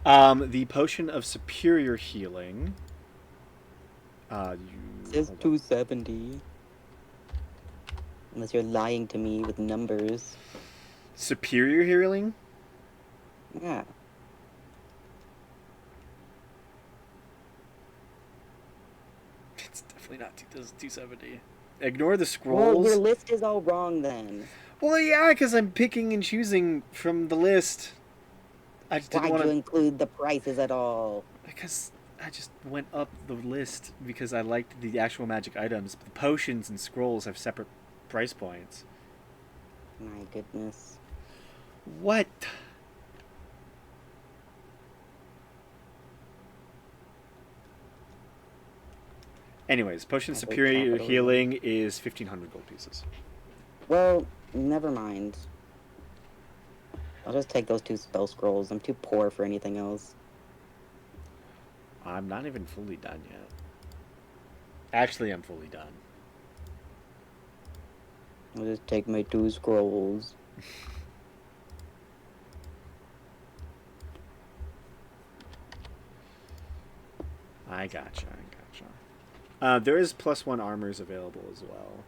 A: The potion of superior healing.
D: It says
A: hold on.
D: 270. Unless you're lying to me with numbers.
A: Superior healing?
D: Yeah.
A: It's definitely not 270. Ignore the
D: Well,
A: scrolls.
D: your list is all wrong then.
A: Well, yeah, because I'm picking and choosing from the list. I just didn't
D: Why'd
A: want
D: you
A: to.
D: include the prices at all?
A: Because I just went up the list because I liked the actual magic items. But the potions and scrolls have separate price points.
D: My goodness.
A: What? Anyways, potion
D: I hate
A: superior
D: capitalism.
A: healing is 1,500 gold pieces.
D: Well, never mind. I'll just take those 2 spell scrolls. I'm too poor for anything else.
A: I'm not even fully done yet. Actually, I'm fully done.
D: I'll just take my 2 scrolls.
A: I gotcha. There is +1 armors available as well.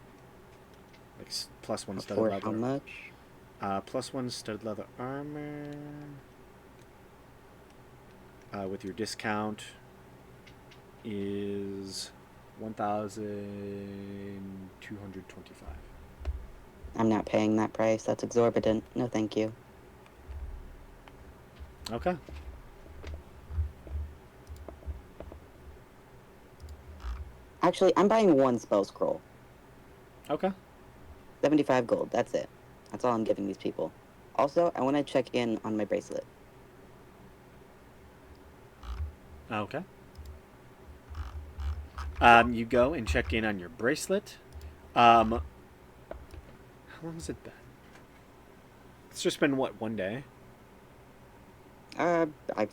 A: Like +1 studded
D: For
A: leather.
D: how much?
A: +1 studded leather armor. With your discount is 1,225.
D: I'm not paying that price. That's exorbitant. No, thank you.
A: Okay.
D: Actually, I'm buying one spell scroll.
A: Okay.
D: 75 gold. That's it. That's all I'm giving these people. Also, I want to check in on my bracelet.
A: Okay. You go and check in on your bracelet. How long has it been? It's just been what, 1 day?
D: I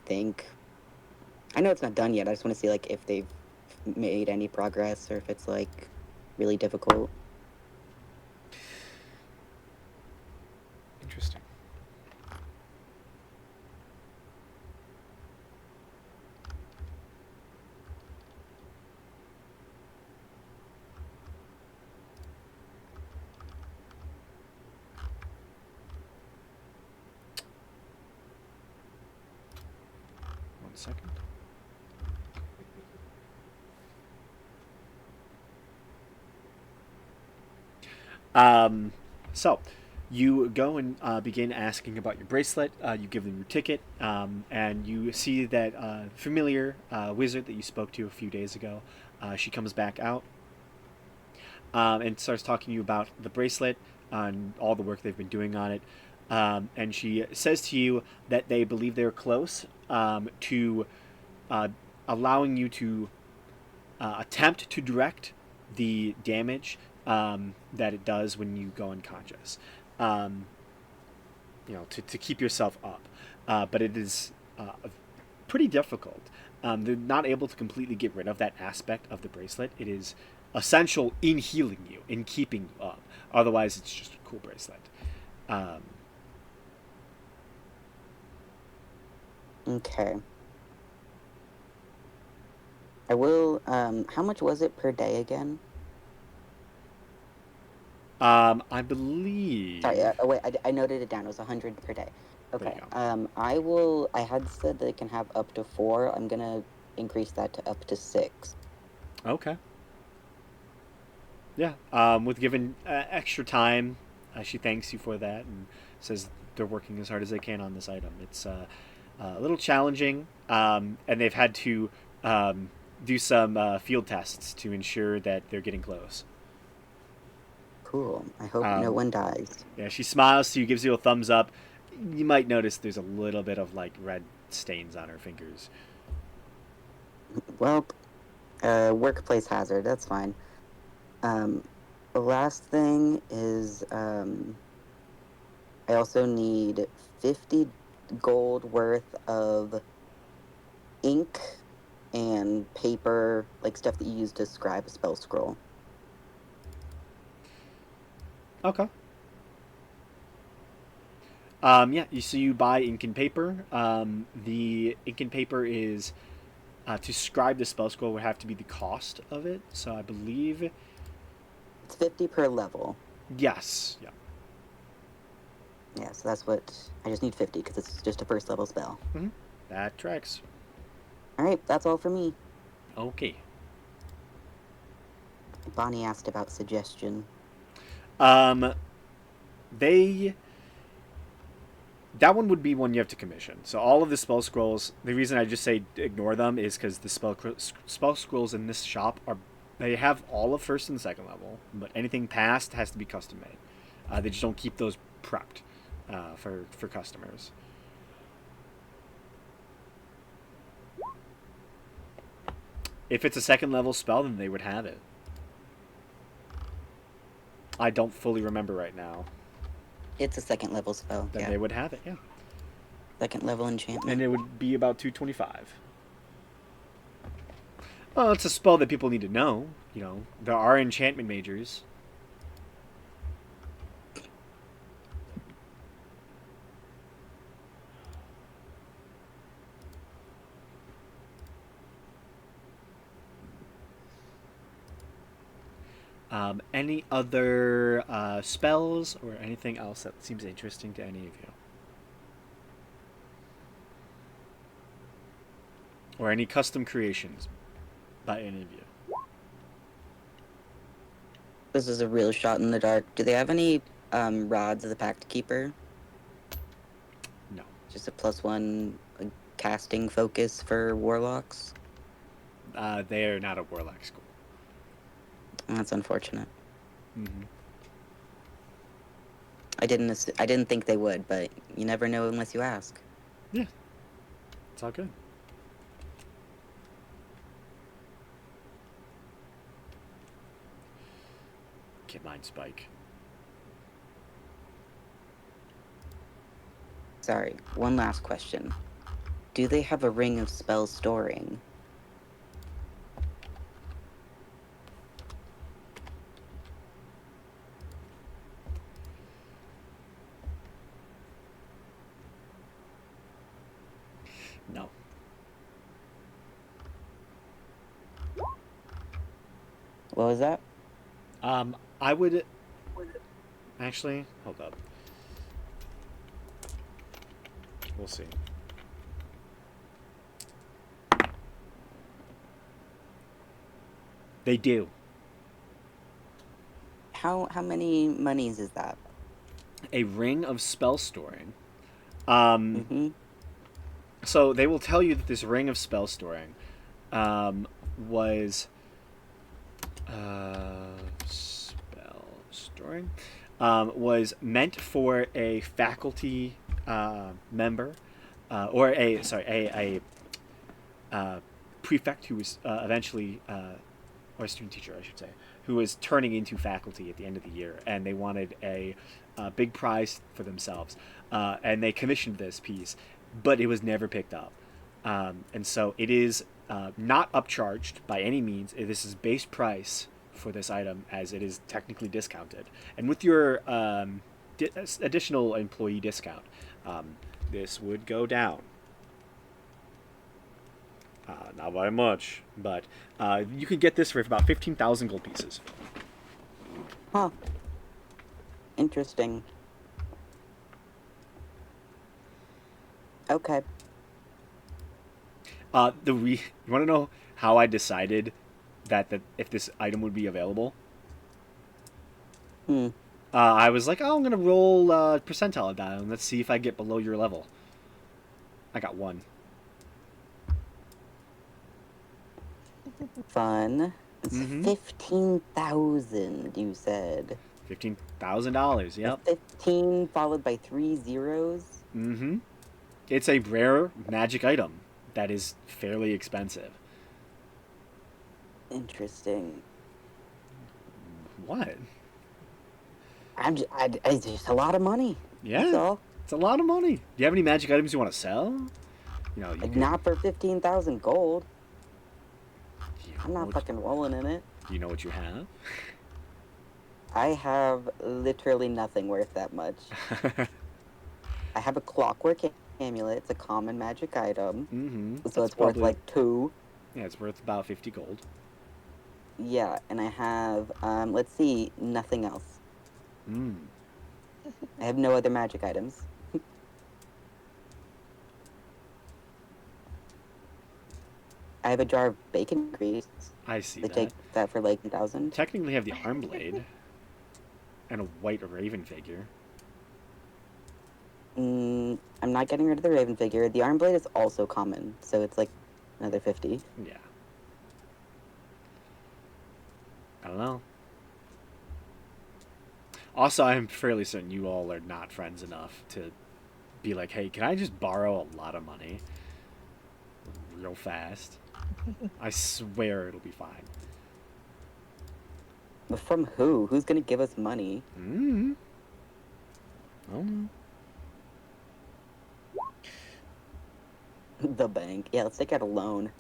D: think. I know it's not done yet. I just want to see like if they've made any progress or if it's like really difficult.
A: Interesting. One second. So you go and begin asking about your bracelet. You give them your ticket, and you see that familiar wizard that you spoke to a few days ago. She comes back out and starts talking to you about the bracelet and all the work they've been doing on it. And she says to you that they believe they're close to allowing you to attempt to direct the damage that it does when you go unconscious. To keep yourself up. But it is pretty difficult. They're not able to completely get rid of that aspect of the bracelet. It is essential in healing you, in keeping you up. Otherwise, it's just a cool bracelet.
D: Okay. I will. How much was it per day again?
A: I believe.
D: Sorry. Wait. I noted it down. It was 100 per day.
A: There
D: Okay.
A: you go.
D: I will. I had said they can have up to 4. I'm gonna increase that to up to 6.
A: Okay. Yeah. With given extra time, she thanks you for that and says they're working as hard as they can on this item. It's a little challenging, and they've had to do some field tests to ensure that they're getting close.
D: Cool. I hope no one dies.
A: Yeah, she smiles to you, gives you a thumbs up. You might notice there's a little bit of like red stains on her fingers.
D: Well, workplace hazard. That's fine. The last thing is I also need 50 gold worth of ink and paper, like stuff that you use to scribe a spell scroll.
A: Okay. Yeah, so you buy ink and paper. The ink and paper is to scribe the spell scroll would have to be the cost of it. So I believe
D: It's 50 per level.
A: yes. Yeah.
D: Yeah, so that's what I just need 50 because it's just a first level spell.
A: That tracks.
D: All right, that's all for me.
A: Okay.
D: Bonnie asked about suggestion.
A: That one would be one you have to commission. So all of the spell scrolls, the reason I just say ignore them is because the spell scrolls in this shop they have all of first and second level, but anything past has to be custom made. They just don't keep those prepped for customers. If it's a second level spell, then they would have it. I don't fully remember right now.
D: It's a second level spell.
A: Then
D: Yeah,
A: they would have it, yeah.
D: second level enchantment.
A: And it would be about 225. Well, it's a spell that people need to know. You know, there are enchantment majors. Any other spells or anything else that seems interesting to any of you? Or any custom creations by any of you?
D: This is a real shot in the dark. Do they have any rods of the Pact Keeper?
A: No.
D: Just a +1 casting focus for warlocks?
A: They are not a warlock school.
D: That's unfortunate.
A: Mm-hmm.
D: I didn't think they would, but you never know unless you ask.
A: Yeah, it's all good. Get mine, Spike.
D: Sorry, one last question. Do they have a ring of spell storing?
A: No.
D: What was that?
A: I would actually hold up. We'll see. They do.
D: How many monies is that?
A: A ring of spell storing.
D: Mm-hmm.
A: So they will tell you that this ring of spell storing was spell storing was meant for a faculty member or a prefect who was eventually or a student teacher, I should say, who was turning into faculty at the end of the year, and they wanted a big prize for themselves, and they commissioned this piece, but it was never picked up, and so it is not upcharged by any means. This is base price for this item, as it is technically discounted, and with your additional employee discount, this would go down. Not by much, but you can get this for about 15,000 gold pieces.
D: Huh. Interesting. Okay.
A: You want to know how I decided that if this item would be available? I was like, oh, I'm gonna roll percentile die, and let's see if I get below your level. I got 1.
D: Fun. It's
A: Mhm.
D: 15,000, you said.
A: $15,000. Yep.
D: 15 followed by 3 zeros?
A: Mm-hmm. It's a rare magic item that is fairly expensive.
D: Interesting.
A: What?
D: It's just a lot of money.
A: Yeah.
D: That's all.
A: It's a lot of money. Do you have any magic items you want to sell? You know, you could,
D: Not for 15,000 gold.
A: you
D: I'm
A: know
D: not
A: what-
D: fucking rolling in it.
A: You know what you have?
D: I have literally nothing worth that much. I have a clockwork amulet. It's a common magic item.
A: Mm-hmm.
D: So it's worth like 2.
A: Yeah, it's worth about 50 gold.
D: Yeah, and I have, let's see, nothing else.
A: Mm.
D: I have no other magic items. I have a jar of bacon grease.
A: I see
D: They
A: that.
D: take that for like 1,000.
A: Technically have the arm blade and a white raven figure.
D: I'm not getting rid of the raven figure. The arm blade is also common, so it's like another 50.
A: Yeah. I don't know. Also, I'm fairly certain you all are not friends enough to be like, hey, can I just borrow a lot of money real fast? I swear it'll be fine.
D: But from who? Who's gonna give us money?
A: Mm-hmm. Oh.
D: The bank. Yeah, let's take out a loan.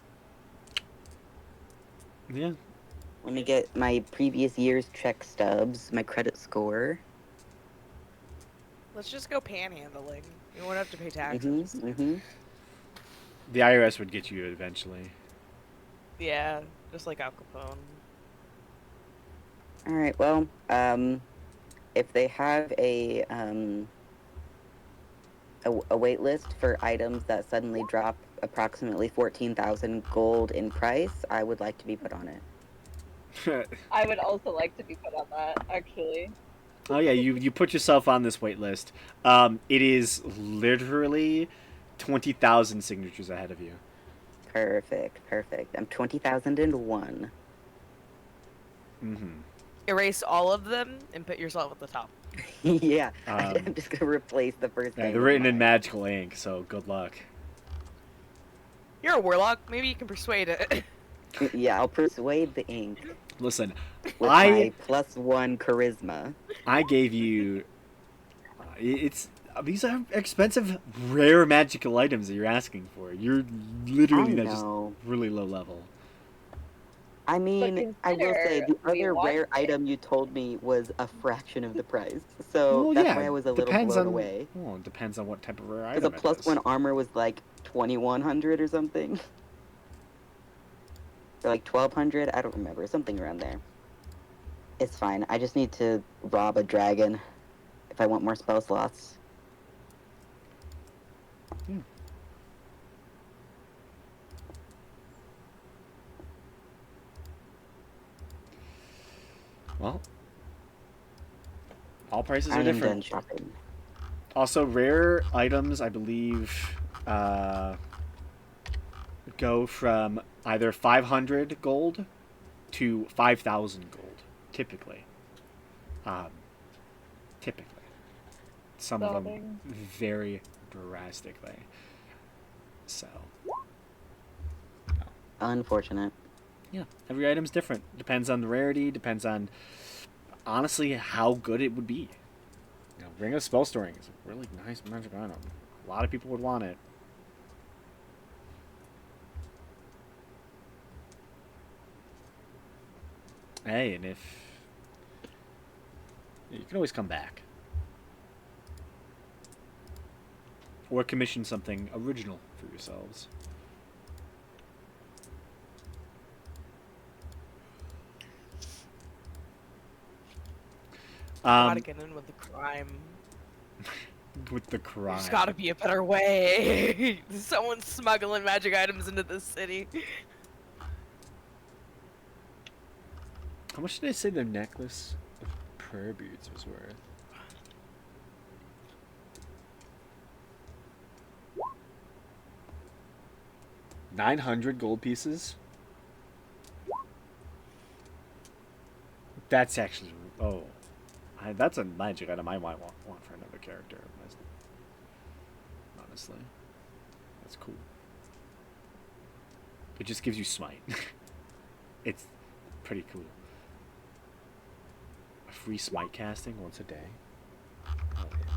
A: Yeah.
D: Let me get my previous year's check stubs, my credit score.
B: Let's just go panhandling. You won't have to pay taxes.
D: Mm-hmm.
A: The IRS would get you eventually.
B: Yeah, just like Al Capone.
D: Alright, well, if they have a wait list for items that suddenly drop approximately 14,000 gold in price, I would like to be put on it.
C: I would also like to be put on that, actually.
A: Oh yeah, you put yourself on this wait list. It is literally 20,000 signatures ahead of you.
D: Perfect. I'm 20,001.
A: Mm-hmm.
B: Erase all of them and put yourself at the top.
D: Yeah,
A: Um,
D: I'm just gonna replace the first
A: Yeah,
D: name.
A: they're
D: with
A: written in
D: mine.
A: magical ink, so good luck.
B: You're a warlock. Maybe you can persuade it.
D: Yeah, I'll persuade the ink
A: Listen,
D: with
A: I
D: my +1 charisma.
A: I gave you. It's these are expensive, rare magical items that you're asking for. You're literally
D: I
A: that's just
D: know.
A: really low level.
D: I mean, I will say
C: consider
D: the
C: we
D: other
C: want
D: rare
C: it.
D: item you told me was a fraction of the price, so
A: Well,
D: that's
A: yeah,
D: why I was a little
A: depends
D: blown
A: on.
D: away.
A: Well, it depends on what type of rare
D: Because a
A: item it is.
D: +1 armor was like 2,100 or something, or like 1,200. I don't remember, something around there. It's fine. I just need to rob a dragon if I want more spell slots.
A: Well, all prices
D: I
A: are
D: am
A: different.
D: done shopping.
A: Also, rare items, I believe, go from either 500 gold to 5,000 gold, typically. Um, typically. Some of them
C: Sobbing.
A: vary drastically. So,
D: Unfortunate.
A: yeah, every item's different. Depends on the rarity, depends on, honestly, how good it would be. You know, Ring of Spell Storing is a really nice magic item. A lot of people would want it. Hey, and if you can always come back or commission something original for yourselves.
B: Gotta get in with the crime.
A: With the crime.
B: There's gotta be a better way. Someone's smuggling magic items into this city.
A: How much did I say the necklace of prayer beads was worth? $900 gold pieces? That's actually... Oh. That's a magic item I might want for another character. Honestly. That's cool. It just gives you smite. It's pretty cool. A free smite casting once a day. Oh, yeah.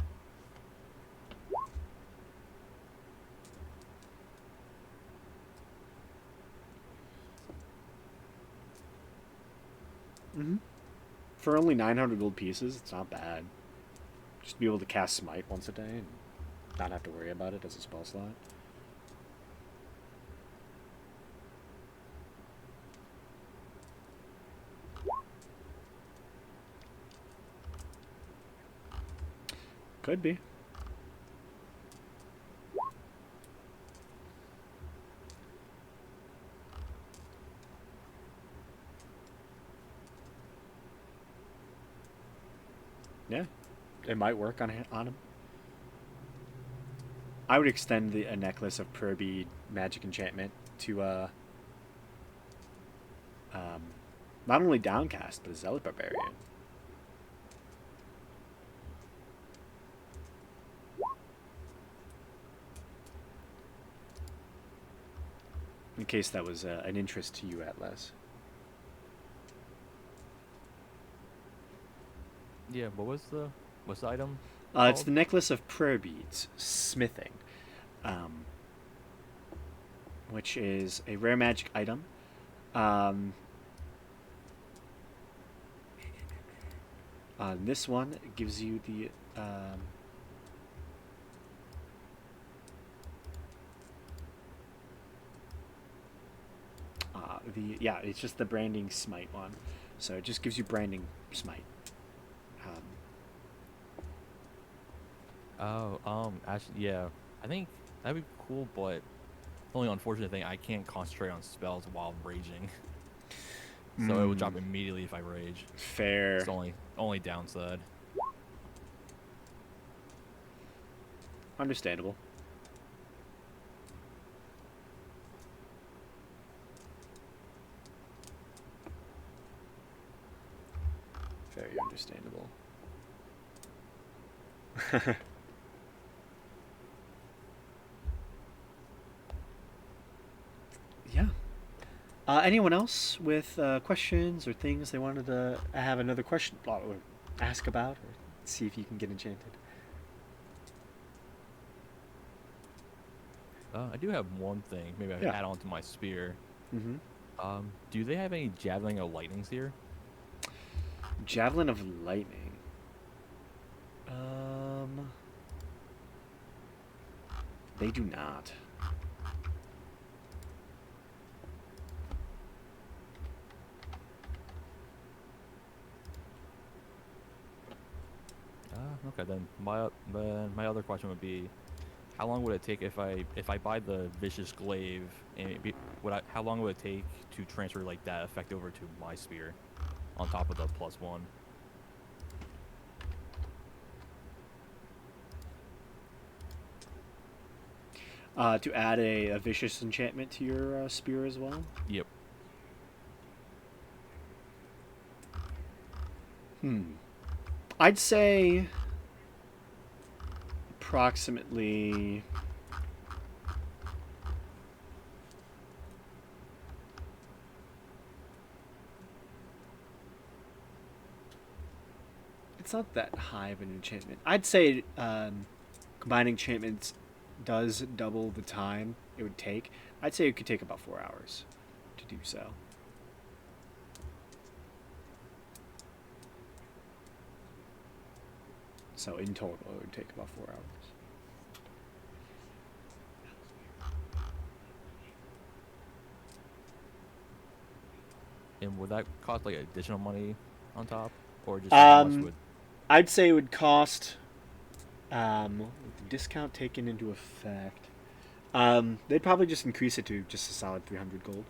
A: Mm-hmm. For only 900 gold pieces, it's not bad. Just be able to cast smite once a day and not have to worry about it as a spell slot. Could be. Yeah, it might work on him. I would extend a necklace of Purby magic enchantment to not only Downcast but a Zealot Barbarian. In case that was an interest to you, Atlas.
E: Yeah, what's the item?
A: It's
E: called?
A: the necklace of prayer beads, smithing, which is a rare magic item. This one gives you the it's just the branding smite one, so it just gives you branding smite.
E: Actually, yeah, I think that'd be cool, but the only unfortunate thing, I can't concentrate on spells while raging. So it would drop immediately if I rage.
A: Fair.
E: It's the only downside.
A: Understandable. Very understandable. Yeah. Anyone else with questions or things they wanted to have another question or ask about or see if you can get enchanted?
E: I do have one thing. Maybe I can
A: Yeah.
E: add on to my spear.
A: Mm-hmm.
E: Do they have any javelin or lightnings here?
A: Javelin of Lightning. Um, they do not.
E: Okay, then my other question would be, how long would it take if I buy the vicious glaive, and how long would it take to transfer like that effect over to my spear, on top of the +1?
A: To add a vicious enchantment to your spear as well.
E: Yep.
A: I'd say approximately it's not that high of an enchantment. I'd say combining enchantments does double the time it would take. I'd say it could take about 4 hours to do so. So in total, it would take about 4 hours.
E: And would that cost like additional money on top, or just how much would?
A: I'd say it would cost, with the discount taken into effect, they'd probably just increase it to just a solid 300 gold.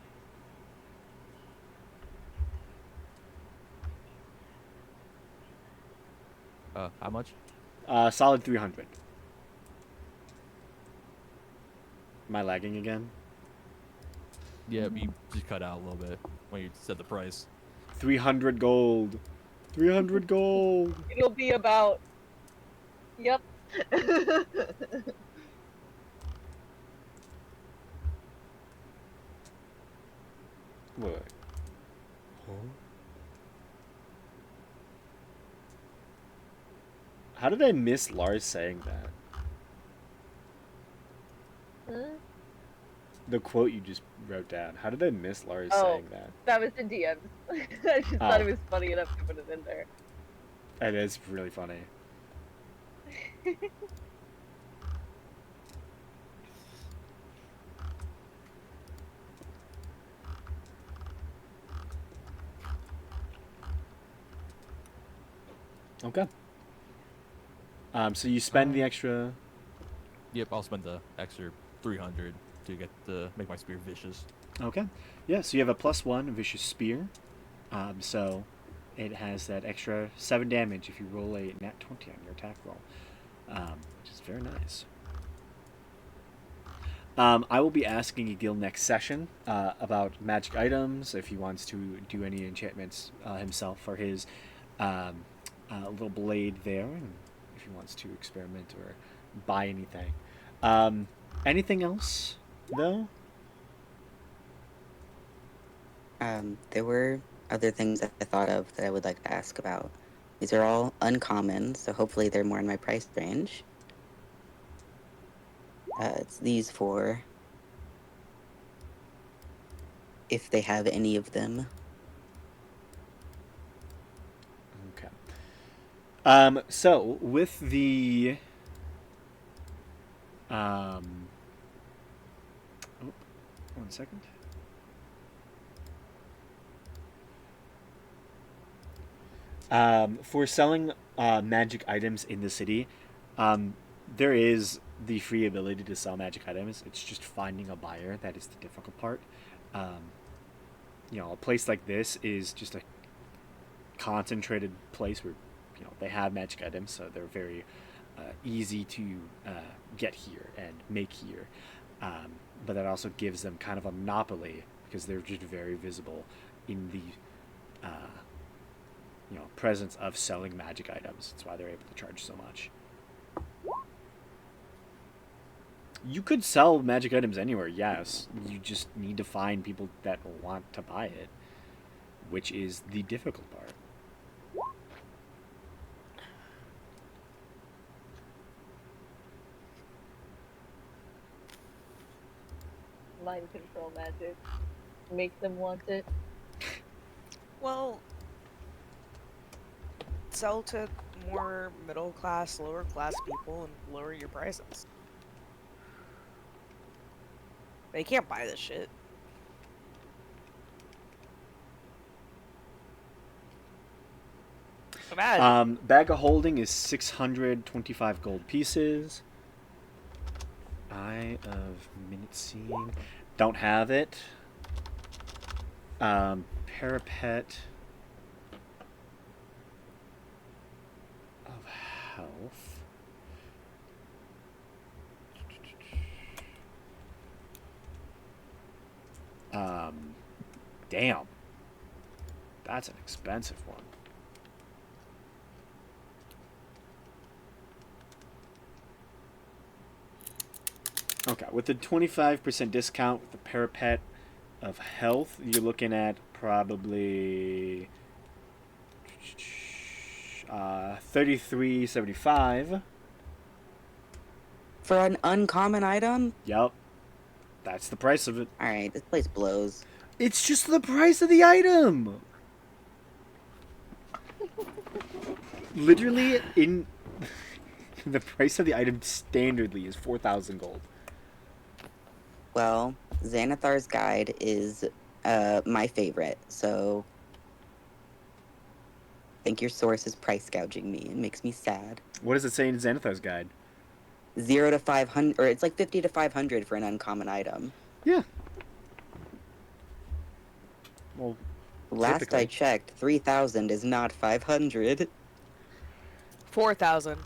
E: How much?
A: Solid 300. Am I lagging again?
E: Yeah, you just cut out a little bit when you said the price.
A: 300 gold. 300 gold.
C: It'll be about. Yep.
A: Wait. Huh? How did I miss Lars saying that?
C: Hmm?
A: The quote you just wrote down. How did I miss Lars
C: Oh.
A: saying that?
C: That was in DMs. I just thought it was funny enough to put it in there.
A: It is really funny. Okay. So you spend the extra.
E: Yep, I'll spend the extra 300 to make my spear vicious.
A: Okay. Yeah. So you have a +1 vicious spear. So it has that extra 7 damage if you roll a nat 20 on your attack roll, which is very nice. I will be asking Egil next session about magic items, if he wants to do any enchantments himself for his little blade there, and if he wants to experiment or buy anything. Anything else, though?
D: There were other things that I thought of that I would like to ask about. These are all uncommon, so hopefully they're more in my price range. It's these four. If they have any of them.
A: Okay. So with the oh, 1 second. For selling magic items in the city, there is the free ability to sell magic items. It's just finding a buyer that is the difficult part. A place like this is just a concentrated place where they have magic items, so they're very easy to get here and make here. But that also gives them kind of a monopoly because they're just very visible in the presence of selling magic items. That's why they're able to charge so much. You could sell magic items anywhere, yes. You just need to find people that want to buy it, which is the difficult part.
C: Mind control magic. Make them want it.
F: Well, sell to more middle class, lower class people and lower your prices. They can't buy this shit. Imagine.
A: Bag of holding is 625 gold pieces. Eye of minute seeing. Don't have it. Parapet of health. Damn. That's an expensive one. Okay, with the 25% discount with the parapet of health, you're looking at probably $33.75.
D: For an uncommon item?
A: Yep. That's the price of it.
D: Alright, this place blows.
A: It's just the price of the item. Literally, in the price of the item standardly is 4,000 gold.
D: Well, Xanathar's Guide is my favorite, so I think your source is price gouging me. It makes me sad.
A: What does it say in Xanathar's Guide?
D: 0 to 500, or it's like 50 to 500 for an uncommon item.
A: Yeah. Well,
D: Last
A: typically.
D: I checked, 3,000 is not 500.
B: 4,000.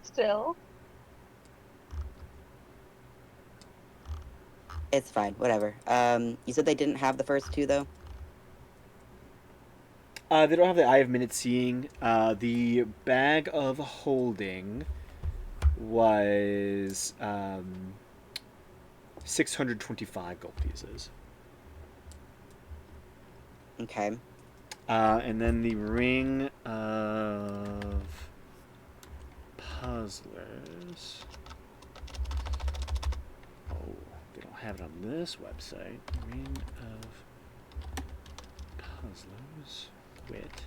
C: Still.
D: It's fine, whatever. You said they didn't have the first two, though?
A: They don't have the Eye of Minute Seeing. The Bag of Holding was 625 gold pieces.
D: Okay.
A: And then the Ring of Puzzlers. Oh, they don't have it on this website. Ring of Puzzlers. Wit.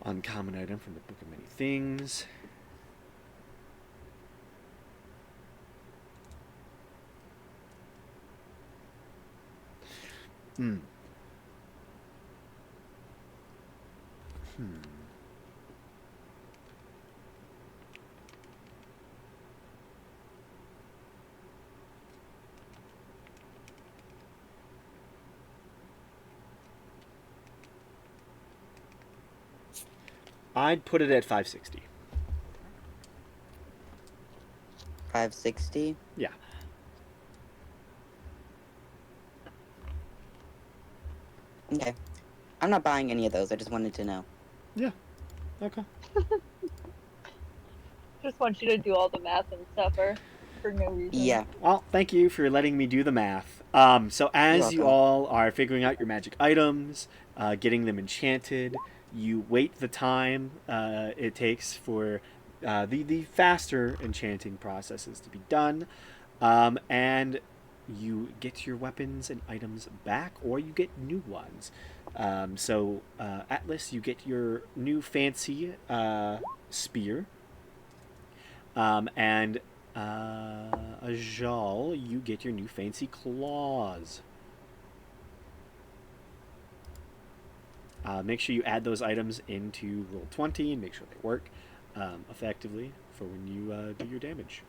A: Uncommon item from the Book of Many Things. Hmm. I'd put it at 560.
D: 560?
A: Yeah.
D: Okay. I'm not buying any of those, I just wanted to know.
A: Yeah. Okay.
C: Just want you to do all the math and suffer for no reason.
D: Yeah.
A: Well, thank you for letting me do the math. So as you
D: welcome.
A: all are figuring out your magic items, getting them enchanted, you wait the time it takes for the faster enchanting processes to be done, and you get your weapons and items back, or you get new ones. So Atlas, you get your new fancy spear, and Ajal, you get your new fancy claws. Make sure you add those items into Roll20 and make sure they work effectively for when you do your damage.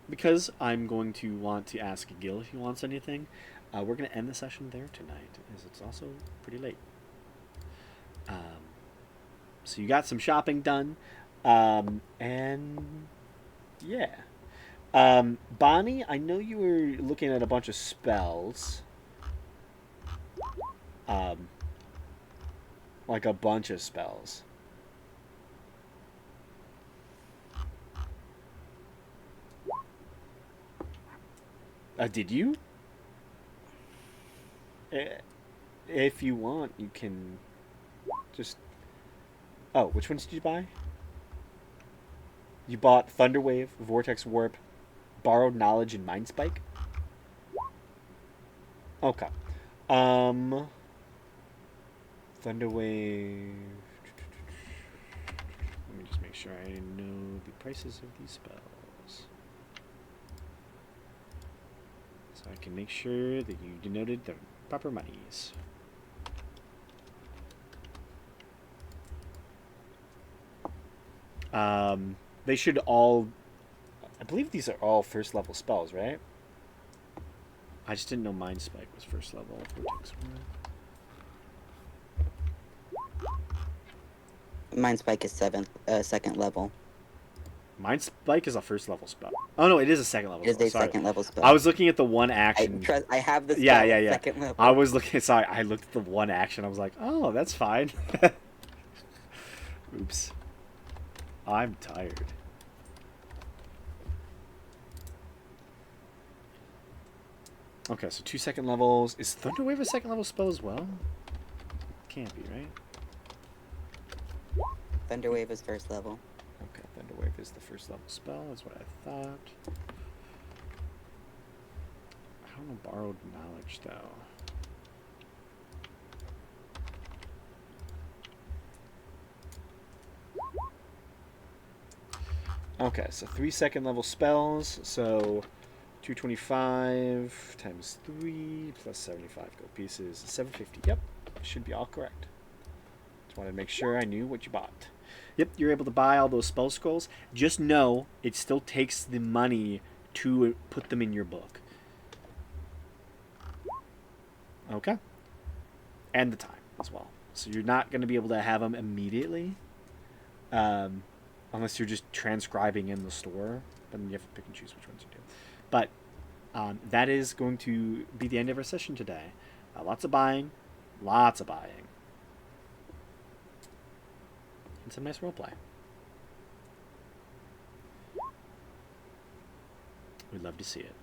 A: Because I'm going to want to ask Gil if he wants anything, we're going to end the session there tonight, as it's also pretty late. So you got some shopping done, and yeah. Bonnie, I know you were looking at a bunch of spells. Like a bunch of spells. Did you? If you want, you can just... Oh, which ones did you buy? You bought Thunderwave, Vortex Warp, Borrowed Knowledge, and Mind Spike? Okay. Thunderwave... Let me just make sure I know the prices of these spells. So I can make sure that you denoted the proper monies. They should all... I believe these are all first level spells, right? I just didn't know Mind Spike was first level.
D: Mind Spike is second level.
A: Mind Spike is a first level spell. Oh no, it is a second level
D: It is
A: spell.
D: a
A: Sorry.
D: second level spell.
A: I was looking at the one action.
D: I have the spell
A: Yeah.
D: second level.
A: I was looking. Sorry, I looked at the one action. I was like, oh, that's fine. Oops. I'm tired. Okay, so 2 second levels. Is Thunderwave a second level spell as well? Can't be, right?
D: Thunderwave is first level.
A: Okay, Thunderwave is the first level spell. That's what I thought. I don't know Borrowed Knowledge, though. Okay, so 3 second level spells. So 225 times 3 plus 75 gold pieces. 750. Yep, should be all correct. Just wanted to make sure I knew what you bought. Yep, you're able to buy all those spell scrolls. Just know it still takes the money to put them in your book. Okay. And the time as well. So you're not going to be able to have them immediately. Unless you're just transcribing in the store. Then you have to pick and choose which ones you do. But that is going to be the end of our session today. Lots of buying. Lots of buying. And some nice roleplay. We'd love to see it.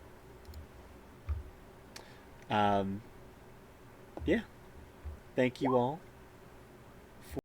A: Yeah. Thank you all